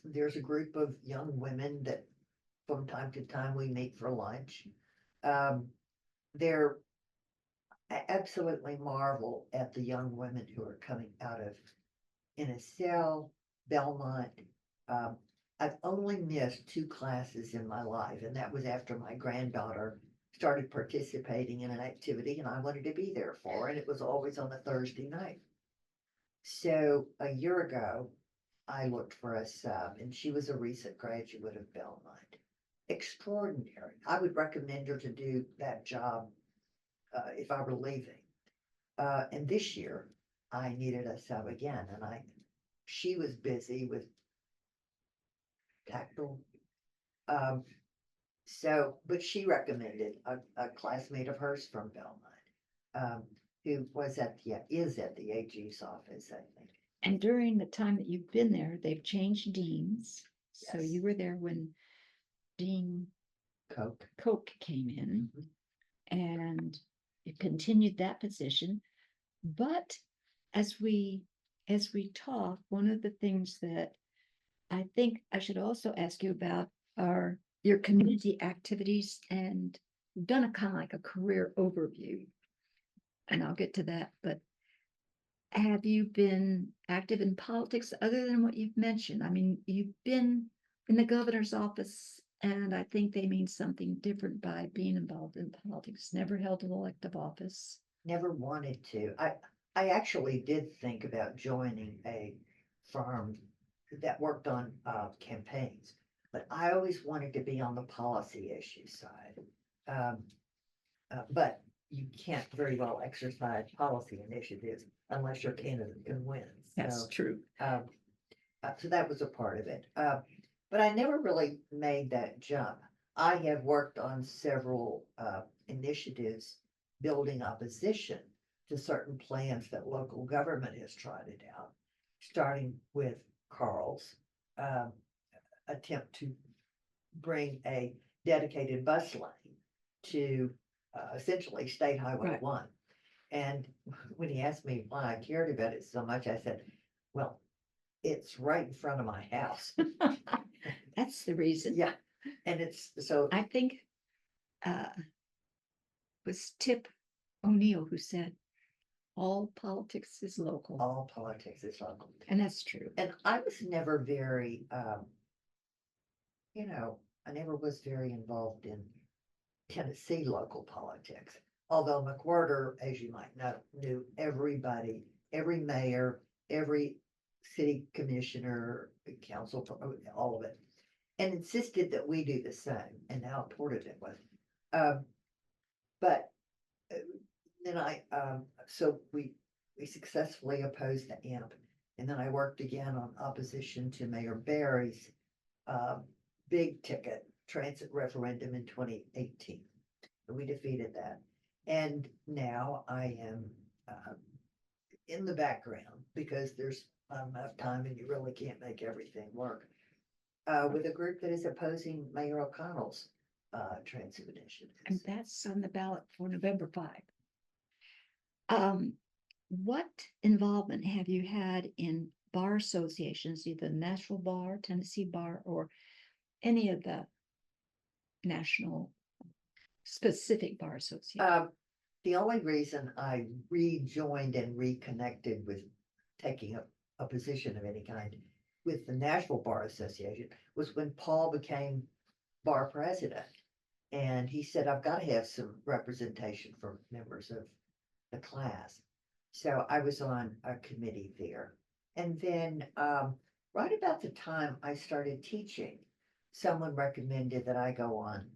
There's a group of young women that from time to time we meet for lunch. They're I absolutely marvel at the young women who are coming out of Cell, Belmont. I've only missed 2 classes in my life, and that was after my granddaughter started participating in an activity and I wanted to be there for her, and it was always on a Thursday night. So a year ago, I looked for a sub, and she was a recent graduate of Belmont. Extraordinary. I would recommend her to do that job if I were leaving. And this year, I needed a sub again, and she was busy with tactile. But she recommended a classmate of hers from Belmont, who is at the AG's office, I think. And during the time that you've been there, they've changed deans. So Yes. you were there when Dean Coke. came in, Mhm. and you continued that position. But as we talk, one of the things that I think I should also ask you about are your community activities, and we've done a kind of like a career overview, and I'll get to that. But have you been active in politics other than what you've mentioned? I mean, you've been in the governor's office, and I think they mean something different by being involved in politics. Never held an elective office. Never wanted to. I actually did think about joining a firm that worked on campaigns, but I always wanted to be on the policy issue side. But you can't very well exercise policy initiatives unless your candidate can win. That's true. So that was a part of it. But I never really made that jump. I have worked on several initiatives building opposition to certain plans that local government has trotted out, starting with Carl's attempt to bring a dedicated bus lane to essentially State Highway Right. 1. And when he asked me why I cared about it so much, I said, well, it's right in front of my house. That's the reason. Yeah. And it's so I think was Tip O'Neill who said, all politics is local. all politics is local. And that's true. And I was never very, I never was very involved in Tennessee local politics. Although McWhorter, as you might know, knew everybody, every mayor, every city commissioner, council, all of it, and insisted that we do the same, and how important it was. But then so we successfully opposed the AMP, and then I worked again on opposition to Mayor Barry's big ticket transit referendum in 2018. We defeated that. And now I am in the background because there's not enough time and you really can't make everything work. With a group that is opposing Mayor O'Connell's transit initiatives. And that's on the ballot for November 5. What involvement have you had in bar associations, either Nashville Bar, Tennessee Bar, or any of the national specific bar associations? The only reason I rejoined and reconnected with taking a position of any kind with the Nashville Bar Association was when Paul became bar president. And he said, I've got to have some representation for members of the class. So I was on a committee there. And then right about the time I started teaching, someone recommended that I go on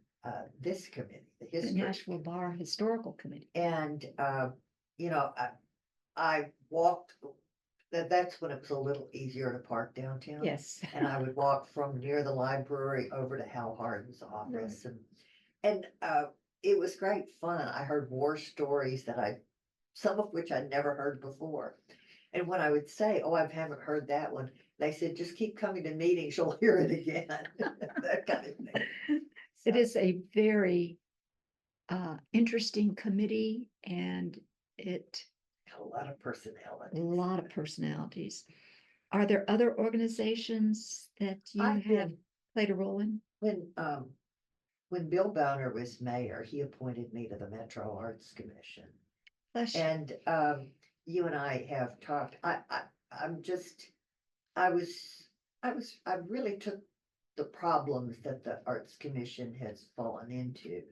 this committee, the Nashville Bar Historical Committee. And, I walked, that's when it was a little easier to park downtown. Yes. And I would walk from near the library over to Hal Hardin's office. Right. And it was great fun. I heard war stories some of which I'd never heard before. And when I would say, oh, I haven't heard that one, they said, just keep coming to meetings, you'll hear it again. That kind of thing. It is a very interesting committee, and it a lot of personalities. A lot of personalities. Are there other organizations that you have played a role in? When Bill Bowner was mayor, he appointed me to the Metro Arts Commission. And you and I have talked. I'm just, I really took the problems that the Arts Commission has gotten into.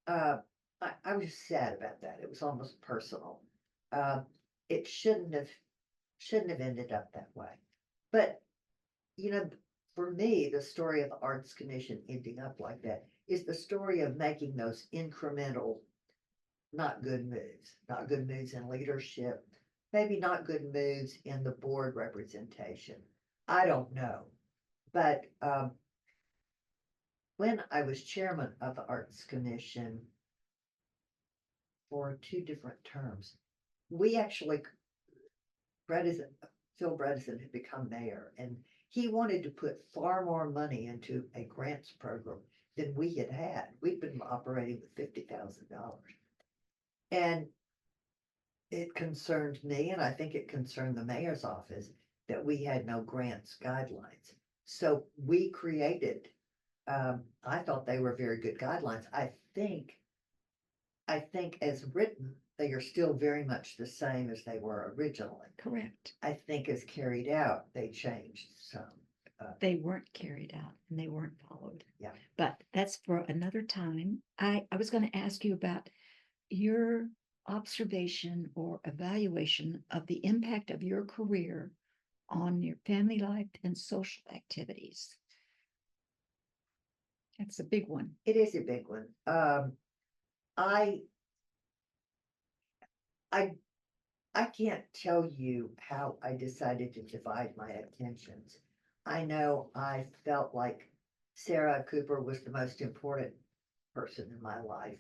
I was sad about that. It was almost personal. Uh, it shouldn't have ended up that way. But, you know, for me, the story of the Arts Commission ending up like that is the story of making those incremental, not good moves in leadership, maybe not good moves in the board representation. I don't know. But when I was chairman of the Arts Commission for 2 different terms, we actually, Phil Bredesen had become mayor, and he wanted to put far more money into a grants program than we had had. We'd been operating with $50,000. And it concerned me, and I think it concerned the mayor's office, that we had no grants guidelines. So we created, I thought they were very good guidelines. I think as written, they are still very much the same as they were originally. Correct. I think as carried out, they changed some. They weren't carried out and they weren't followed. Yeah. But that's for another time. I was going to ask you about your observation or evaluation of the impact of your career on your family life and social activities. That's a big one. It is a big one. I can't tell you how I decided to divide my attentions. I know I felt like Sarah Cooper was the most important person in my life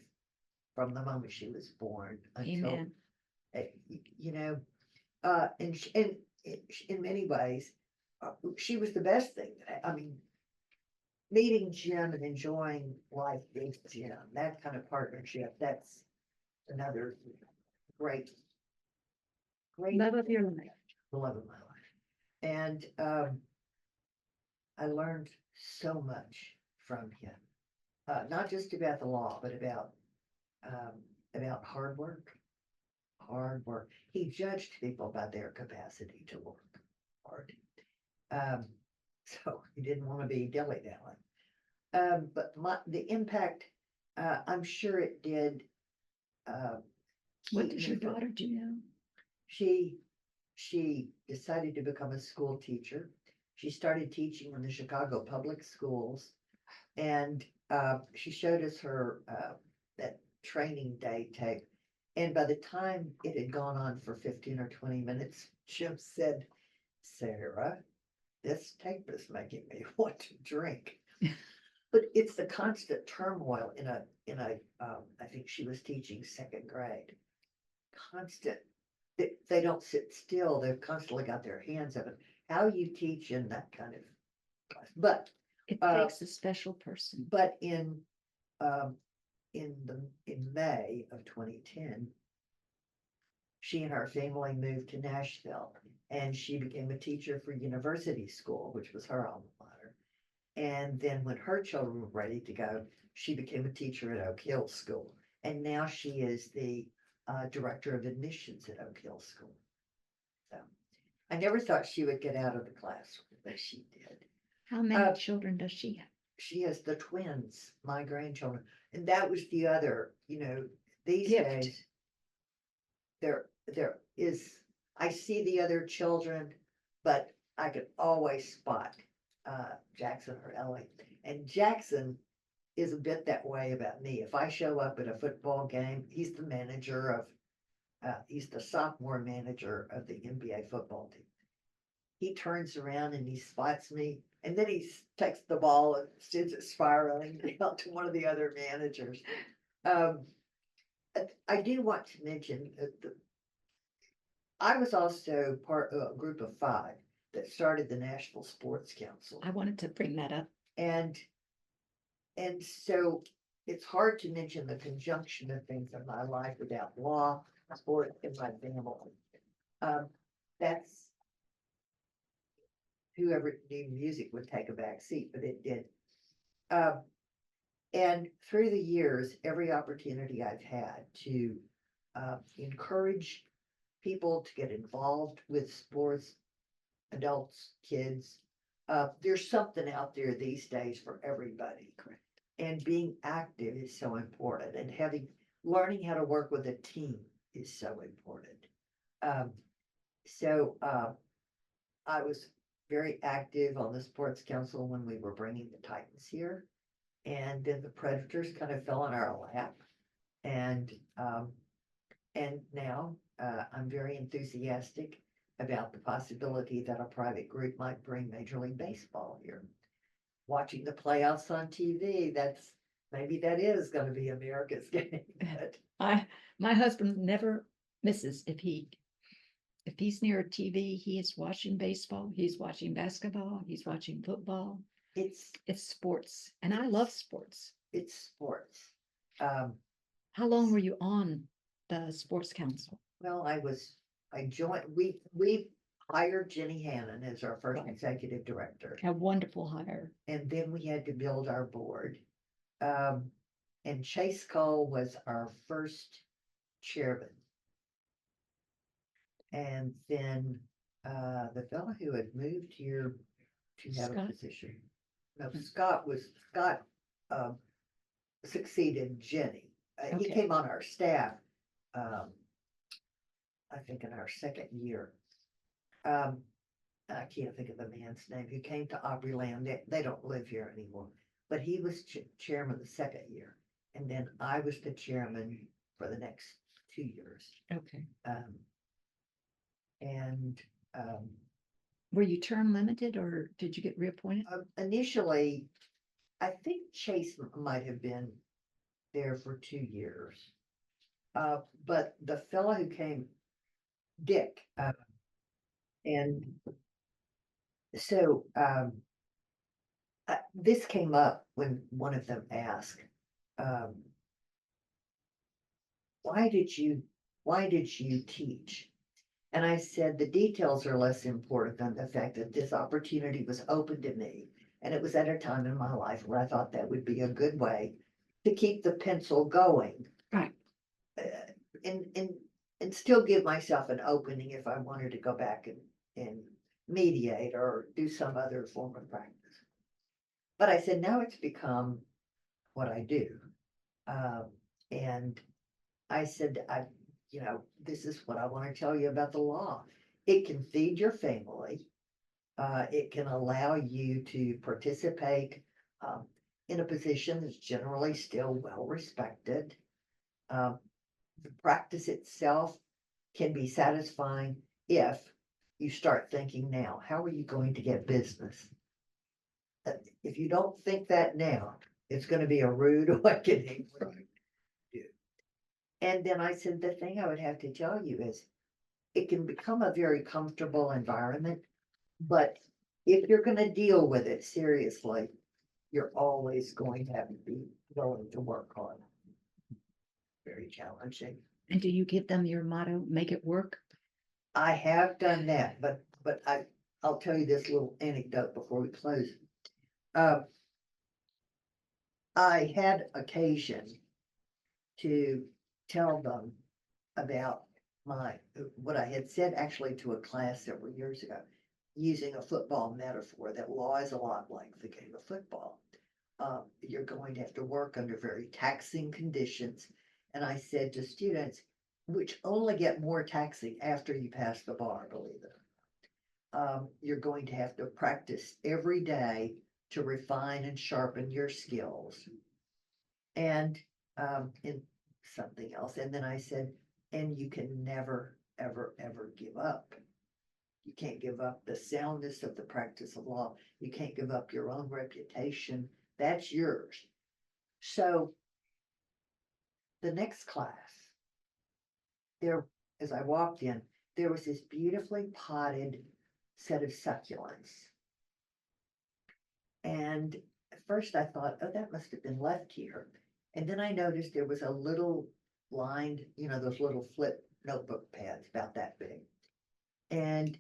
from the moment she was born until, Amen. you know, and in many ways, she was the best thing. I mean, meeting Jim and enjoying life with Jim, that kind of partnership, that's another great Love of your life. the love of my life. And I learned so much from him, not just about the law, but about hard work. Hard work. He judged people by their capacity to work hard. So he didn't want to be dilly-dallying. But the impact, I'm sure it did. What does your daughter do now? She decided to become a school teacher. She started teaching in the Chicago public schools, and she showed us her that training day tape. And by the time it had gone on for 15 or 20 minutes, Jim said, "Sarah, this tape is making me want to drink." But it's the constant turmoil in a I think she was teaching 2nd grade. Constant. They don't sit still. They've constantly got their hands up. How you teach in that kind of class. But it takes a special person. But in May of 2010, she and her family moved to Nashville, and she became a teacher for University School, which was her alma mater. And then when her children were ready to go, she became a teacher at Oak Hill School. And now she is the director of admissions at Oak Hill School. So I never thought she would get out of the classroom, but she did. How many children does she have? She has the twins, my grandchildren. And that was the other, these Gift. days, there is, I see the other children, but I could always spot Jackson or Ellie. And Jackson is a bit that way about me. If I show up at a football game, he's the sophomore manager of the NBA football team. He turns around and he spots me, and then he takes the ball and sends it spiraling out to one of the other managers. I do want to mention that I was also part of a group of 5 that started the Nashville Sports Council. I wanted to bring that up. And so it's hard to mention the conjunction of things in my life without law, sport, and my family. That's whoever knew music would take a back seat, but it did. And through the years, every opportunity I've had to encourage people to get involved with sports, adults, kids. There's something out there these days for everybody. Correct. And being active is so important, and learning how to work with a team is so important. Um, I was very active on the sports council when we were bringing the Titans here. And then the Predators kind of fell in our lap. And now I'm very enthusiastic about the possibility that a private group might bring Major League Baseball here. Watching the playoffs on TV, maybe that is going to be America's game. But My husband never misses if he's near a TV, he is watching baseball, he's watching basketball, he's watching football. it's Sports, and I love sports. it's sports. How long were you on the sports council? Well, I joined, we hired Jenny Hannon as our first Right. executive director. A wonderful hire. And then we had to build our board. And Chase Cole was our first chairman. And then the fellow who had moved here to have a Scott? position. No, Scott succeeded Jenny. He Okay. came on our staff, I think in our second year. I can't think of the man's name who came to Opryland. They don't live here anymore, but he was chairman the second year. And then I was the chairman for the next 2 years. Okay. Were you term limited or did you get reappointed? Initially, I think Chase might have been there for 2 years. But the fellow who came, Dick, and so this came up when one of them asked, why did you teach? And I said, the details are less important than the fact that this opportunity was open to me. And it was at a time in my life where I thought that would be a good way to keep the pencil going. Right. And still give myself an opening if I wanted to go back and mediate or do some other form of practice. But I said, now it's become what I do. And I said, this is what I want to tell you about the law. It can feed your family. It can allow you to participate in a position that's generally still well respected. The practice itself can be satisfying if you start thinking now, how are you going to get business? If you don't think that now, it's going to be a rude awakening. And then I said, the thing I would have to tell you is it can become a very comfortable environment, but if you're going to deal with it seriously, you're always going to have to be willing to work on it. Very challenging. And do you give them your motto, make it work? I have done that, but I'll tell you this little anecdote before we close. I had occasion to tell them about what I had said actually to a class several years ago, using a football metaphor, that law is a lot like the game of football. You're going to have to work under very taxing conditions. And I said to students, which only get more taxing after you pass the bar, believe it. You're going to have to practice every day to refine and sharpen your skills. And in something else. And then I said, and you can never, ever, ever give up. You can't give up the soundness of the practice of law. You can't give up your own reputation. That's yours. So the next class, as I walked in, there was this beautifully potted set of succulents. And at first I thought, oh, that must have been left here. And then I noticed there was a little lined, those little flip notebook pads about that big. And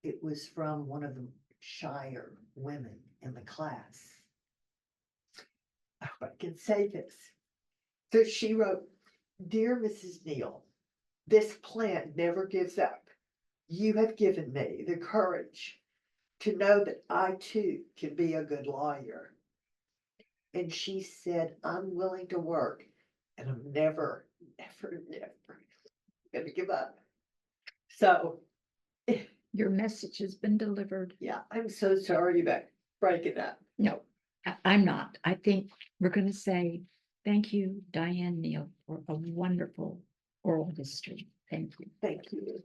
it was from one of the shyer women in the class. I can say this. So she wrote, "Dear Mrs. Neal, this plant never gives up. You have given me the courage to know that I too can be a good lawyer. And she said, I'm willing to work and I'm never gonna give up. So, Your message has been delivered. yeah, I'm so sorry about breaking up. No, I'm not. I think we're gonna say, thank you, Dianne Neal, for a wonderful oral history. Thank you. Thank you.